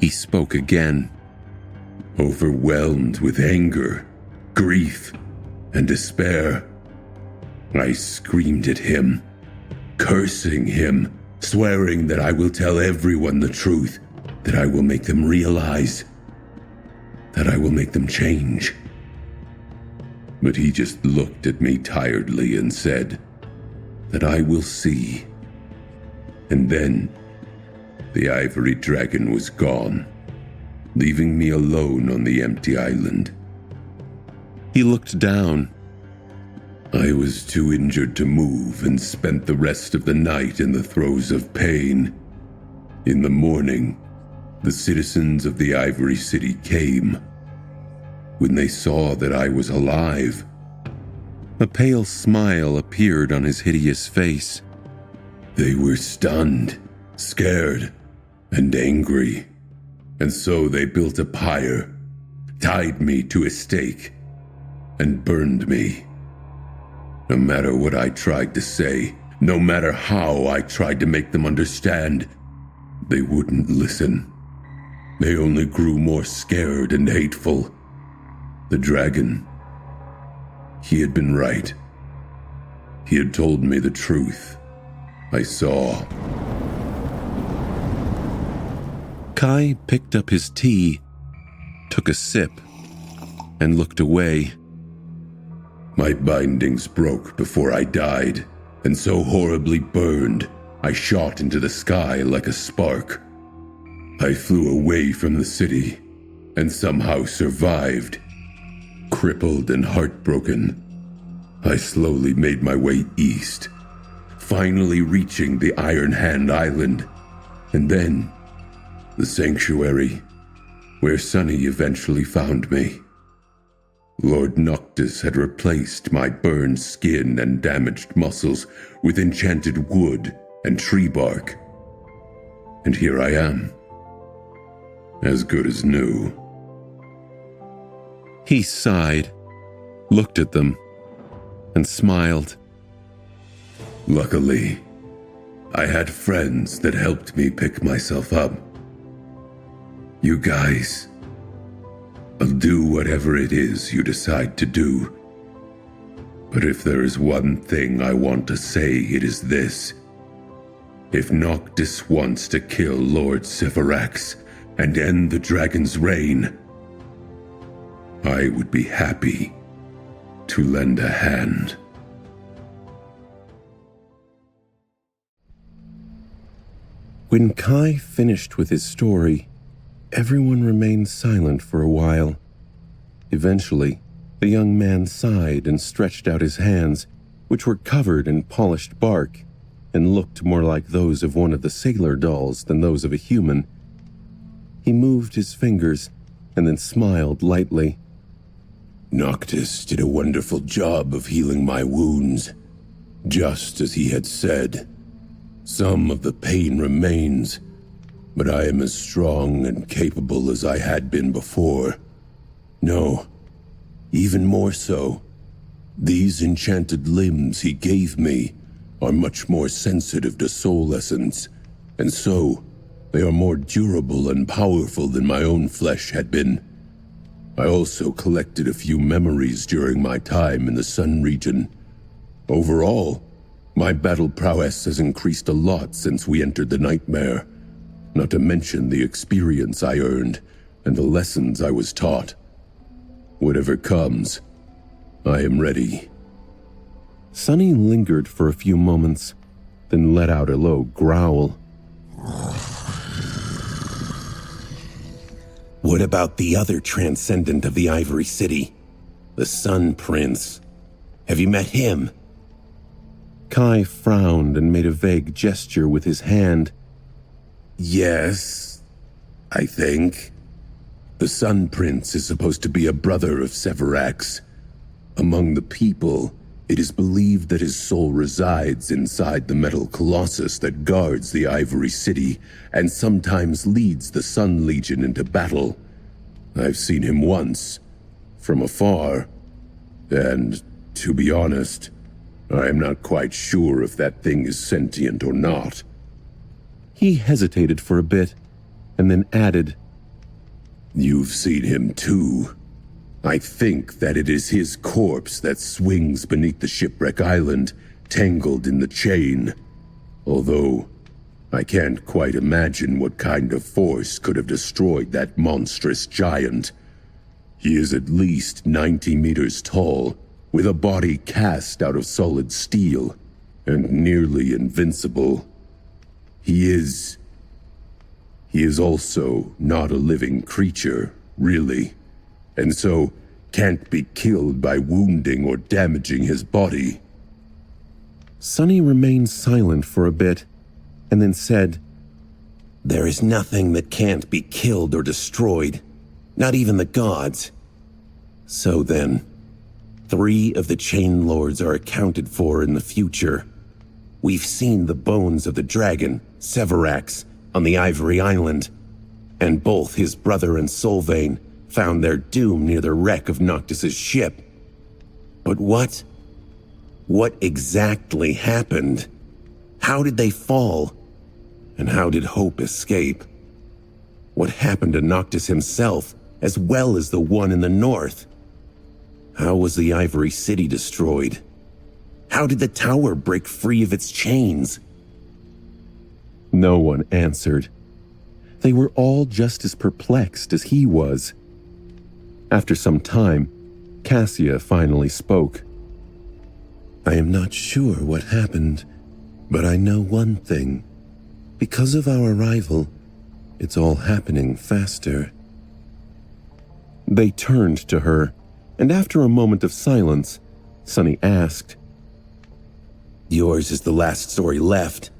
he spoke again. Overwhelmed with anger, grief, and despair, I screamed at him, cursing him, swearing that I will tell everyone the truth, that I will make them realize, that I will make them change. But he just looked at me tiredly and said that I will see. And then the ivory dragon was gone, leaving me alone on the empty island. He looked down. I was too injured to move and spent the rest of the night in the throes of pain. In the morning, the citizens of the Ivory City came. When they saw that I was alive, a pale smile appeared on his hideous face. They were stunned, scared, and angry, and so they built a pyre, tied me to a stake, and burned me. No matter what I tried to say, no matter how I tried to make them understand, they wouldn't listen. They only grew more scared and hateful. The dragon, he had been right. He had told me the truth. I saw. Kai picked up his tea, took a sip, and looked away. My bindings broke before I died, and so horribly burned, I shot into the sky like a spark. I flew away from the city, and somehow survived. Crippled and heartbroken, I slowly made my way east, finally reaching the Iron Hand Island, and then the sanctuary, where Sunny eventually found me. Lord Noctis had replaced my burned skin and damaged muscles with enchanted wood and tree bark. And here I am, as good as new. He sighed, looked at them, and smiled. Luckily, I had friends that helped me pick myself up. You guys, I'll do whatever it is you decide to do. But if there is one thing I want to say, it is this. If Noctis wants to kill Lord Syphorax and end the dragon's reign, I would be happy to lend a hand. When Kai finished with his story, everyone remained silent for a while. Eventually, the young man sighed and stretched out his hands, which were covered in polished bark and looked more like those of one of the sailor dolls than those of a human. He moved his fingers and then smiled lightly. Noctis did a wonderful job of healing my wounds, just as he had said. Some of the pain remains, but I am as strong and capable as I had been before. No, even more so. These enchanted limbs he gave me are much more sensitive to soul essence, and so they are more durable and powerful than my own flesh had been. I also collected a few memories during my time in the Sun region. Overall, my battle prowess has increased a lot since we entered the nightmare, not to mention the experience I earned and the lessons I was taught. Whatever comes, I am ready. Sunny lingered for a few moments, then let out a low growl. What about the other transcendent of the Ivory City? The Sun Prince. Have you met him? Kai frowned and made a vague gesture with his hand. Yes, I think. The Sun Prince is supposed to be a brother of Severax. Among the people, it is believed that his soul resides inside the metal colossus that guards the Ivory City and sometimes leads the Sun Legion into battle. I've seen him once, from afar, and, to be honest, I am not quite sure if that thing is sentient or not. He hesitated for a bit, and then added, You've seen him too. I think that it is his corpse that swings beneath the shipwreck island, tangled in the chain. Although, I can't quite imagine what kind of force could have destroyed that monstrous giant. He is at least 90 meters tall, with a body cast out of solid steel, and nearly invincible. He is also not a living creature, really, and so can't be killed by wounding or damaging his body. Sunny remained silent for a bit, and then said, There is nothing that can't be killed or destroyed, not even the gods. So then, 3 of the Chain Lords are accounted for in the future. We've seen the bones of the dragon, Severax, on the Ivory Island, and both his brother and Solvane found their doom near the wreck of Noctis's ship. But what exactly happened? How did they fall? And how did Hope escape? What happened to Noctis himself, as well as the one in the north? How was the Ivory City destroyed? How did the tower break free of its chains? No one answered. They were all just as perplexed as he was. After some time, Cassia finally spoke. I am not sure what happened, but I know one thing. Because of our arrival, it's all happening faster. They turned to her, and after a moment of silence, Sunny asked, Yours is the last story left,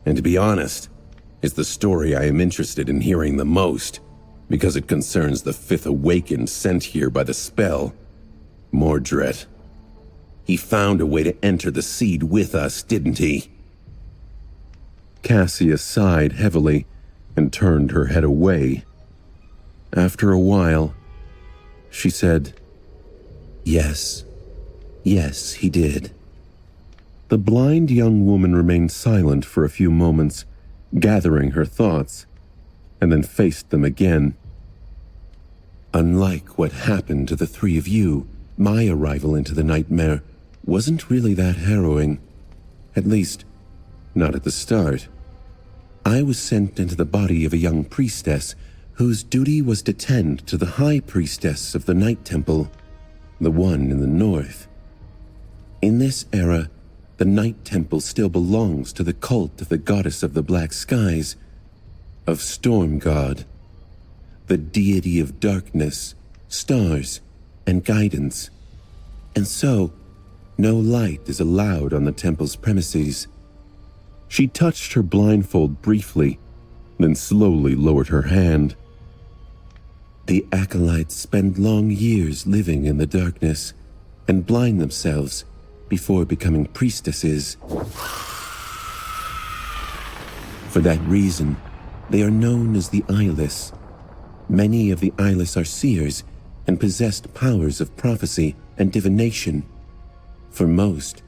and to be honest, is the story I am interested in hearing the most, because it concerns the 5th Awakened sent here by the spell, Mordred. He found a way to enter the seed with us, didn't he? Cassia sighed heavily and turned her head away. After a while, she said, Yes, he did. The blind young woman remained silent for a few moments, gathering her thoughts, and then faced them again. Unlike what happened to the 3 of you, my arrival into the nightmare wasn't really that harrowing. At least, not at the start. I was sent into the body of a young priestess whose duty was to tend to the high priestess of the Night Temple, the one in the north. In this era, the Night Temple still belongs to the cult of the goddess of the black skies, of Storm God, the deity of darkness, stars, and guidance, and so no light is allowed on the temple's premises. She touched her blindfold briefly, then slowly lowered her hand. The acolytes spend long years living in the darkness and blind themselves before becoming priestesses. For that reason, they are known as the Eyeless. Many of the Eyeless are seers and possessed powers of prophecy and divination. For most,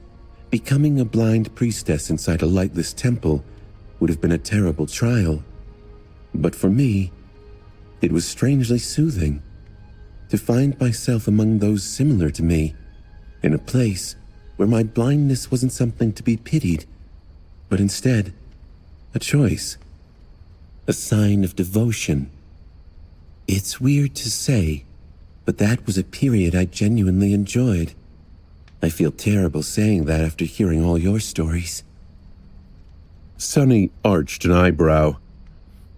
becoming a blind priestess inside a lightless temple would have been a terrible trial. But for me, it was strangely soothing to find myself among those similar to me, in a place where my blindness wasn't something to be pitied, but instead a choice, a sign of devotion. It's weird to say, but that was a period I genuinely enjoyed. I feel terrible saying that after hearing all your stories. Sunny arched an eyebrow.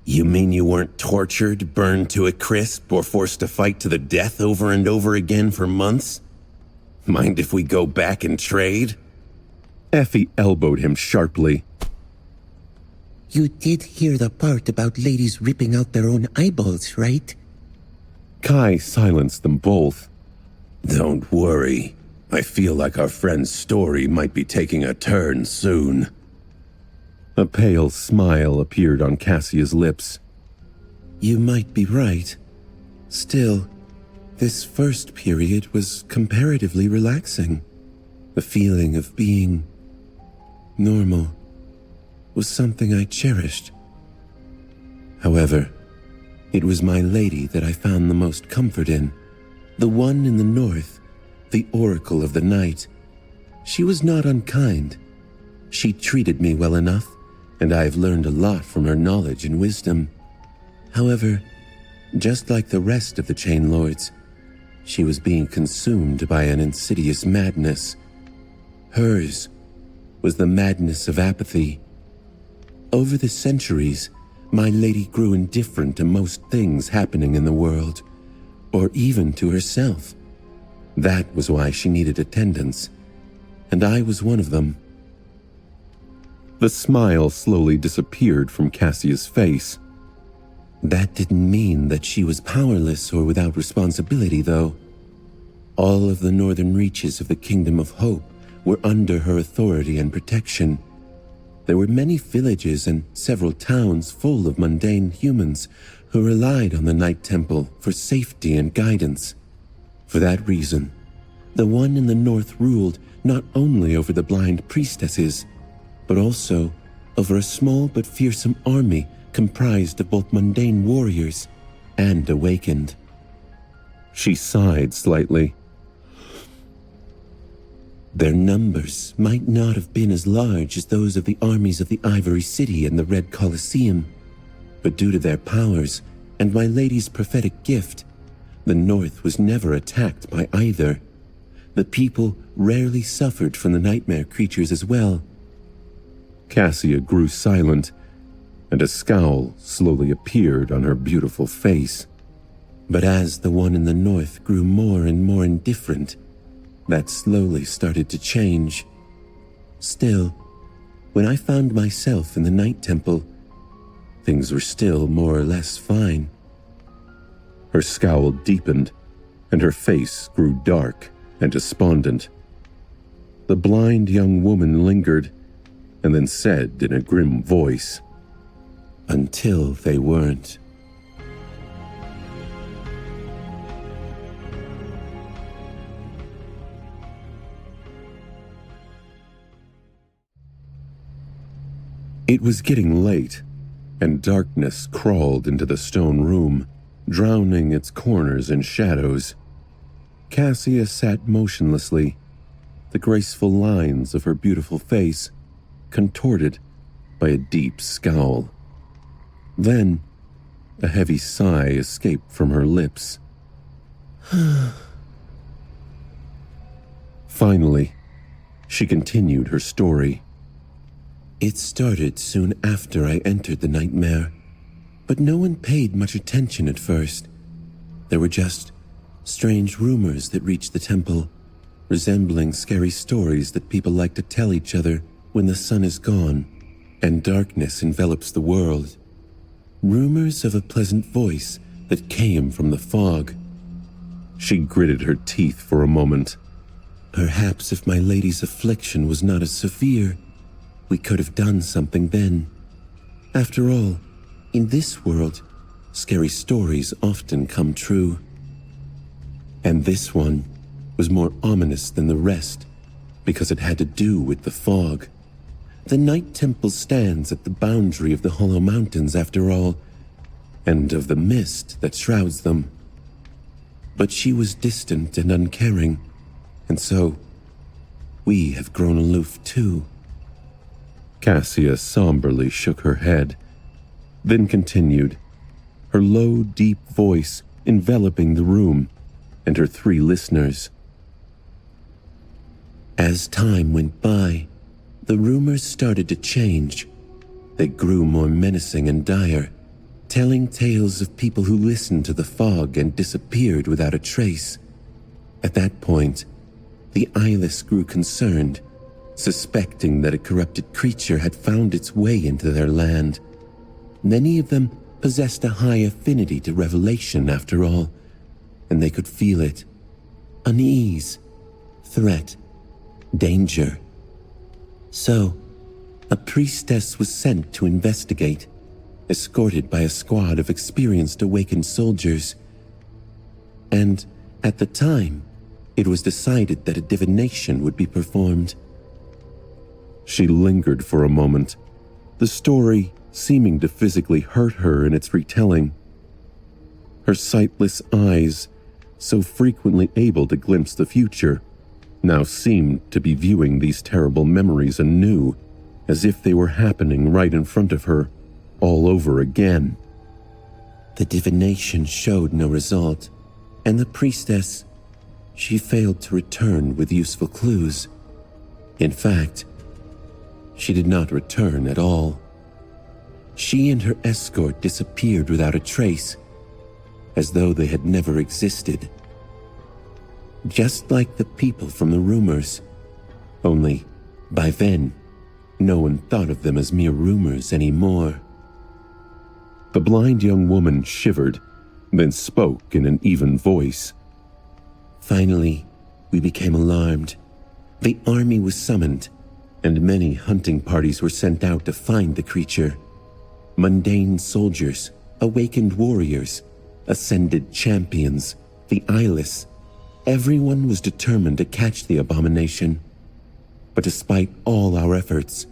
You mean you weren't tortured, burned to a crisp, or forced to fight to the death over and over again for months? Mind if we go back and trade? Effie elbowed him sharply. You did hear the part about ladies ripping out their own eyeballs, right? Kai silenced them both. Don't worry. I feel like our friend's story might be taking a turn soon. A pale smile appeared on Cassia's lips. You might be right. Still, this first period was comparatively relaxing. The feeling of being normal was something I cherished. However, it was my lady that I found the most comfort in, the one in the north, the Oracle of the Night. She was not unkind. She treated me well enough, and I have learned a lot from her knowledge and wisdom. However, just like the rest of the Chain Lords, she was being consumed by an insidious madness. Hers was the madness of apathy. Over the centuries, my lady grew indifferent to most things happening in the world, or even to herself. That was why she needed attendants, and I was one of them. The smile slowly disappeared from Cassia's face. That didn't mean that she was powerless or without responsibility, though. All of the northern reaches of the Kingdom of Hope were under her authority and protection. There were many villages and several towns full of mundane humans who relied on the Night Temple for safety and guidance. For that reason, the one in the north ruled not only over the blind priestesses, but also over a small but fearsome army comprised of both mundane warriors and awakened. She sighed slightly. Their numbers might not have been as large as those of the armies of the Ivory City and the Red Colosseum, but due to their powers and my lady's prophetic gift, the North was never attacked by either. The people rarely suffered from the nightmare creatures as well. Cassia grew silent, and a scowl slowly appeared on her beautiful face. But as the one in the north grew more and more indifferent, that slowly started to change. Still, when I found myself in the Night Temple, things were still more or less fine. Her scowl deepened, and her face grew dark and despondent. The blind young woman lingered, and then said in a grim voice, "Until they weren't." It was getting late, and darkness crawled into the stone room, drowning its corners in shadows. Cassia sat motionlessly, the graceful lines of her beautiful face contorted by a deep scowl. Then, A heavy sigh escaped from her lips. Finally, she continued her story. It started soon after I entered the nightmare, but no one paid much attention at first. There were just strange rumors that reached the temple, resembling scary stories that people like to tell each other when the sun is gone and darkness envelops the world. Rumors of a pleasant voice that came from the fog. She gritted her teeth for a moment. Perhaps if my lady's affliction was not as severe, we could have done something then. After all, in this world, scary stories often come true. And this one was more ominous than the rest because it had to do with the fog. The Night Temple stands at the boundary of the Hollow Mountains, after all, and of the mist that shrouds them. But she was distant and uncaring, and so we have grown aloof too. Cassia somberly shook her head, then continued, her low, deep voice enveloping the room and her three listeners. As time went by, the rumors started to change. They grew more menacing and dire, telling tales of people who listened to the fog and disappeared without a trace. At that point, the eyeless grew concerned, suspecting that a corrupted creature had found its way into their land. Many of them possessed a high affinity to revelation, after all, and they could feel it. Unease, threat, danger. So, a priestess was sent to investigate, escorted by a squad of experienced awakened soldiers. And, at the time, it was decided that a divination would be performed. She lingered for a moment, the story seeming to physically hurt her in its retelling. Her sightless eyes, so frequently able to glimpse the future, now seemed to be viewing these terrible memories anew, as if they were happening right in front of her, all over again. The divination showed no result, and the priestess, she failed to return with useful clues. In fact, she did not return at all. She and her escort disappeared without a trace, as though they had never existed. Just like the people from the rumors, only by then, no one thought of them as mere rumors anymore. The blind young woman shivered, then spoke in an even voice. Finally, we became alarmed. The army was summoned, and many hunting parties were sent out to find the creature. Mundane soldiers, awakened warriors, ascended champions, the eyeless. Everyone was determined to catch the abomination. But despite all our efforts,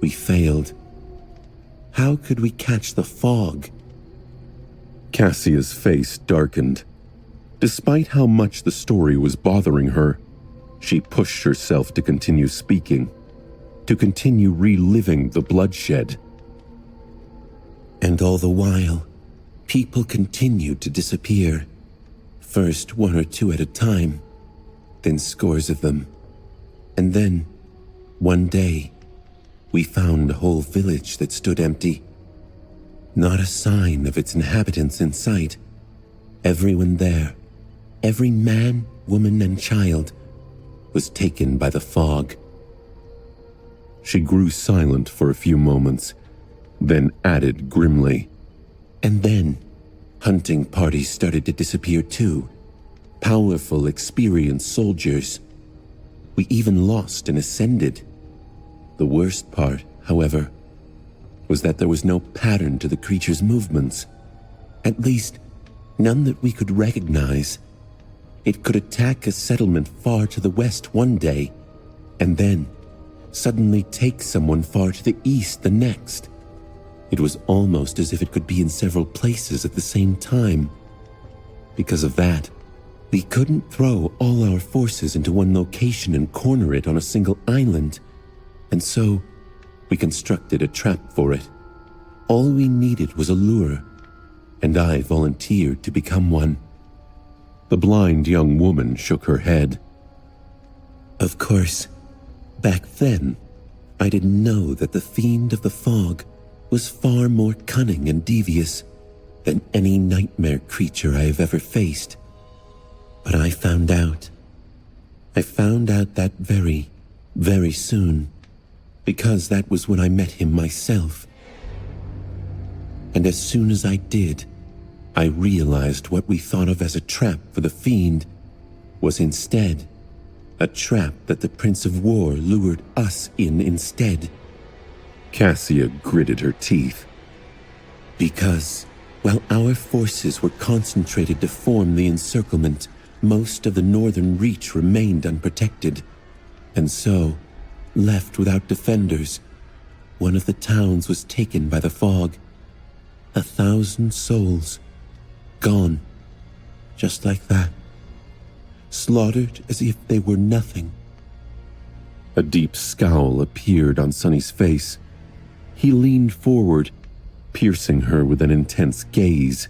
we failed. How could we catch the fog? Cassia's face darkened. Despite how much the story was bothering her, she pushed herself to continue speaking, to continue reliving the bloodshed. And all the while, people continued to disappear. First 1 or 2 at a time, then scores of them. And then, one day, we found a whole village that stood empty. Not a sign of its inhabitants in sight. Everyone there, every man, woman, and child, was taken by the fog. She grew silent for a few moments, then added grimly, And then, hunting parties started to disappear too. Powerful, experienced soldiers. We even lost and ascended. The worst part, however, was that there was no pattern to the creature's movements. At least, none that we could recognize. It could attack a settlement far to the west one day, and then suddenly take someone far to the east the next. It was almost as if it could be in several places at the same time. Because of that, we couldn't throw all our forces into one location and corner it on a single island, and so we constructed a trap for it. All we needed was a lure, and I volunteered to become one. The blind young woman shook her head. Of course, back then, I didn't know that the Fiend of the Fog was far more cunning and devious than any nightmare creature I have ever faced. But I found out. I found out that very, very soon, because that was when I met him myself. And as soon as I did, I realized what we thought of as a trap for the Fiend was instead a trap that the Prince of War lured us in instead. Cassia gritted her teeth. Because, while our forces were concentrated to form the encirclement, most of the northern reach remained unprotected, and so, left without defenders, one of the towns was taken by the fog. 1,000 souls, gone, just like that. Slaughtered as if they were nothing. A deep scowl appeared on Sonny's face. He leaned forward, piercing her with an intense gaze.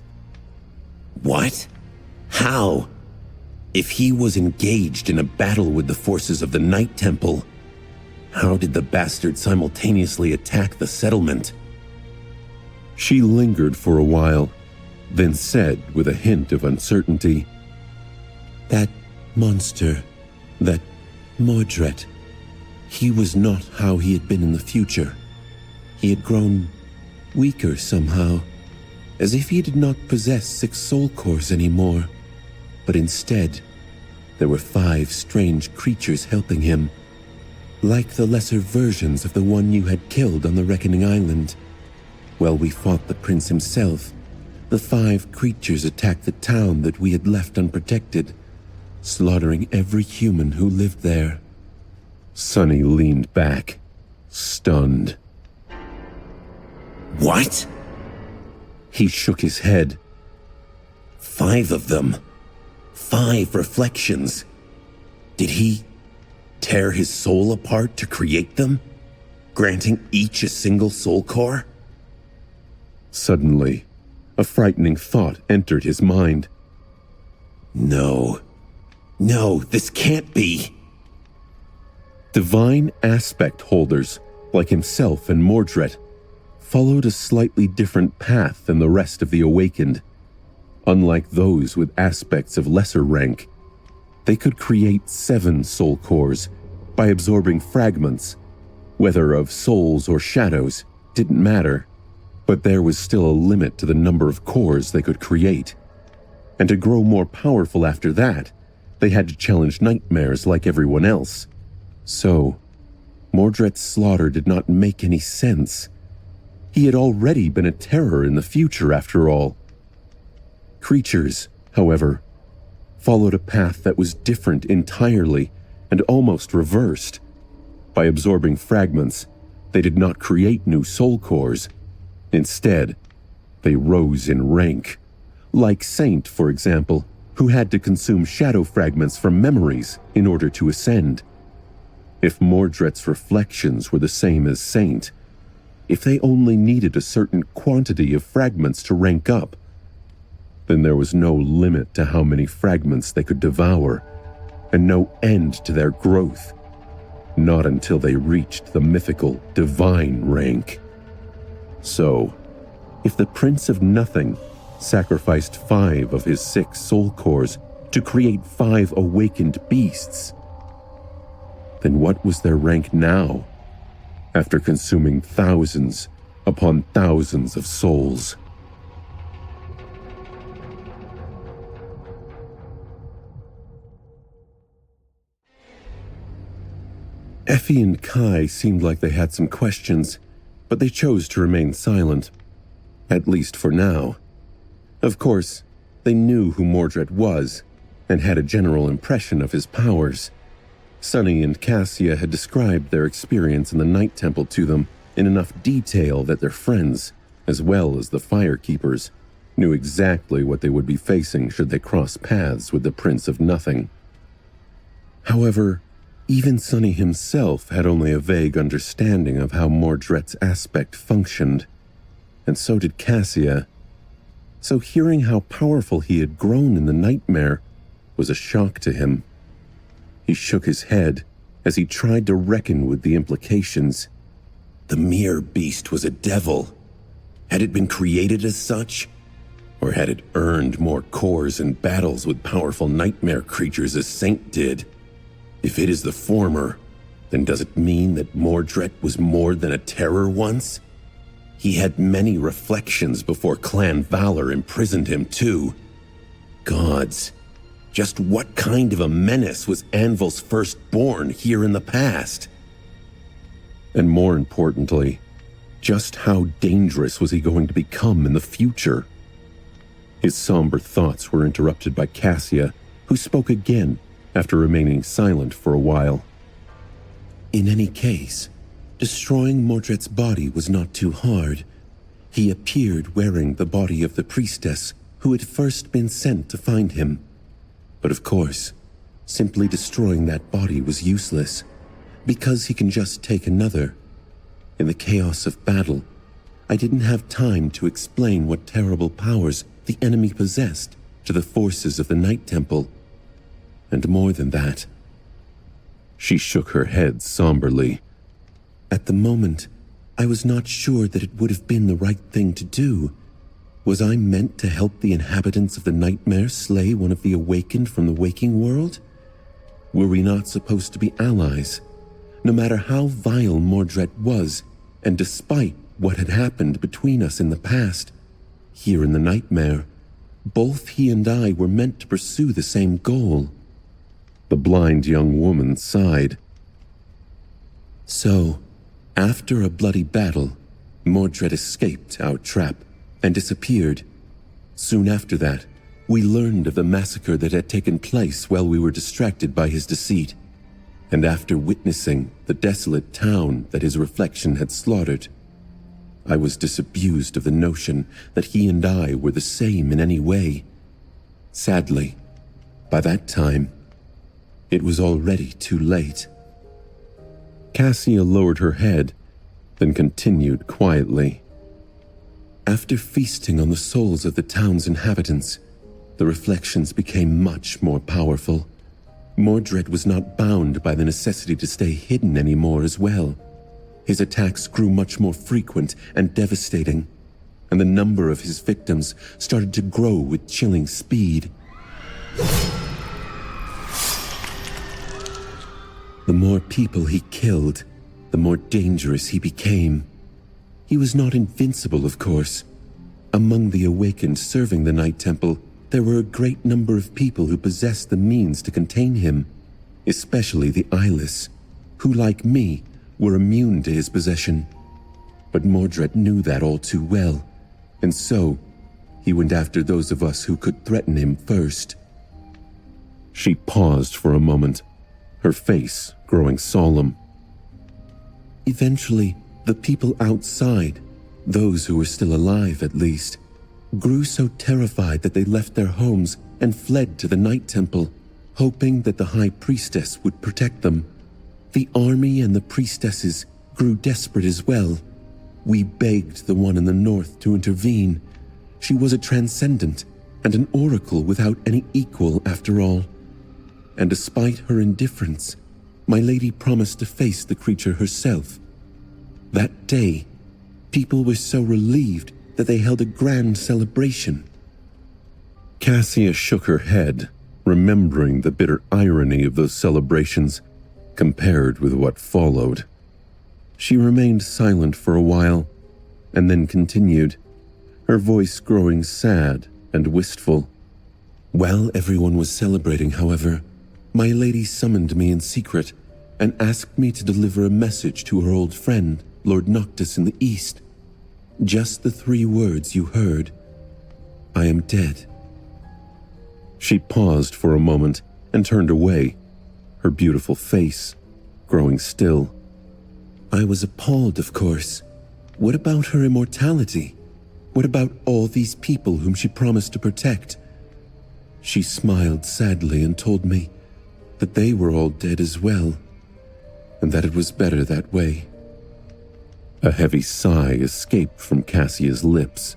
What? How? If he was engaged in a battle with the forces of the Night Temple, how did the bastard simultaneously attack the settlement? She lingered for a while, then said with a hint of uncertainty, That monster, that Mordred, he was not how he had been in the future. He had grown weaker somehow, as if he did not possess 6 soul cores anymore, but instead, there were 5 strange creatures helping him, like the lesser versions of the one you had killed on the Reckoning Island. While we fought the prince himself, the 5 creatures attacked the town that we had left unprotected, slaughtering every human who lived there. Sonny leaned back, stunned. What? He shook his head. 5 of them. 5 reflections. Did he tear his soul apart to create them, granting each a single soul core? Suddenly, a frightening thought entered his mind. No, this can't be. Divine aspect holders, like himself and Mordred, followed a slightly different path than the rest of the Awakened. Unlike those with aspects of lesser rank, they could create 7 soul cores by absorbing fragments. Whether of souls or shadows didn't matter, but there was still a limit to the number of cores they could create. And to grow more powerful after that, they had to challenge nightmares like everyone else. So, Mordred's slaughter did not make any sense. He had already been a terror in the future, after all. Creatures, however, followed a path that was different entirely and almost reversed. By absorbing fragments, they did not create new soul cores. Instead, they rose in rank. Like Saint, for example, who had to consume shadow fragments from memories in order to ascend. If Mordred's reflections were the same as Saint, if they only needed a certain quantity of fragments to rank up, then there was no limit to how many fragments they could devour, and no end to their growth. Not until they reached the mythical divine rank. So, if the Prince of Nothing sacrificed 5 of his 6 soul cores to create 5 awakened beasts, then what was their rank now, after consuming thousands upon thousands of souls? Effie and Kai seemed like they had some questions, but they chose to remain silent, at least for now. Of course, they knew who Mordred was, and had a general impression of his powers. Sonny and Cassia had described their experience in the Night Temple to them in enough detail that their friends, as well as the Firekeepers, knew exactly what they would be facing should they cross paths with the Prince of Nothing. However, even Sonny himself had only a vague understanding of how Mordred's aspect functioned, and so did Cassia. so hearing how powerful he had grown in the nightmare was a shock to him. He shook his head as he tried to reckon with the implications. The mere beast was a devil. Had it been created as such? Or had it earned more cores and battles with powerful nightmare creatures as Saint did? If it is the former, then does it mean that Mordred was more than a terror once? He had many reflections before Clan Valor imprisoned him too. Gods, just what kind of a menace was Anvil's firstborn here in the past? And more importantly, just how dangerous was he going to become in the future? His somber thoughts were interrupted by Cassia, who spoke again after remaining silent for a while. In any case, destroying Mordred's body was not too hard. He appeared wearing the body of the priestess who had first been sent to find him. But of course, simply destroying that body was useless, because he can just take another. In the chaos of battle, I didn't have time to explain what terrible powers the enemy possessed to the forces of the Night Temple. And more than that, she shook her head somberly. At the moment, I was not sure that it would have been the right thing to do. Was I meant to help the inhabitants of the nightmare slay one of the awakened from the waking world? Were we not supposed to be allies? No matter how vile Mordred was, and despite what had happened between us in the past, here in the nightmare, both he and I were meant to pursue the same goal. The blind young woman sighed. So, after a bloody battle, Mordred escaped our trap and disappeared. Soon after that, we learned of the massacre that had taken place while we were distracted by his deceit. And after witnessing the desolate town that his reflection had slaughtered, I was disabused of the notion that he and I were the same in any way. Sadly, by that time, it was already too late. Cassia lowered her head, then continued quietly. After feasting on the souls of the town's inhabitants, the reflections became much more powerful. Mordred was not bound by the necessity to stay hidden anymore as well. His attacks grew much more frequent and devastating, and the number of his victims started to grow with chilling speed. The more people he killed, the more dangerous he became. He was not invincible, of course. Among the awakened serving the Night Temple, there were a great number of people who possessed the means to contain him, especially the eyeless, who, like me, were immune to his possession. But Mordred knew that all too well, and so he went after those of us who could threaten him first. She paused for a moment, her face growing solemn. Eventually, the people outside, those who were still alive at least, grew so terrified that they left their homes and fled to the Night Temple, hoping that the High Priestess would protect them. The army and the priestesses grew desperate as well. We begged the one in the north to intervene. She was a transcendent and an oracle without any equal after all. And despite her indifference, my lady promised to face the creature herself. That day, people were so relieved that they held a grand celebration. Cassia shook her head, remembering the bitter irony of those celebrations compared with what followed. She remained silent for a while, and then continued, her voice growing sad and wistful. While everyone was celebrating, however, my lady summoned me in secret and asked me to deliver a message to her old friend, Lord Noctis in the East. Just the 3 words you heard. I am dead. She paused for a moment and turned away, her beautiful face growing still. I was appalled, of course. What about her immortality? What about all these people whom she promised to protect? She smiled sadly and told me that they were all dead as well, and that it was better that way. A heavy sigh escaped from Cassia's lips.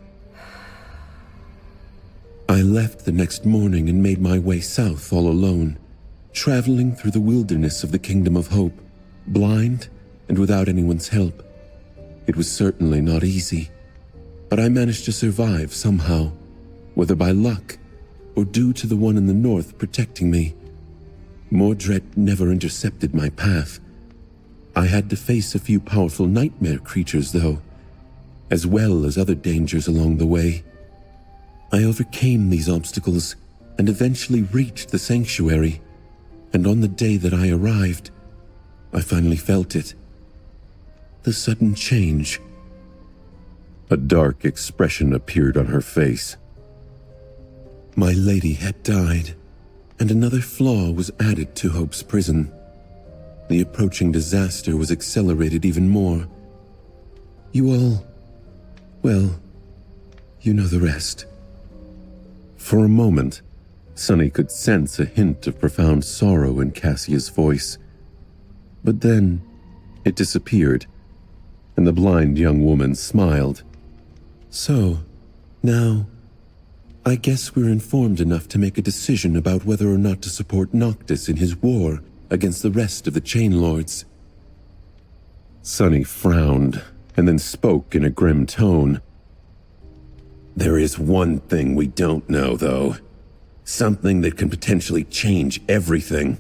I left the next morning and made my way south all alone, traveling through the wilderness of the Kingdom of Hope, blind and without anyone's help. It was certainly not easy, but I managed to survive somehow, whether by luck or due to the one in the north protecting me. Mordred never intercepted my path. I had to face a few powerful nightmare creatures, though, as well as other dangers along the way. I overcame these obstacles and eventually reached the sanctuary, and on the day that I arrived, I finally felt it. The sudden change. A dark expression appeared on her face. My lady had died, and another flaw was added to Hope's prison. The approaching disaster was accelerated even more. You all, well, you know the rest. For a moment, Sunny could sense a hint of profound sorrow in Cassia's voice. But then, it disappeared, and the blind young woman smiled. So, now, I guess we're informed enough to make a decision about whether or not to support Noctis in his war against the rest of the Chain Lords. Sunny frowned, and then spoke in a grim tone. There is one thing we don't know, though. Something that can potentially change everything.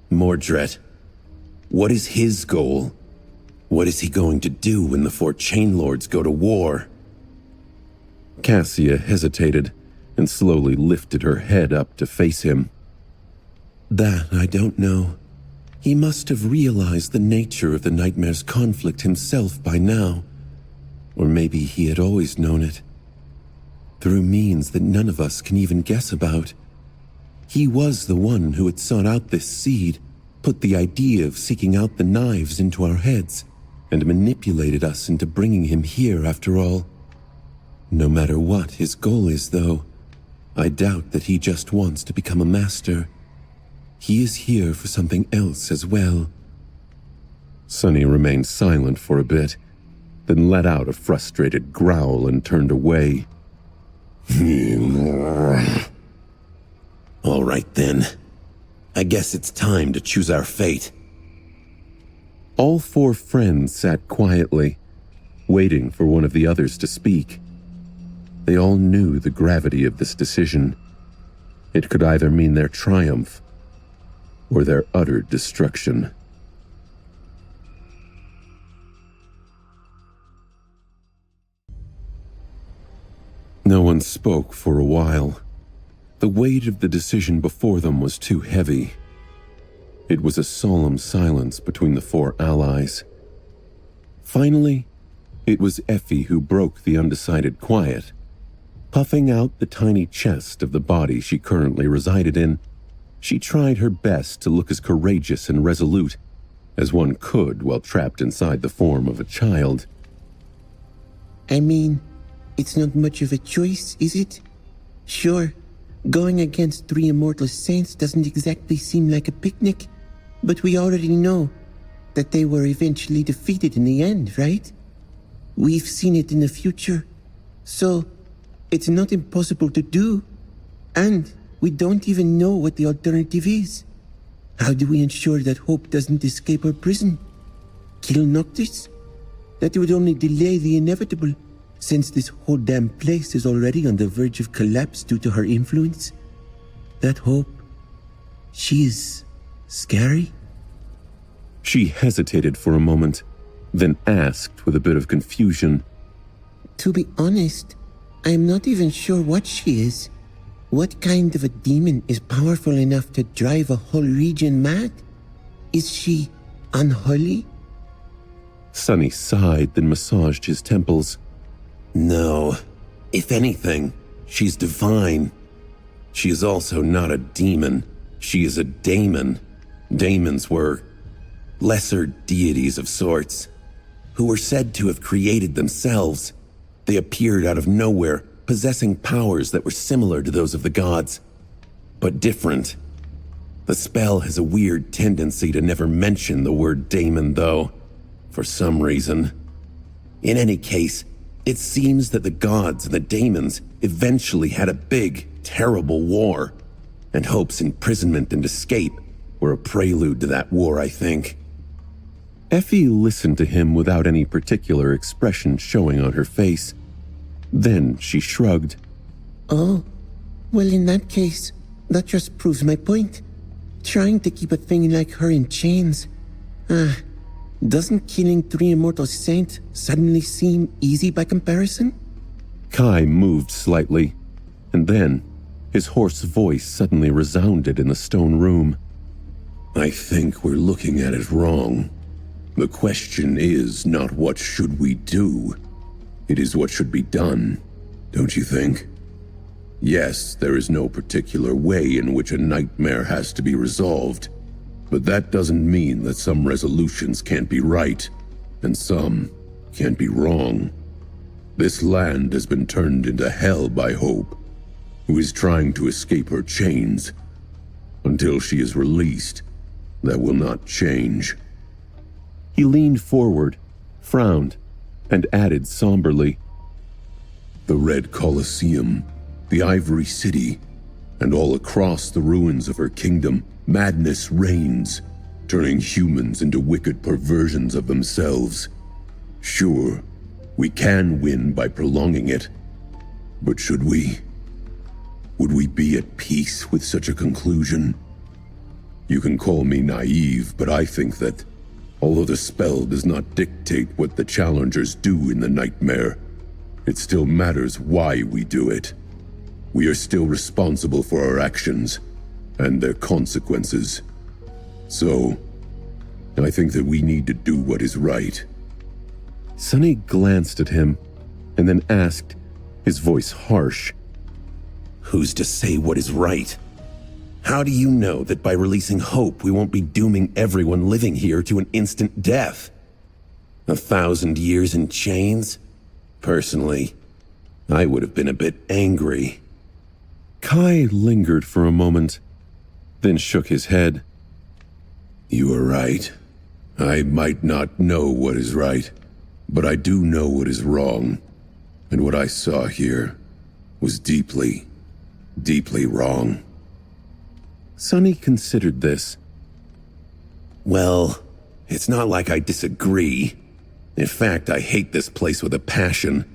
Mordred. What is his goal? What is he going to do when the 4 Chain Lords go to war? Cassia hesitated and slowly lifted her head up to face him. That I don't know. He must have realized the nature of the Nightmare's conflict himself by now. Or maybe he had always known it. Through means that none of us can even guess about. He was the one who had sought out this seed, put the idea of seeking out the knives into our heads, and manipulated us into bringing him here after all. No matter what his goal is, though, I doubt that he just wants to become a master. He is here for something else as well. Sunny remained silent for a bit, then let out a frustrated growl and turned away. All right then. I guess it's time to choose our fate. All 4 friends sat quietly, waiting for one of the others to speak. They all knew the gravity of this decision. It could either mean their triumph or their utter destruction. No one spoke for a while. The weight of the decision before them was too heavy. It was a solemn silence between the 4 allies. Finally, it was Effie who broke the undecided quiet. Puffing out the tiny chest of the body she currently resided in, she tried her best to look as courageous and resolute as one could while trapped inside the form of a child. I mean, it's not much of a choice, is it? Sure, going against 3 immortal saints doesn't exactly seem like a picnic, but we already know that they were eventually defeated in the end, right? We've seen it in the future, so it's not impossible to do, and we don't even know what the alternative is. How do we ensure that Hope doesn't escape her prison? Kill Noctis? That would only delay the inevitable, since this whole damn place is already on the verge of collapse due to her influence. That Hope, she is scary? She hesitated for a moment, then asked with a bit of confusion. To be honest, I am not even sure what she is. What kind of a demon is powerful enough to drive a whole region mad? Is she unholy? Sunny sighed, then massaged his temples. No. If anything, she's divine. She is also not a demon. She is a daemon. Daemons were lesser deities of sorts, who were said to have created themselves. They appeared out of nowhere, possessing powers that were similar to those of the gods, but different. The spell has a weird tendency to never mention the word daemon, though, for some reason. In any case, It seems that the gods and the daemons eventually had a big, terrible war, and Hope's imprisonment and escape were a prelude to that war, I think. Effie listened to him without any particular expression showing on her face. Then she shrugged. Oh, well, in that case, that just proves my point. Trying to keep a thing like her in chains. Doesn't killing 3 immortal saints suddenly seem easy by comparison? Kai moved slightly, and then his hoarse voice suddenly resounded in the stone room. I think we're looking at it wrong. The question is not what should we do. It is what should be done, don't you think? Yes, there is no particular way in which a nightmare has to be resolved, but that doesn't mean that some resolutions can't be right, and some can't be wrong. This land has been turned into hell by Hope, who is trying to escape her chains. Until she is released, that will not change. He leaned forward, frowned, and added somberly, The Red Colosseum, the Ivory City, and all across the ruins of her kingdom, madness reigns, turning humans into wicked perversions of themselves. Sure, we can win by prolonging it, but should we? Would we be at peace with such a conclusion? You can call me naive, but I think that, although the spell does not dictate what the challengers do in the nightmare, it still matters why we do it. We are still responsible for our actions and their consequences. So, I think that we need to do what is right. Sunny glanced at him and then asked, his voice harsh, Who's to say what is right? How do you know that by releasing Hope we won't be dooming everyone living here to an instant death? 1,000 years in chains? Personally, I would have been a bit angry. Kai lingered for a moment, then shook his head. You are right. I might not know what is right, but I do know what is wrong. And what I saw here was deeply, deeply wrong. Sunny considered this. Well, it's not like I disagree. In fact, I hate this place with a passion.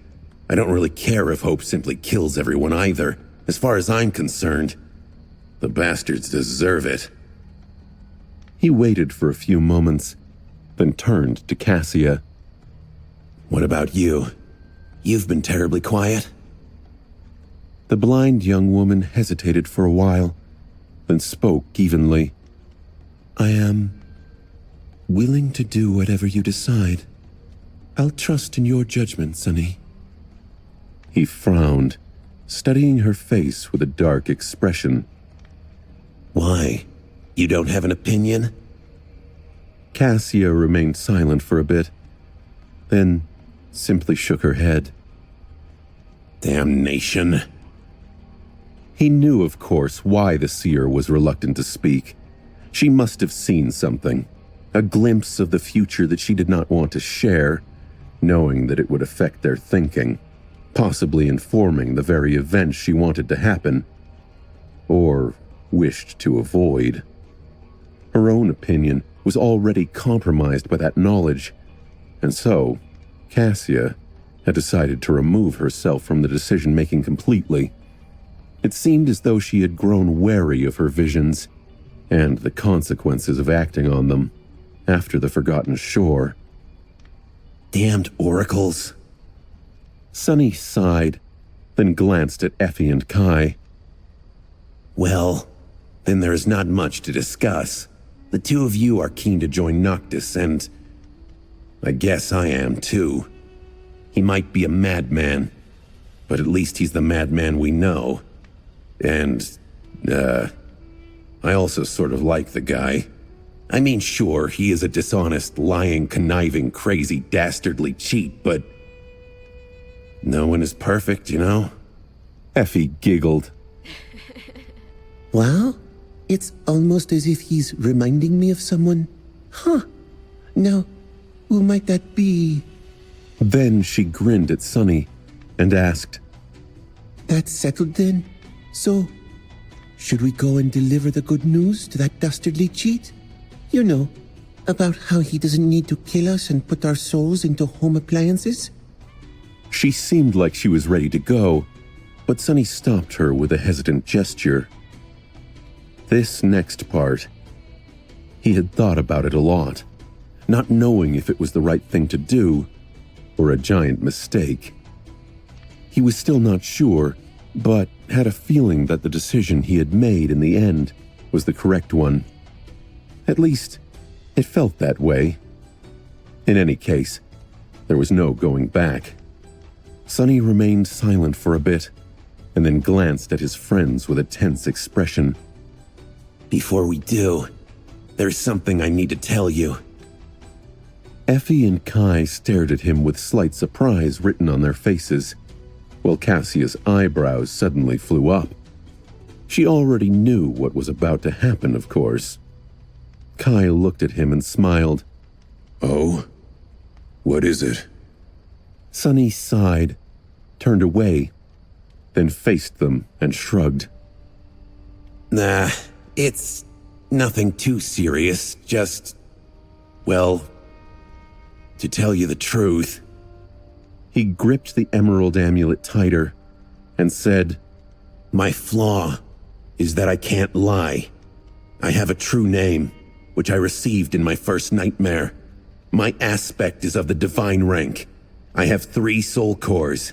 I don't really care if Hope simply kills everyone either. As far as I'm concerned, the bastards deserve it. He waited for a few moments, then turned to Cassia. What about you? You've been terribly quiet. The blind young woman hesitated for a while, then spoke evenly. I am willing to do whatever you decide. I'll trust in your judgment, Sunny. He frowned, studying her face with a dark expression. Why? You don't have an opinion? Cassia remained silent for a bit, then simply shook her head. Damnation. He knew, of course, why the seer was reluctant to speak. She must have seen something, a glimpse of the future that she did not want to share, knowing that it would affect their thinking, possibly informing the very events she wanted to happen, or wished to avoid. Her own opinion was already compromised by that knowledge, and so Cassia had decided to remove herself from the decision-making completely. It seemed as though she had grown wary of her visions and the consequences of acting on them after the Forgotten Shore. Damned oracles. Sunny sighed, then glanced at Effie and Kai. Well, then there is not much to discuss. The two of you are keen to join Noctis, and I guess I am too. He might be a madman, but at least he's the madman we know. And, I also sort of like the guy. I mean, sure, he is a dishonest, lying, conniving, crazy, dastardly cheat, but no one is perfect, you know? Effie giggled. Well, it's almost as if he's reminding me of someone. Huh. Now, who might that be? Then she grinned at Sunny and asked, That's settled then? So, should we go and deliver the good news to that dastardly cheat? You know, about how he doesn't need to kill us and put our souls into home appliances? She seemed like she was ready to go, but Sunny stopped her with a hesitant gesture. This next part, he had thought about it a lot, not knowing if it was the right thing to do or a giant mistake. He was still not sure, but had a feeling that the decision he had made in the end was the correct one. At least, it felt that way. In any case, there was no going back. Sunny remained silent for a bit, and then glanced at his friends with a tense expression. Before we do, there's something I need to tell you. Effie and Kai stared at him with slight surprise written on their faces, while Cassia's eyebrows suddenly flew up. She already knew what was about to happen, of course. Kai looked at him and smiled. Oh? What is it? Sunny sighed, turned away, then faced them and shrugged. Nah, it's nothing too serious, just, well, to tell you the truth. He gripped the emerald amulet tighter and said, My flaw is that I can't lie. I have a true name, which I received in my first nightmare. My aspect is of the divine rank. I have 3 soul cores.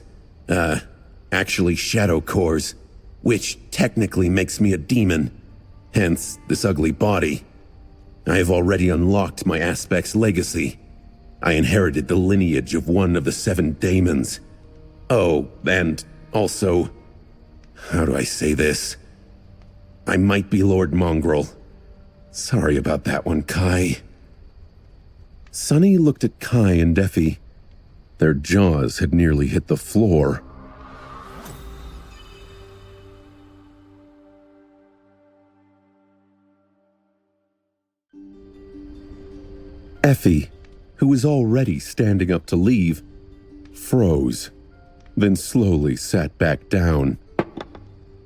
Actually shadow cores, which technically makes me a demon, hence this ugly body. I have already unlocked my aspect's legacy. I inherited the lineage of one of the 7 daemons. Oh, and also, how do I say this? I might be Lord Mongrel. Sorry about that one, Kai. Sunny looked at Kai and Effie. Their jaws had nearly hit the floor. Effie, who was already standing up to leave, froze, then slowly sat back down.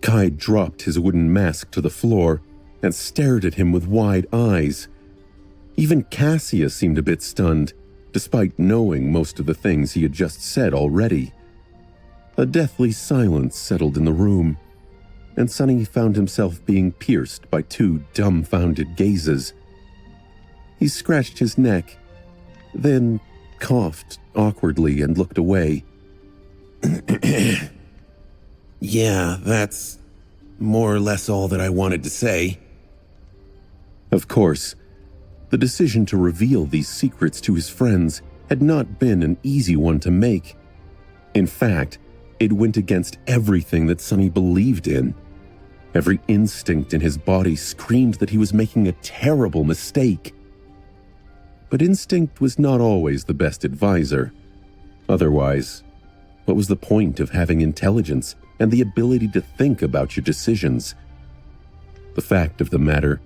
Kai dropped his wooden mask to the floor and stared at him with wide eyes. Even Cassia seemed a bit stunned, despite knowing most of the things he had just said already. A deathly silence settled in the room, and Sunny found himself being pierced by 2 dumbfounded gazes. He scratched his neck, then coughed awkwardly and looked away. Yeah, that's more or less all that I wanted to say. Of course, the decision to reveal these secrets to his friends had not been an easy one to make. In fact, it went against everything that Sunny believed in. Every instinct in his body screamed that he was making a terrible mistake. But instinct was not always the best advisor. Otherwise, what was the point of having intelligence and the ability to think about your decisions? The fact of the matter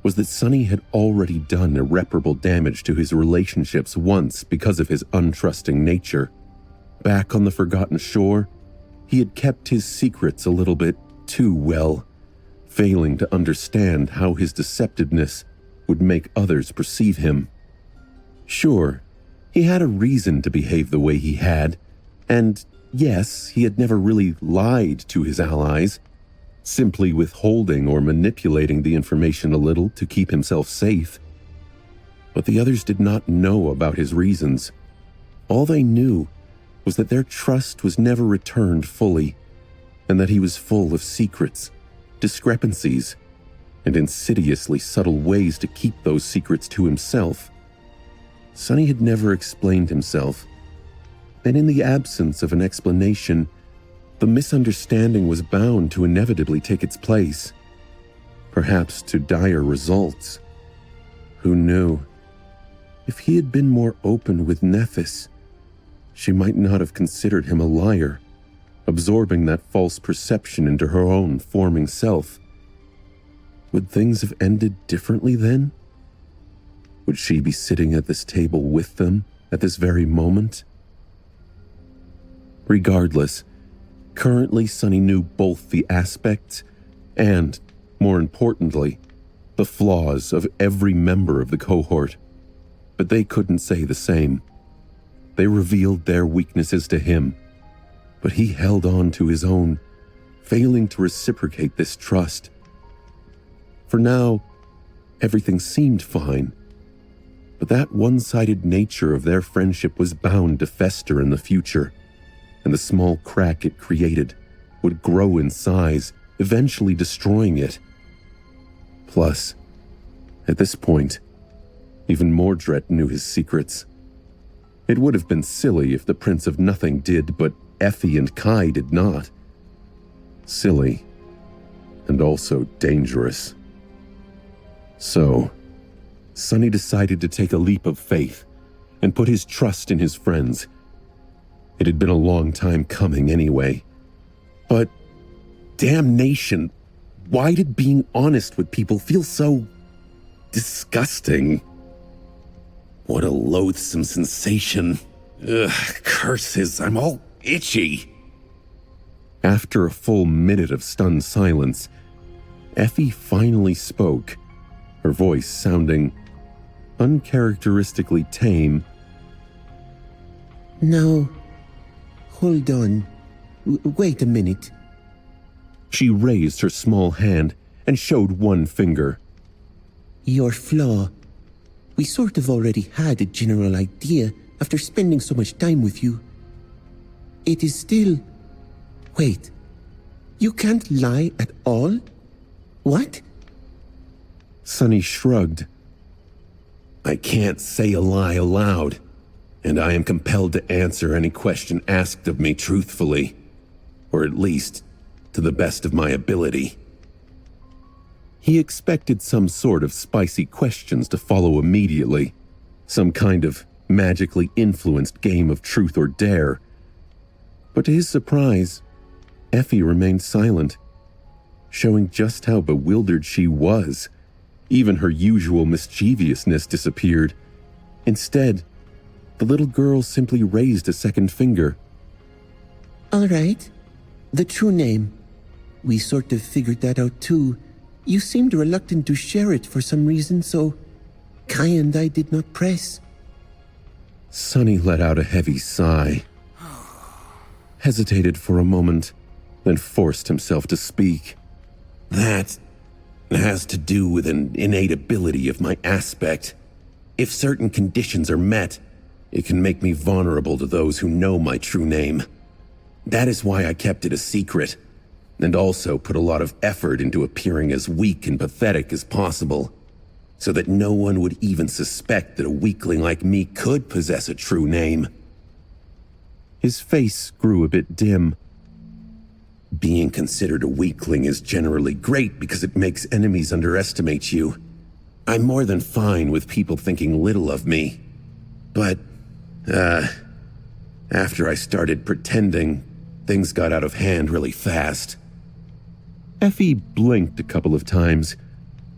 was that Sunny had already done irreparable damage to his relationships once because of his untrusting nature. Back on the Forgotten Shore, he had kept his secrets a little bit too well, failing to understand how his deceptiveness would make others perceive him. Sure, he had a reason to behave the way he had, and yes, he had never really lied to his allies, simply withholding or manipulating the information a little to keep himself safe. But the others did not know about his reasons. All they knew was that their trust was never returned fully, and that he was full of secrets, discrepancies, and insidiously subtle ways to keep those secrets to himself. Sunny had never explained himself, and in the absence of an explanation, the misunderstanding was bound to inevitably take its place, perhaps to dire results. Who knew? If he had been more open with Nephis, she might not have considered him a liar, absorbing that false perception into her own forming self. Would things have ended differently then? Would she be sitting at this table with them at this very moment? Regardless, currently Sunny knew both the aspects and, more importantly, the flaws of every member of the cohort. But they couldn't say the same. They revealed their weaknesses to him, but he held on to his own, failing to reciprocate this trust. For now, everything seemed fine, but that one-sided nature of their friendship was bound to fester in the future, and the small crack it created would grow in size, eventually destroying it. Plus, at this point, even Mordred knew his secrets. It would have been silly if the Prince of Nothing did, but Effie and Kai did not. Silly, and also dangerous. So, Sunny decided to take a leap of faith and put his trust in his friends. It had been a long time coming anyway. But, damnation, why did being honest with people feel so disgusting? What a loathsome sensation. Ugh, curses, I'm all itchy. After a full minute of stunned silence, Effie finally spoke, her voice sounding uncharacteristically tame. Now, hold on. Wait a minute. She raised her small hand and showed one finger. Your flaw. We sort of already had a general idea after spending so much time with you. It is still... Wait. You can't lie at all? What? Sunny shrugged. I can't say a lie aloud, and I am compelled to answer any question asked of me truthfully, or at least to the best of my ability. He expected some sort of spicy questions to follow immediately, some kind of magically influenced game of truth or dare. But to his surprise, Effie remained silent, showing just how bewildered she was. Even her usual mischievousness disappeared. Instead, the little girl simply raised a second finger. All right. The true name. We sort of figured that out too. You seemed reluctant to share it for some reason, so Kai and I did not press. Sunny let out a heavy sigh, hesitated for a moment, then forced himself to speak. That has to do with an innate ability of my aspect. If certain conditions are met, it can make me vulnerable to those who know my true name. That is why I kept it a secret, and also put a lot of effort into appearing as weak and pathetic as possible, so that no one would even suspect that a weakling like me could possess a true name. His face grew a bit dim. Being considered a weakling is generally great because it makes enemies underestimate you. I'm more than fine with people thinking little of me. But, after I started pretending, things got out of hand really fast. Effie blinked a couple of times,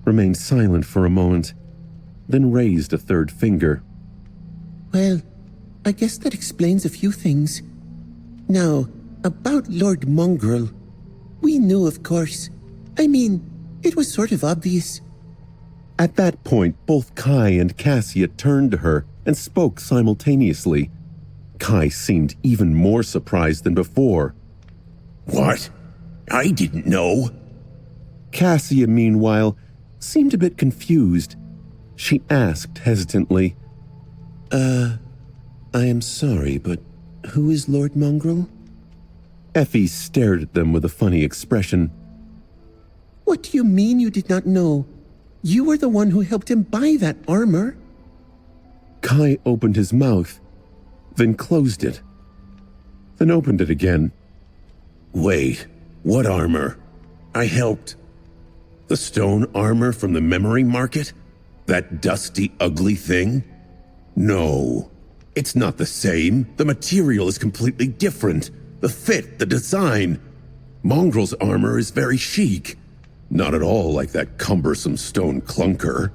remained silent for a moment, then raised a third finger. Well, I guess that explains a few things. Now, about Lord Mongrel. We knew, of course. I mean, it was sort of obvious. At that point, both Kai and Cassia turned to her and spoke simultaneously. Kai seemed even more surprised than before. What? I didn't know. Cassia, meanwhile, seemed a bit confused. She asked hesitantly, I am sorry, but who is Lord Mongrel? Effie stared at them with a funny expression. What do you mean you did not know? You were the one who helped him buy that armor. Kai opened his mouth, then closed it, then opened it again. Wait, what armor? I helped. The stone armor from the memory market? That dusty, ugly thing? No, it's not the same. The material is completely different. The fit, the design. Mongrel's armor is very chic. Not at all like that cumbersome stone clunker.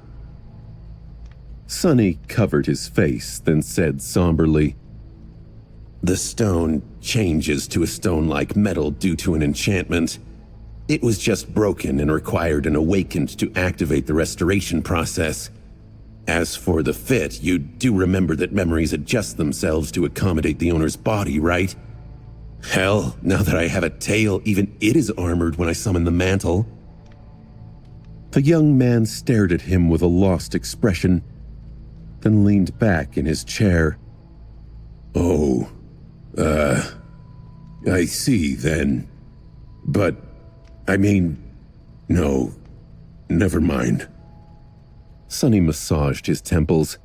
Sunny covered his face, then said somberly, The stone changes to a stone-like metal due to an enchantment. It was just broken and required an awakened to activate the restoration process. As for the fit, you do remember that memories adjust themselves to accommodate the owner's body, right? Hell, now that I have a tail, even it is armored when I summon the mantle. The young man stared at him with a lost expression, then leaned back in his chair. Oh, I see then. But, I mean, no, never mind. Sonny massaged his temples.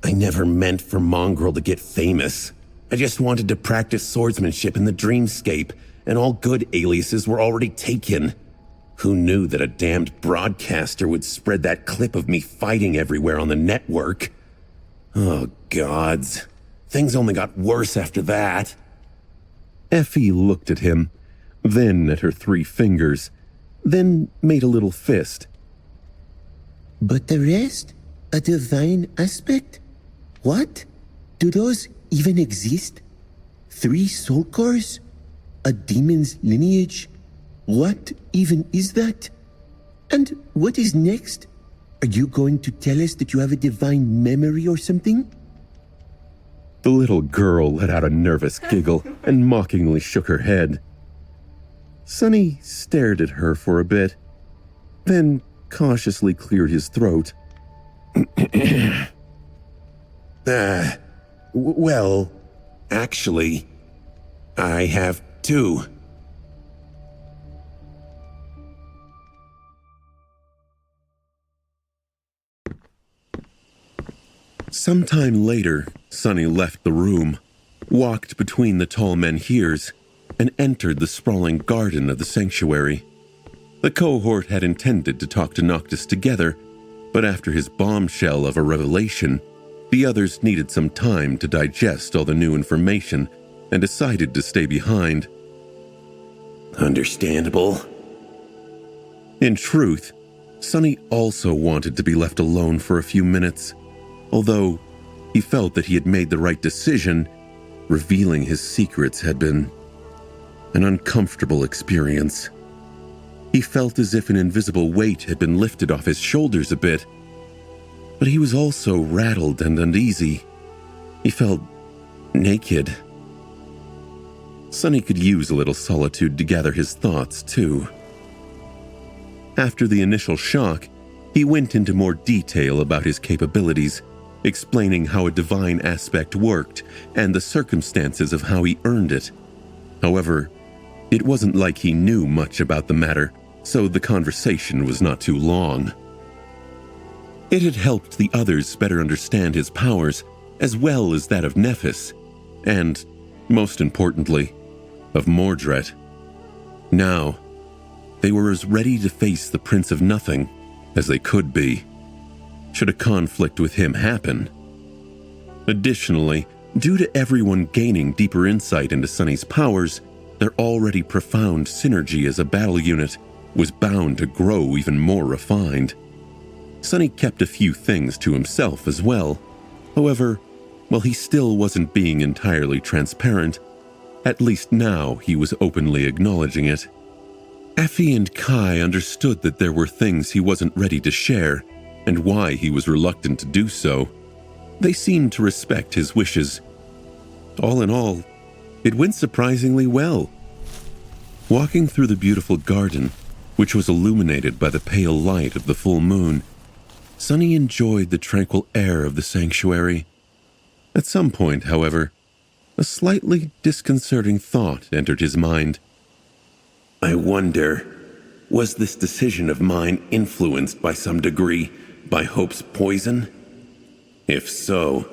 I never meant for Mongrel to get famous. I just wanted to practice swordsmanship in the dreamscape, and all good aliases were already taken. Who knew that a damned broadcaster would spread that clip of me fighting everywhere on the network? Oh, gods. Things only got worse after that. Effie looked at him, then at her 3 fingers, then made a little fist. But the rest? A divine aspect? What? Do those even exist? 3 soul cores? A demon's lineage? What even is that? And what is next? Are you going to tell us that you have a divine memory or something? The little girl let out a nervous giggle and mockingly shook her head. Sonny stared at her for a bit, then cautiously cleared his throat. Well, actually, I have 2. Sometime later, Sonny left the room, walked between the tall menhirs, and entered the sprawling garden of the sanctuary. The cohort had intended to talk to Noctis together, but after his bombshell of a revelation, the others needed some time to digest all the new information and decided to stay behind. Understandable. In truth, Sonny also wanted to be left alone for a few minutes, although he felt that he had made the right decision. Revealing his secrets had been an uncomfortable experience. He felt as if an invisible weight had been lifted off his shoulders a bit, but he was also rattled and uneasy. He felt naked. Sonny could use a little solitude to gather his thoughts, too. After the initial shock, he went into more detail about his capabilities, explaining how a divine aspect worked and the circumstances of how he earned it. However, it wasn't like he knew much about the matter, so the conversation was not too long. It had helped the others better understand his powers, as well as that of Nephis, and, most importantly, of Mordred. Now, they were as ready to face the Prince of Nothing as they could be, should a conflict with him happen. Additionally, due to everyone gaining deeper insight into Sonny's powers, their already profound synergy as a battle unit was bound to grow even more refined. Sonny kept a few things to himself as well. However, while he still wasn't being entirely transparent, at least now he was openly acknowledging it. Effie and Kai understood that there were things he wasn't ready to share, and why he was reluctant to do so. They seemed to respect his wishes. All in all, it went surprisingly well. Walking through the beautiful garden, which was illuminated by the pale light of the full moon, Sonny enjoyed the tranquil air of the sanctuary. At some point, however, a slightly disconcerting thought entered his mind. I wonder, was this decision of mine influenced by some degree by Hope's poison? If so,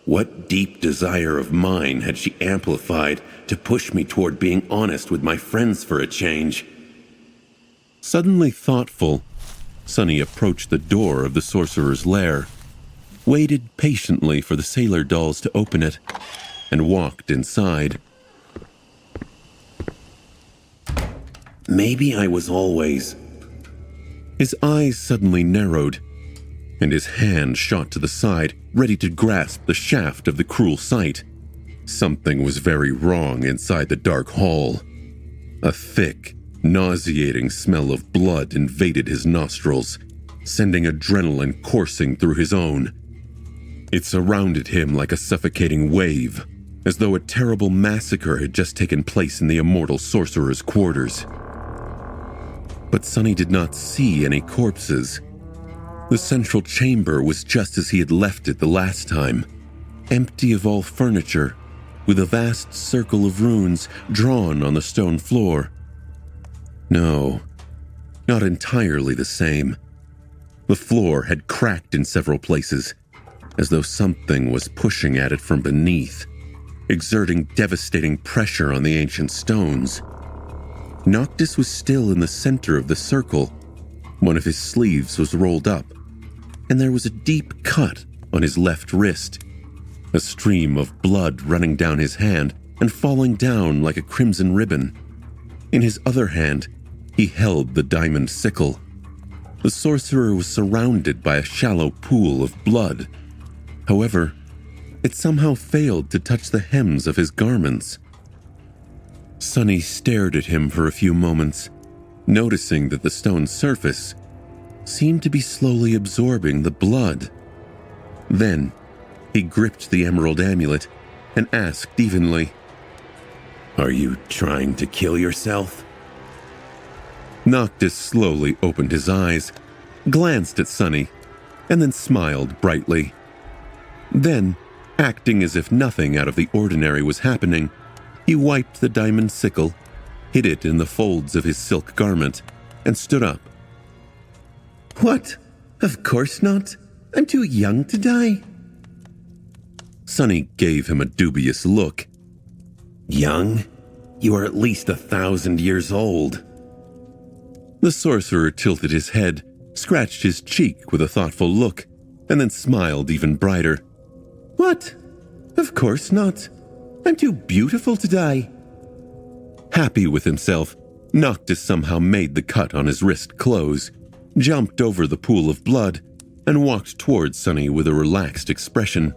what deep desire of mine had she amplified to push me toward being honest with my friends for a change? Suddenly thoughtful, Sonny approached the door of the sorcerer's lair, waited patiently for the sailor dolls to open it, and walked inside. Maybe I was always... His eyes suddenly narrowed, and his hand shot to the side, ready to grasp the shaft of the cruel sight. Something was very wrong inside the dark hall. A thick, nauseating smell of blood invaded his nostrils, sending adrenaline coursing through his own. It surrounded him like a suffocating wave, as though a terrible massacre had just taken place in the immortal sorcerer's quarters. But Sonny did not see any corpses. The central chamber was just as he had left it the last time, empty of all furniture, with a vast circle of runes drawn on the stone floor. No, not entirely the same. The floor had cracked in several places, as though something was pushing at it from beneath, exerting devastating pressure on the ancient stones. Noctis was still in the center of the circle. One of his sleeves was rolled up, and there was a deep cut on his left wrist, a stream of blood running down his hand and falling down like a crimson ribbon. In his other hand, he held the diamond sickle. The sorcerer was surrounded by a shallow pool of blood. However, it somehow failed to touch the hems of his garments. Sonny stared at him for a few moments, noticing that the stone surface seemed to be slowly absorbing the blood. Then, he gripped the emerald amulet and asked evenly, "Are you trying to kill yourself?" Noctis slowly opened his eyes, glanced at Sonny, and then smiled brightly. Then, acting as if nothing out of the ordinary was happening, he wiped the diamond sickle, hid it in the folds of his silk garment, and stood up. What? Of course not. I'm too young to die. Sonny gave him a dubious look. "Young? You are at least 1,000 years old." The sorcerer tilted his head, scratched his cheek with a thoughtful look, and then smiled even brighter. What? Of course not. I'm too beautiful to die. Happy with himself, Noctis somehow made the cut on his wrist close, jumped over the pool of blood, and walked towards Sonny with a relaxed expression.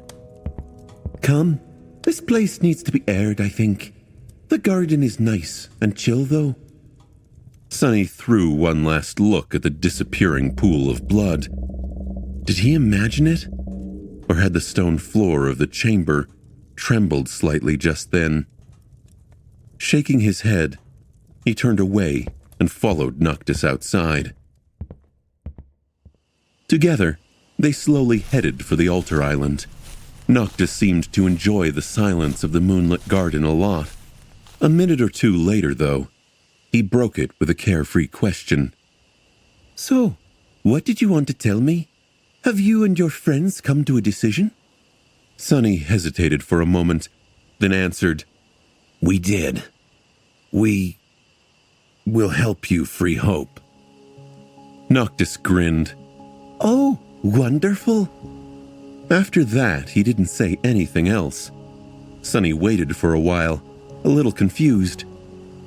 Come, this place needs to be aired, I think. The garden is nice and chill, though. Sonny threw one last look at the disappearing pool of blood. Did he imagine it? Or had the stone floor of the chamber trembled slightly just then? Shaking his head, he turned away and followed Noctis outside. Together, they slowly headed for the altar island. Noctis seemed to enjoy the silence of the moonlit garden a lot. A minute or two later, though, he broke it with a carefree question. So, what did you want to tell me? Have you and your friends come to a decision? Sonny hesitated for a moment, then answered, "We did. We will help you free Hope." Noctis grinned. Oh, wonderful. After that, he didn't say anything else. Sonny waited for a while, a little confused.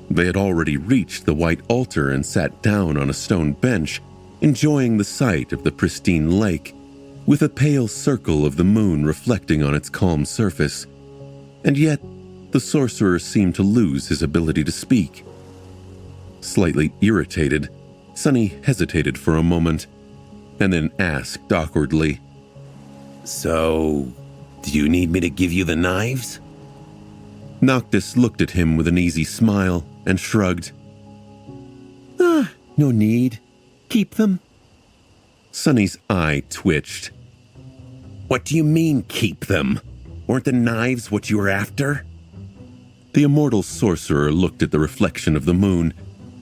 They had already reached the white altar and sat down on a stone bench, enjoying the sight of the pristine lake, with a pale circle of the moon reflecting on its calm surface. And yet, the sorcerer seemed to lose his ability to speak. Slightly irritated, Sonny hesitated for a moment, and then asked awkwardly, "So, do you need me to give you the knives?" Noctis looked at him with an easy smile and shrugged. No need. Keep them. Sonny's eye twitched. "What do you mean, keep them? Weren't the knives what you were after?" The immortal sorcerer looked at the reflection of the moon,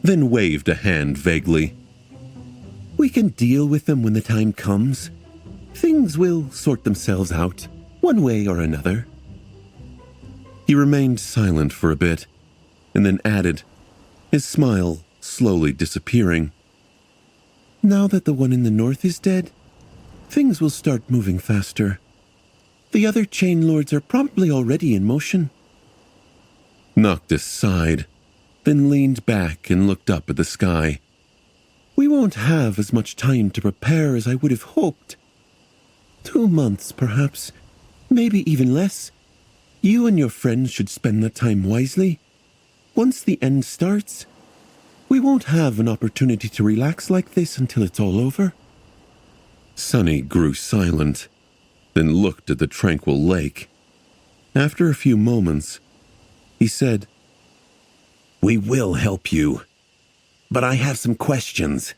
then waved a hand vaguely. We can deal with them when the time comes. Things will sort themselves out, one way or another. He remained silent for a bit, and then added, his smile slowly disappearing. Now that the one in the north is dead, things will start moving faster. The other chain lords are probably already in motion. Noctis sighed, then leaned back and looked up at the sky. We won't have as much time to prepare as I would have hoped. 2 months, perhaps. Maybe even less. You and your friends should spend that time wisely. Once the end starts, we won't have an opportunity to relax like this until it's all over. Sonny grew silent, then looked at the tranquil lake. After a few moments, he said, We will help you, but I have some questions.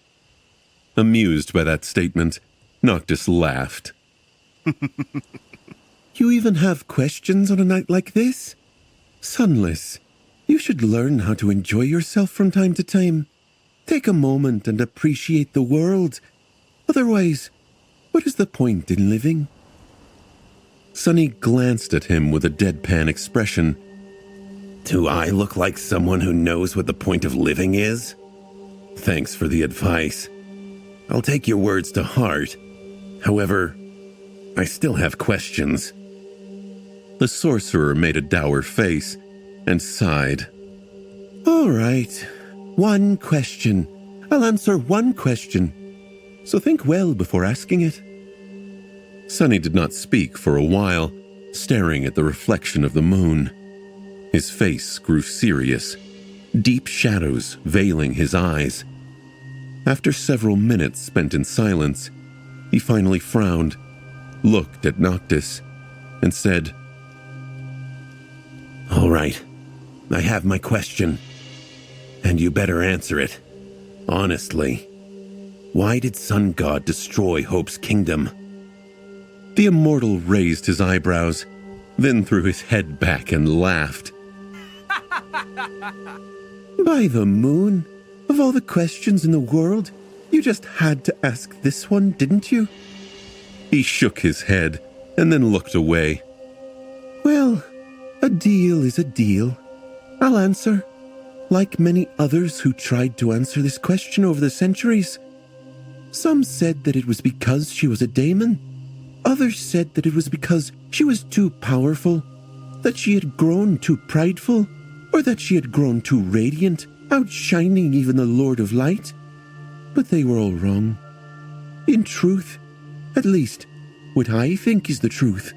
Amused by that statement, Noctis laughed. You even have questions on a night like this? Sunless, you should learn how to enjoy yourself from time to time. Take a moment and appreciate the world. Otherwise, what is the point in living? Sonny glanced at him with a deadpan expression. Do I look like someone who knows what the point of living is? Thanks for the advice. I'll take your words to heart. However, I still have questions. The sorcerer made a dour face and sighed. All right, one question. I'll answer one question. So think well before asking it. Sonny did not speak for a while, staring at the reflection of the moon. His face grew serious, deep shadows veiling his eyes. After several minutes spent in silence, he finally frowned, looked at Noctis, and said, All right, I have my question, and you better answer it. Honestly, why did Sun God destroy Hope's kingdom? The immortal raised his eyebrows, then threw his head back and laughed. By the moon, of all the questions in the world, you just had to ask this one, didn't you? He shook his head and then looked away. Well, a deal is a deal. I'll answer. Like many others who tried to answer this question over the centuries. Some said that it was because she was a daemon. Others said that it was because she was too powerful, that she had grown too prideful, or that she had grown too radiant, outshining even the Lord of Light. But they were all wrong. In truth, at least, what I think is the truth,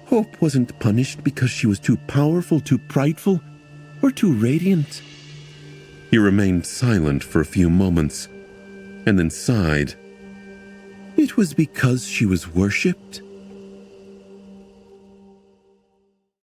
Hope wasn't punished because she was too powerful, too prideful, or too radiant. He remained silent for a few moments, and then sighed. It was because she was worshipped.